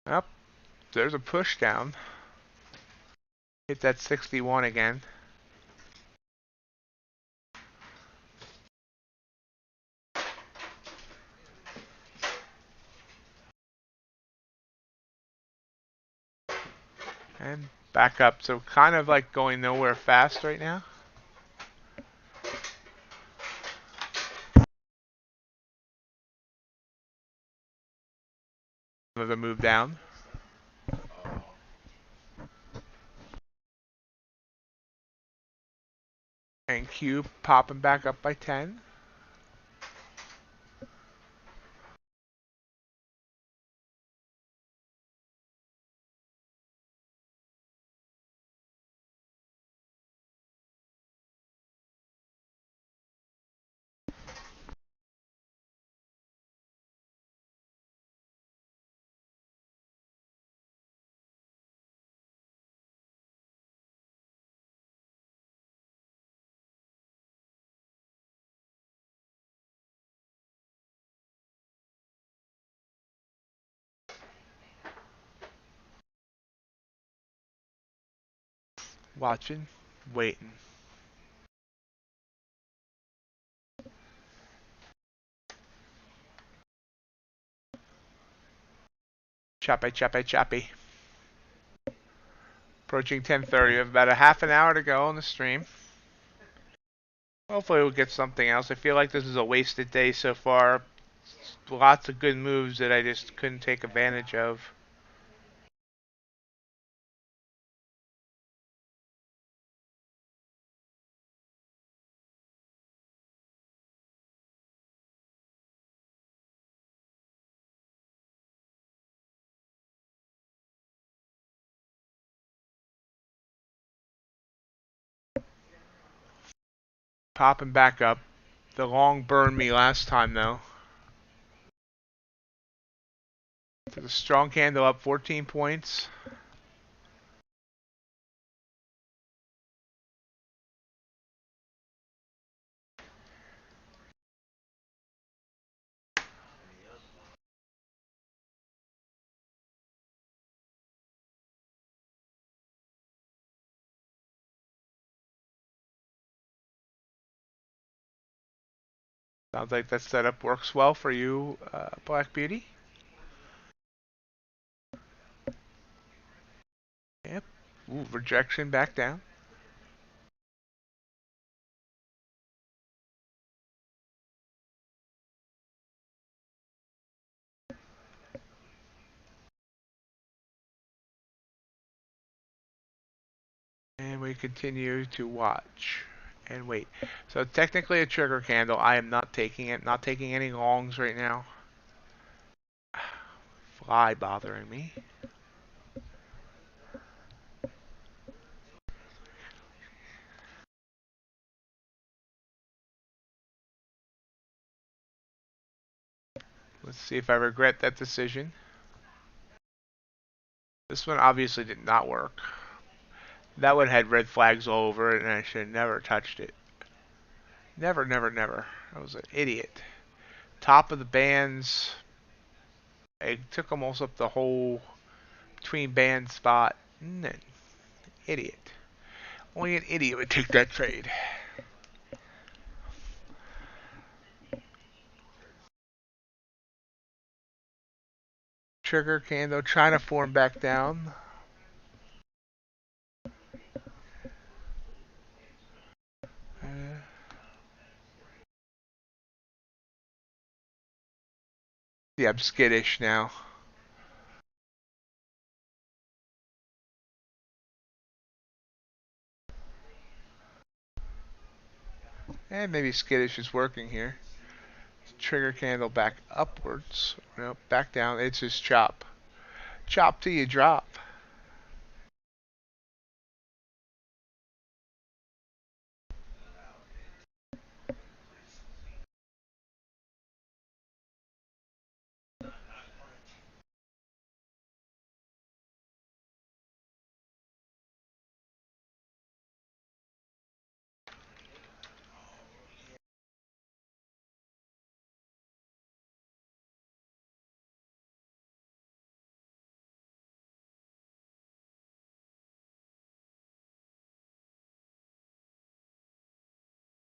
Up, there's a push down. Hit that 61 again. And back up. So kind of like going nowhere fast right now. Another move down. And Q popping back up by 10. Watching, waiting. Choppy, choppy, choppy. Approaching 10:30. We have about a half an hour to go on the stream. Hopefully we'll get something else. I feel like this is a wasted day so far. Lots of good moves that I just couldn't take advantage of. Popping back up. The long burned me last time though. Took a strong candle up 14 points. Sounds like that setup works well for you, Black Beauty. Yep. Ooh, rejection back down. And we continue to watch and wait. So technically a trigger candle. I am not taking it. Not taking any longs right now. Fly bothering me. Let's see if I regret that decision. This one obviously did not work. That one had red flags all over it and I should have never touched it. Never, never, never. I was an idiot. Top of the bands. I took almost up the whole between band spot. Idiot. Only an idiot would take that trade. Trigger candle trying to form back down. Yeah, I'm skittish now. And maybe skittish is working here. Trigger candle back upwards. Nope, back down. It's just chop. Chop till you drop.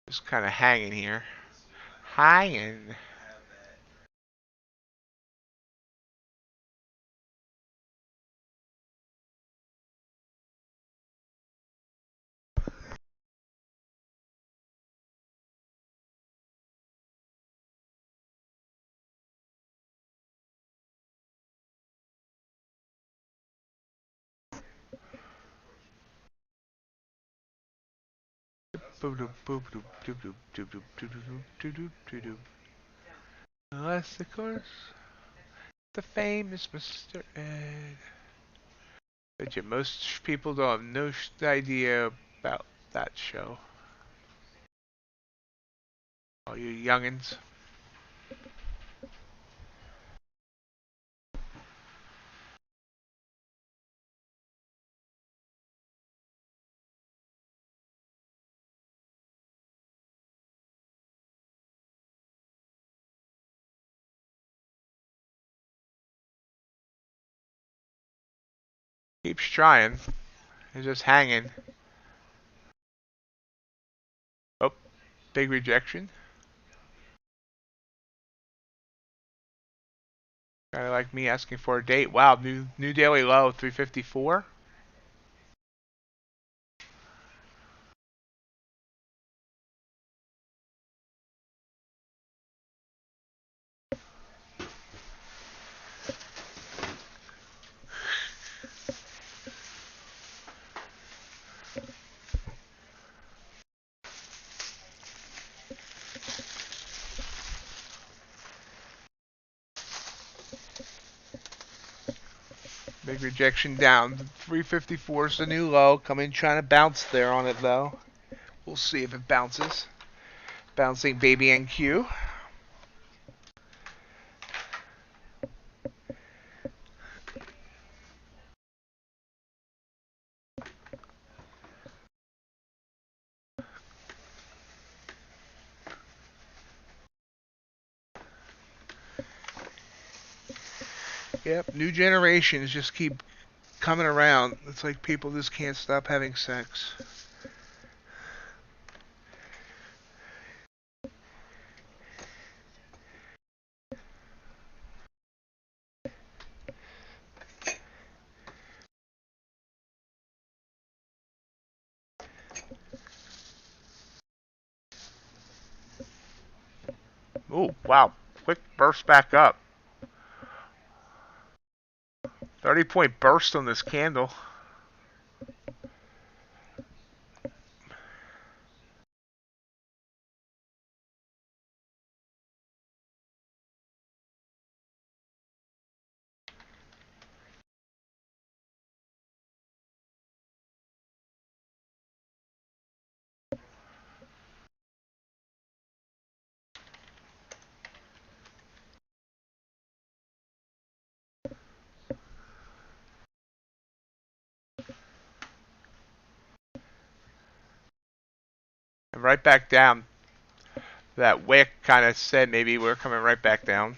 Just kind of hanging here. Hanging. Unless, of course, the famous Mr. Ed. Bet you most people don't have no idea about that show. All you youngins. Keeps trying. He's just hanging. Oh, big rejection. Kind of like me asking for a date. Wow, new daily low, 354. Big rejection down. 354 is the new low. Come in trying to bounce there on it though. We'll see if it bounces. Bouncing baby NQ. Yep, new generations just keep coming around. It's like people just can't stop having sex. Oh, wow. Quick burst back up. 30-point burst on this candle. And right back down. That wick kind of said maybe we're coming right back down.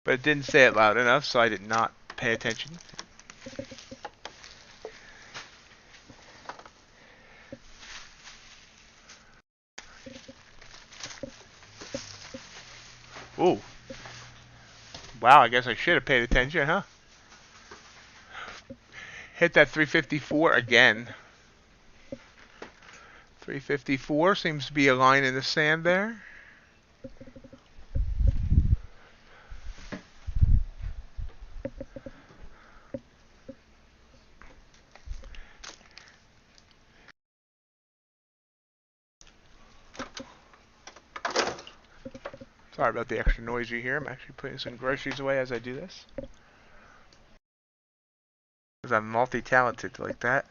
But it didn't say it loud enough, so I did not pay attention. Ooh. Wow, I guess I should have paid attention, huh? Hit that 354 again. 354 seems to be a line in the sand there. Sorry about the extra noise you hear. I'm actually putting some groceries away as I do this. Because I'm multi-talented like that.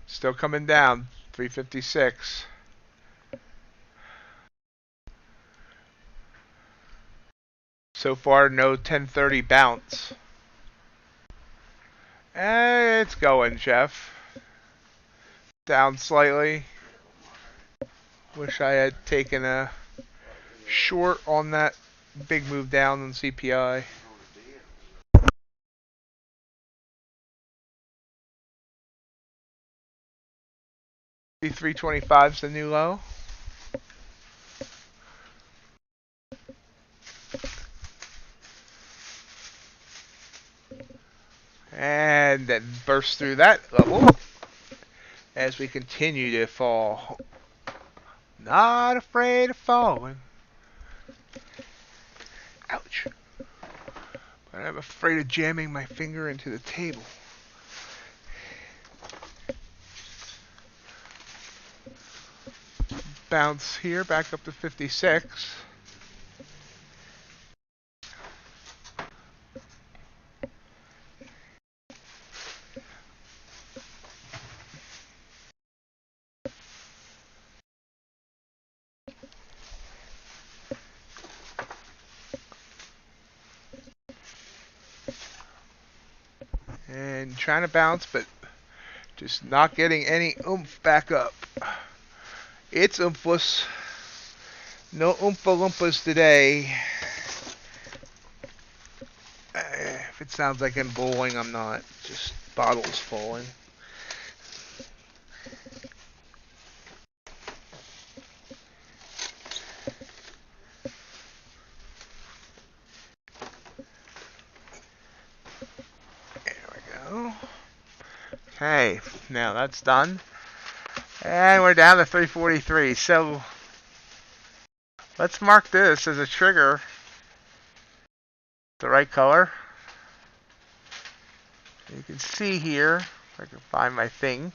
Still coming down. 356. So far, no 1030 bounce. It's going, Jeff. Down slightly. Wish I had taken a short on that big move down on CPI. $325 is the new low. And then burst through that level as we continue to fall. Not afraid of falling. Ouch. But I'm afraid of jamming my finger into the table. Bounce here, back up to 56. And trying to bounce, but just not getting any oomph back up. It's oomphless. No Oompa Loompas today. If it sounds like I'm bowling, I'm not. Just bottles falling. There we go. Okay, now that's done. And we're down to 343. So let's mark this as a trigger. The right color. You can see here, if I can find my thing.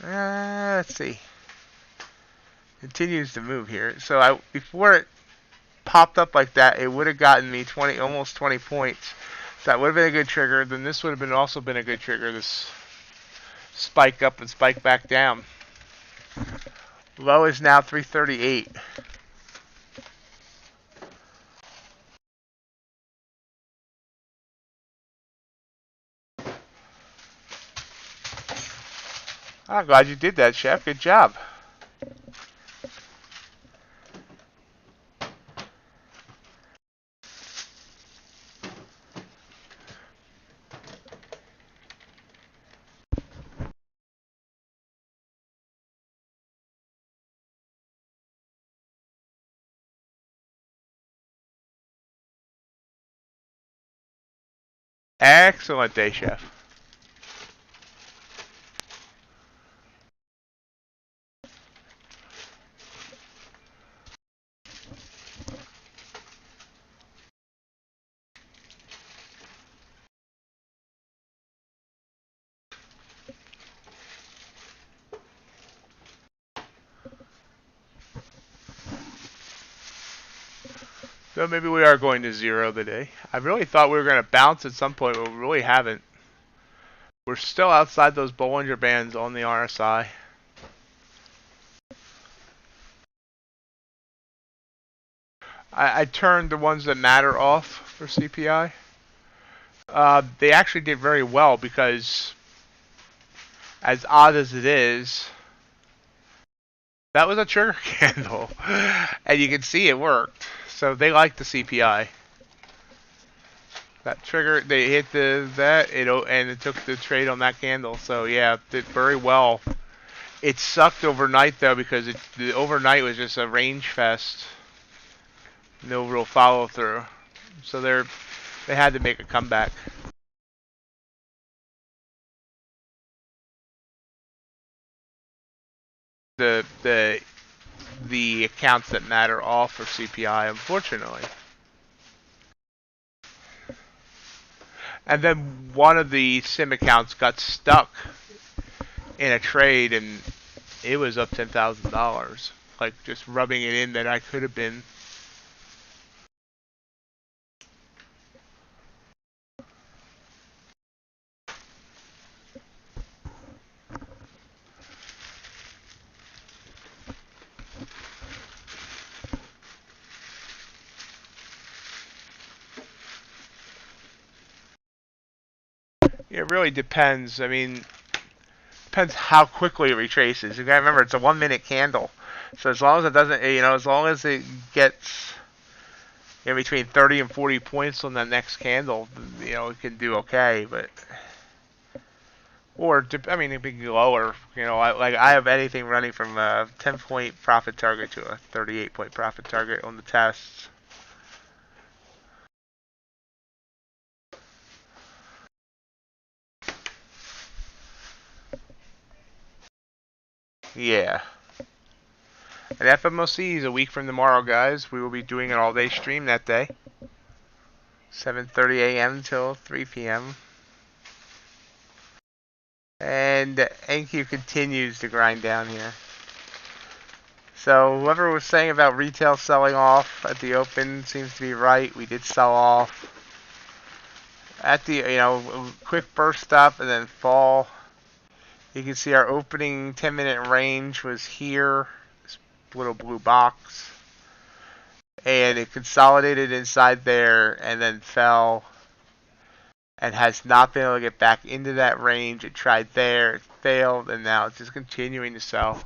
Let's see. Continues to move here. So before it popped up like that, it would have gotten me almost 20 points. So that would have been a good trigger. Then this would have also been a good trigger. This spike up and spike back down. Low is now 338. I'm glad you did that, Chef. Good job. Excellent day, Chef. So maybe we are going to zero today. I really thought we were going to bounce at some point, but we really haven't. We're still outside those Bollinger Bands on the RSI. I turned the ones that matter off for CPI. They actually did very well because, as odd as it is, that was a trigger candle, and you can see it worked. So they like the CPI. That trigger, they hit and it took the trade on that candle. So yeah, did very well. It sucked overnight though because the overnight was just a range fest. No real follow through. So they had to make a comeback. The accounts that matter all for CPI, unfortunately. And then one of the sim accounts got stuck in a trade, and it was up $10,000. Like just rubbing it in that I could have been. It really depends. I mean, depends how quickly it retraces. You gotta remember it's a 1 minute candle, so as long as it doesn't, as long as it gets between 30 and 40 points on the next candle, it can do okay. But I mean, it can go lower. I have anything running from a 10-point profit target to a 38-point profit target on the tests. Yeah. And FMOC is a week from tomorrow, guys. We will be doing an all-day stream that day. 7:30 a.m. till 3 p.m. And NQ continues to grind down here. So whoever was saying about retail selling off at the open seems to be right. We did sell off at the, quick burst up and then fall. You can see our opening 10-minute range was here, this little blue box. And it consolidated inside there and then fell and has not been able to get back into that range. It tried there, it failed, and now it's just continuing to sell.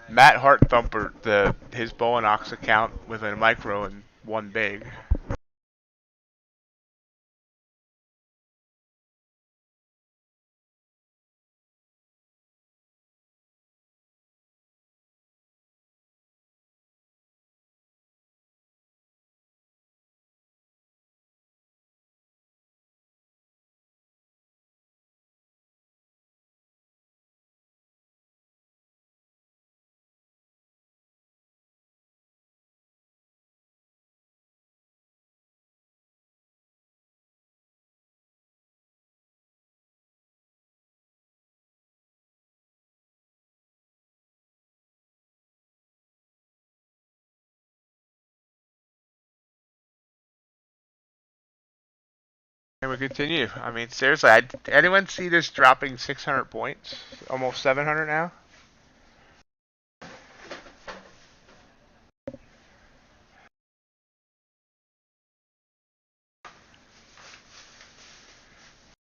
Matt Hart Thumper, his Bow and Ox account with a micro and one big. And we continue. I mean, seriously, anyone see this dropping 600 points? Almost 700 now?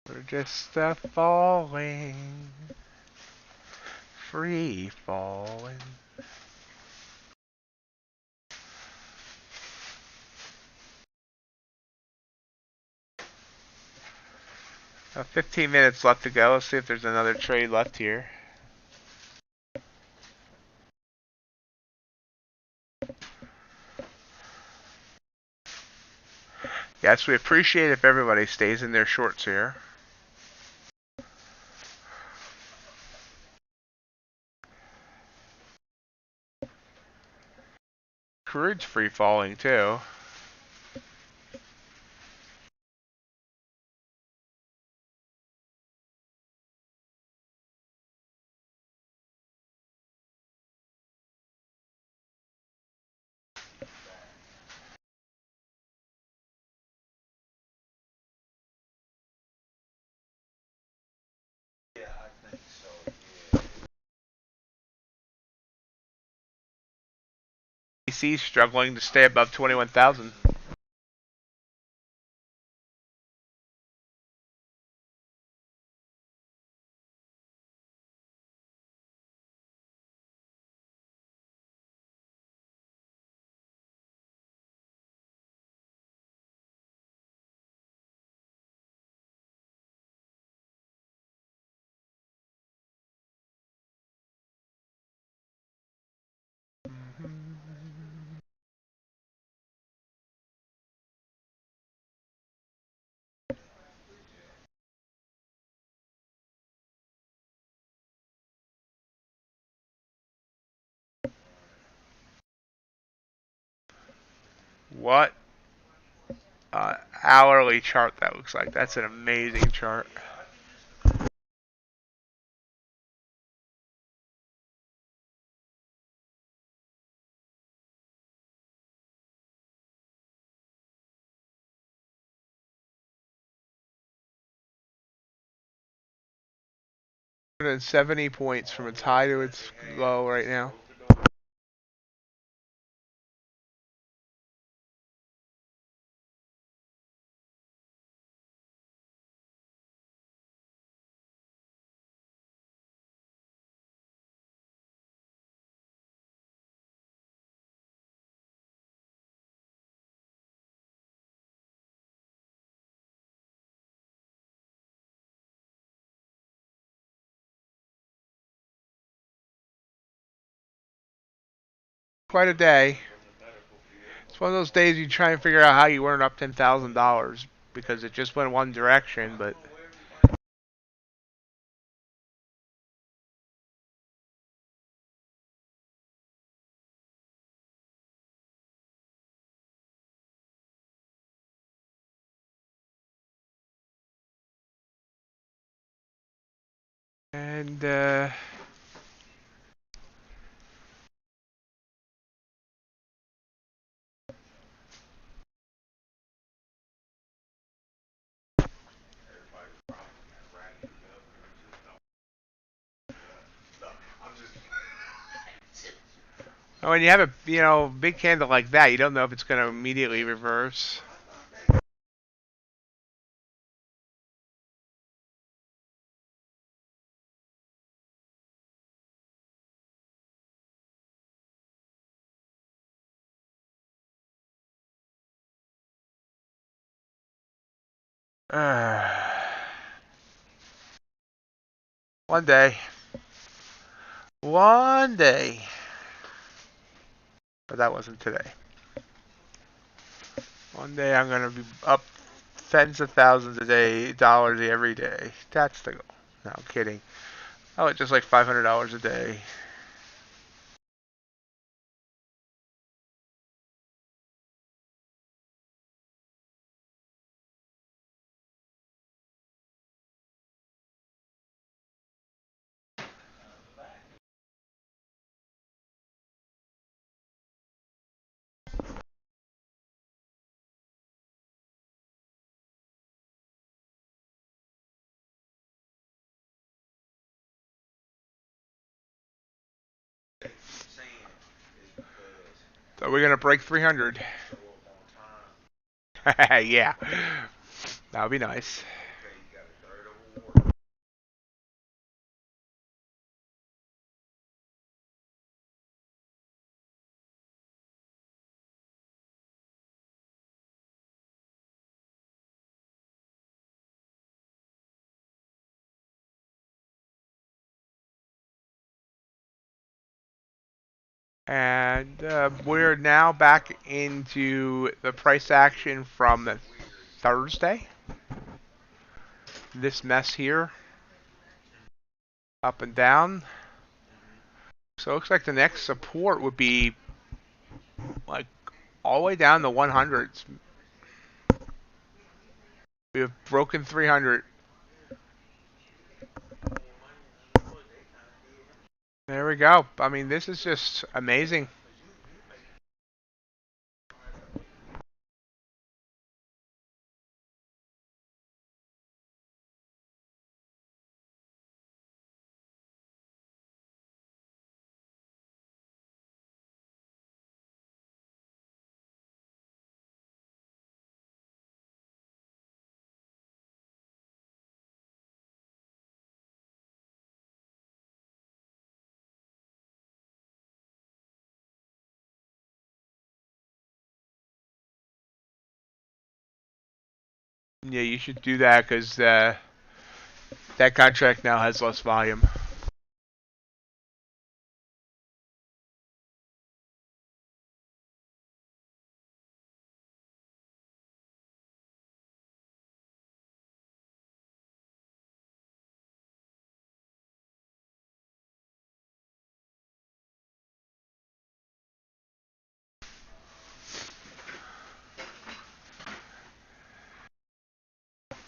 We're just falling. Free falling. 15 minutes left to go. Let's see if there's another trade left here. Yes, we appreciate if everybody stays in their shorts here. Crude's free falling too. EC struggling to stay above 21,000. What hourly chart that looks like. That's an amazing chart. And 70 points from its high to its low right now. Quite a day. It's one of those days you try and figure out how you earn up $10,000 because it just went one direction, but and when you have a big candle like that, you don't know if it's going to immediately reverse. One day. One day. But that wasn't today. One day I'm going to be up tens of thousands a day, dollars every day. That's the goal. No, I'm kidding. Oh, it's just like $500 a day. So we're going to break 300. Yeah. That would be nice. And we're now back into the price action from Thursday. This mess here, up and down. So it looks like the next support would be like all the way down to 100s. We have broken 300. There we go. I mean, this is just amazing. Yeah, you should do that because that contract now has less volume.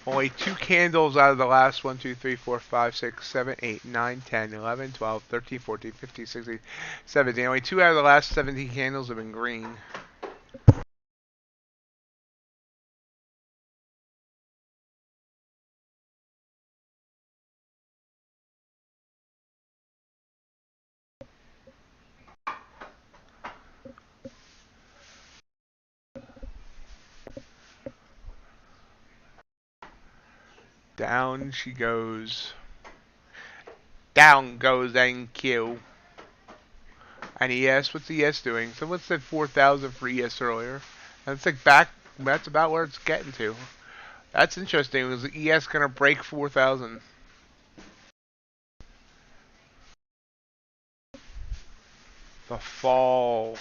Only 2 candles out of the last 1, 2, 3, 4, 5, 6, 7, 8, 9, 10, 11, 12, 13, 14, 15, 16, 17. Only 2 out of the last 17 candles have been green. Down she goes. Down goes NQ. And ES, what's ES doing? Someone said 4,000 for ES earlier. That's like back, that's about where it's getting to. That's interesting. Was ES going to break 4,000? The fall.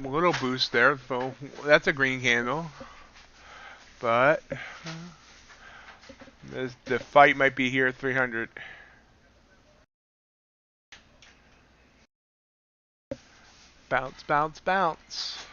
A little boost there. So that's a green candle. But the fight might be here at 300. Bounce, bounce, bounce.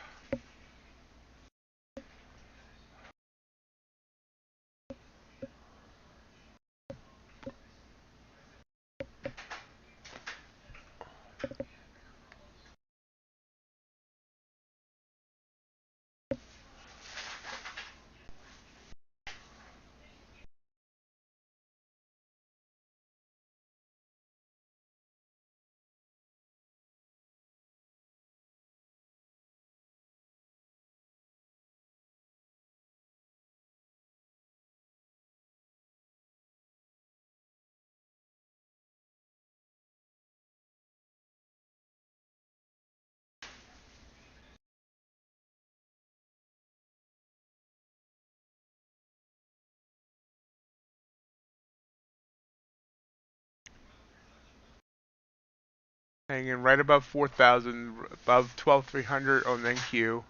Hanging right above 4,000, above 12,300 on NQ.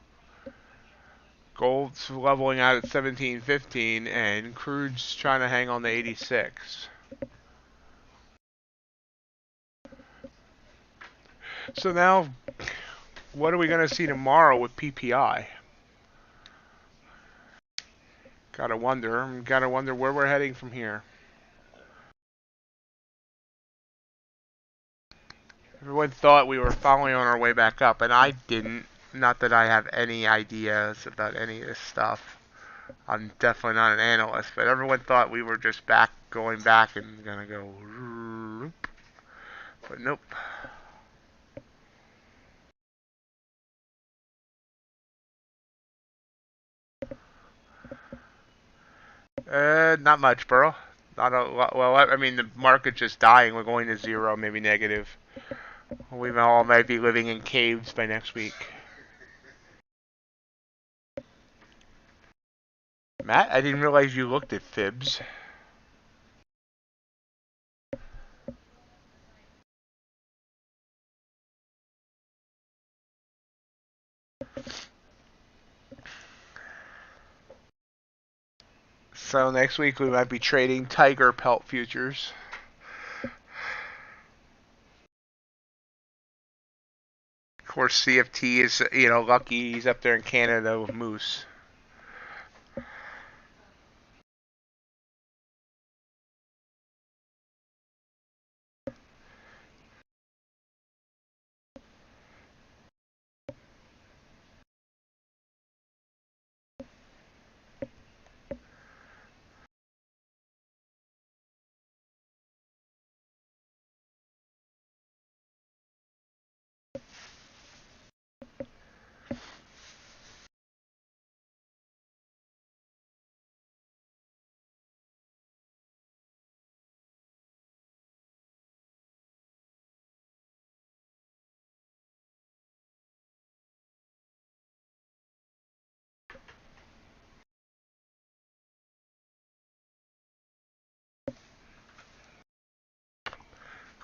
Gold's leveling out at 17.15, and Crude's trying to hang on to 86. So now, what are we going to see tomorrow with PPI? Gotta wonder. Gotta wonder where we're heading from here. Everyone thought we were finally on our way back up, and I didn't. Not that I have any ideas about any of this stuff. I'm definitely not an analyst, but everyone thought we were just going back and gonna go. But nope. Not much, Burl. Not a lot. Well, I mean, the market's just dying. We're going to zero, maybe negative. We all might be living in caves by next week. Matt, I didn't realize you looked at fibs. So next week we might be trading tiger pelt futures. Of course, CFT is, lucky he's up there in Canada with moose.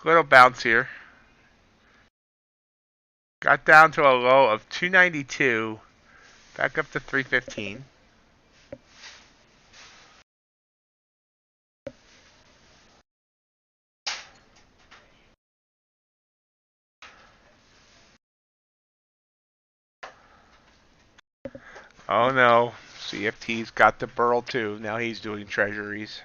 Little bounce here. Got down to a low of 292. Back up to 315. Oh no, CFT's got the burl too. Now he's doing treasuries.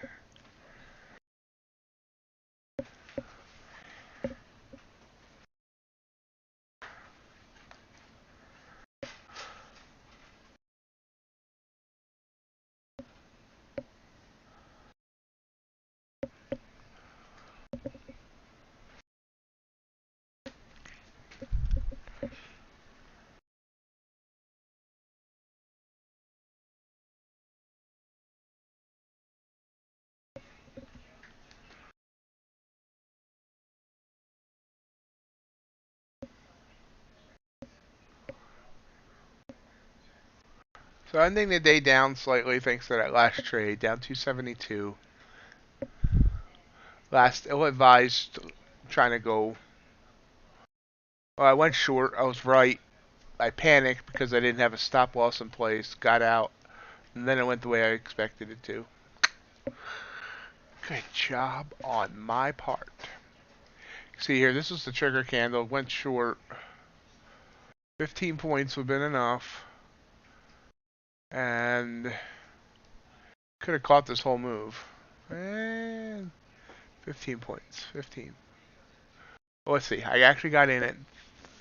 So ending the day down slightly thanks to that last trade, down 272. Last ill-advised, trying to go. Well, I went short. I was right. I panicked because I didn't have a stop loss in place. Got out, and then it went the way I expected it to. Good job on my part. See here, this was the trigger candle. Went short. 15 points would have been enough. And could have caught this whole move. And 15 points. 15. Well, let's see. I actually got in at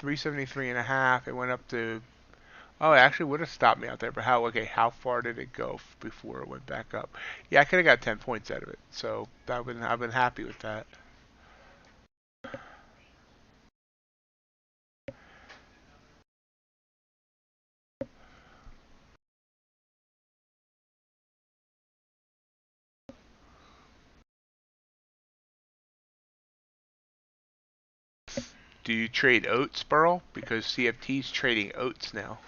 373.5. It went up to... Oh, it actually would have stopped me out there. But how far did it go before it went back up? Yeah, I could have got 10 points out of it. So I've been happy with that. Do you trade oats, Burl? Because CFT's trading oats now.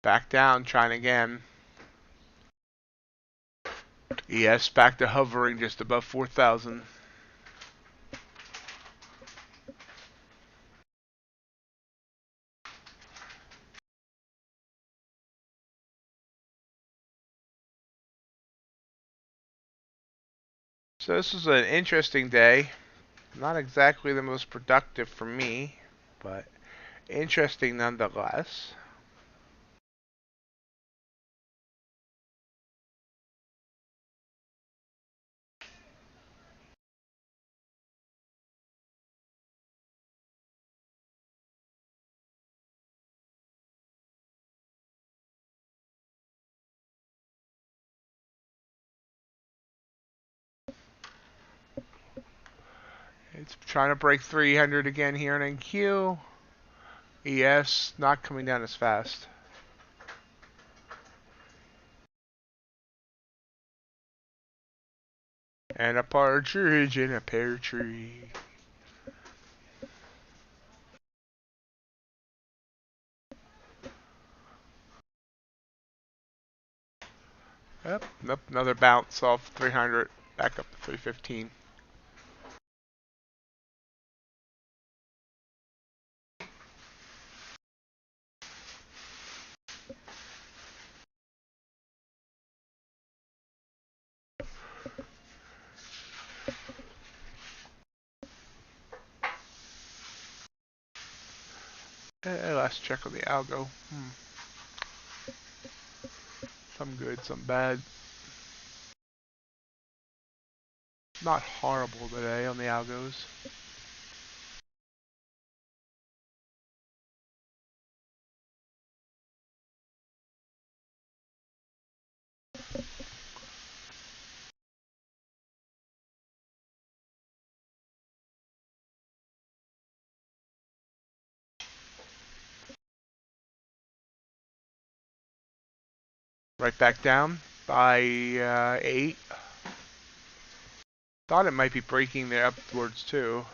Back down, trying again. Yes, back to hovering just above 4,000. So this was an interesting day. Not exactly the most productive for me, but interesting nonetheless. It's trying to break 300 again here in NQ. ES not coming down as fast. And a partridge in a pear tree. Yep, nope, another bounce off 300, back up to 315. Last check on the algo. Some good, some bad. Not horrible today on the algos. Right back down by 8. Thought it might be breaking there upwards too.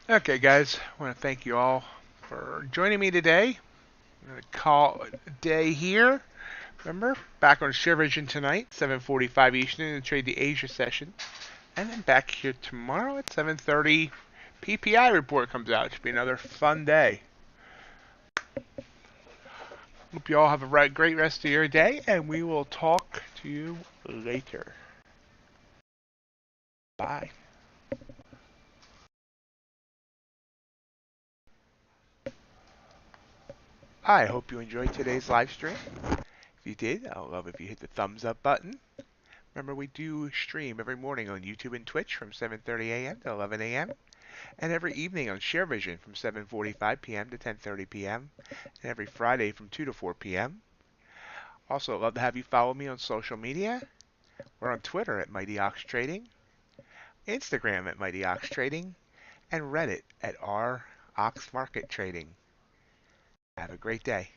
Okay, guys, I want to thank you all for joining me today. I'm going to call it a day here. Remember, back on Sharevision tonight, 7:45 Eastern, to trade the Asia session. And then back here tomorrow at 7:30, PPI report comes out. It should be another fun day. Hope you all have a great rest of your day, and we will talk to you later. Bye. I hope you enjoyed today's live stream. If you did, I'll love if you hit the thumbs up button. Remember, we do stream every morning on YouTube and Twitch from 7:30 a.m. to 11 a.m. and every evening on Sharevision from 7:45 p.m. to 10:30 p.m. and every Friday from 2 to 4 p.m. Also, I'd love to have you follow me on social media. We're on Twitter at MightyOxTrading, Instagram at MightyOxTrading, and Reddit at r/oxmarkettrading. Have a great day.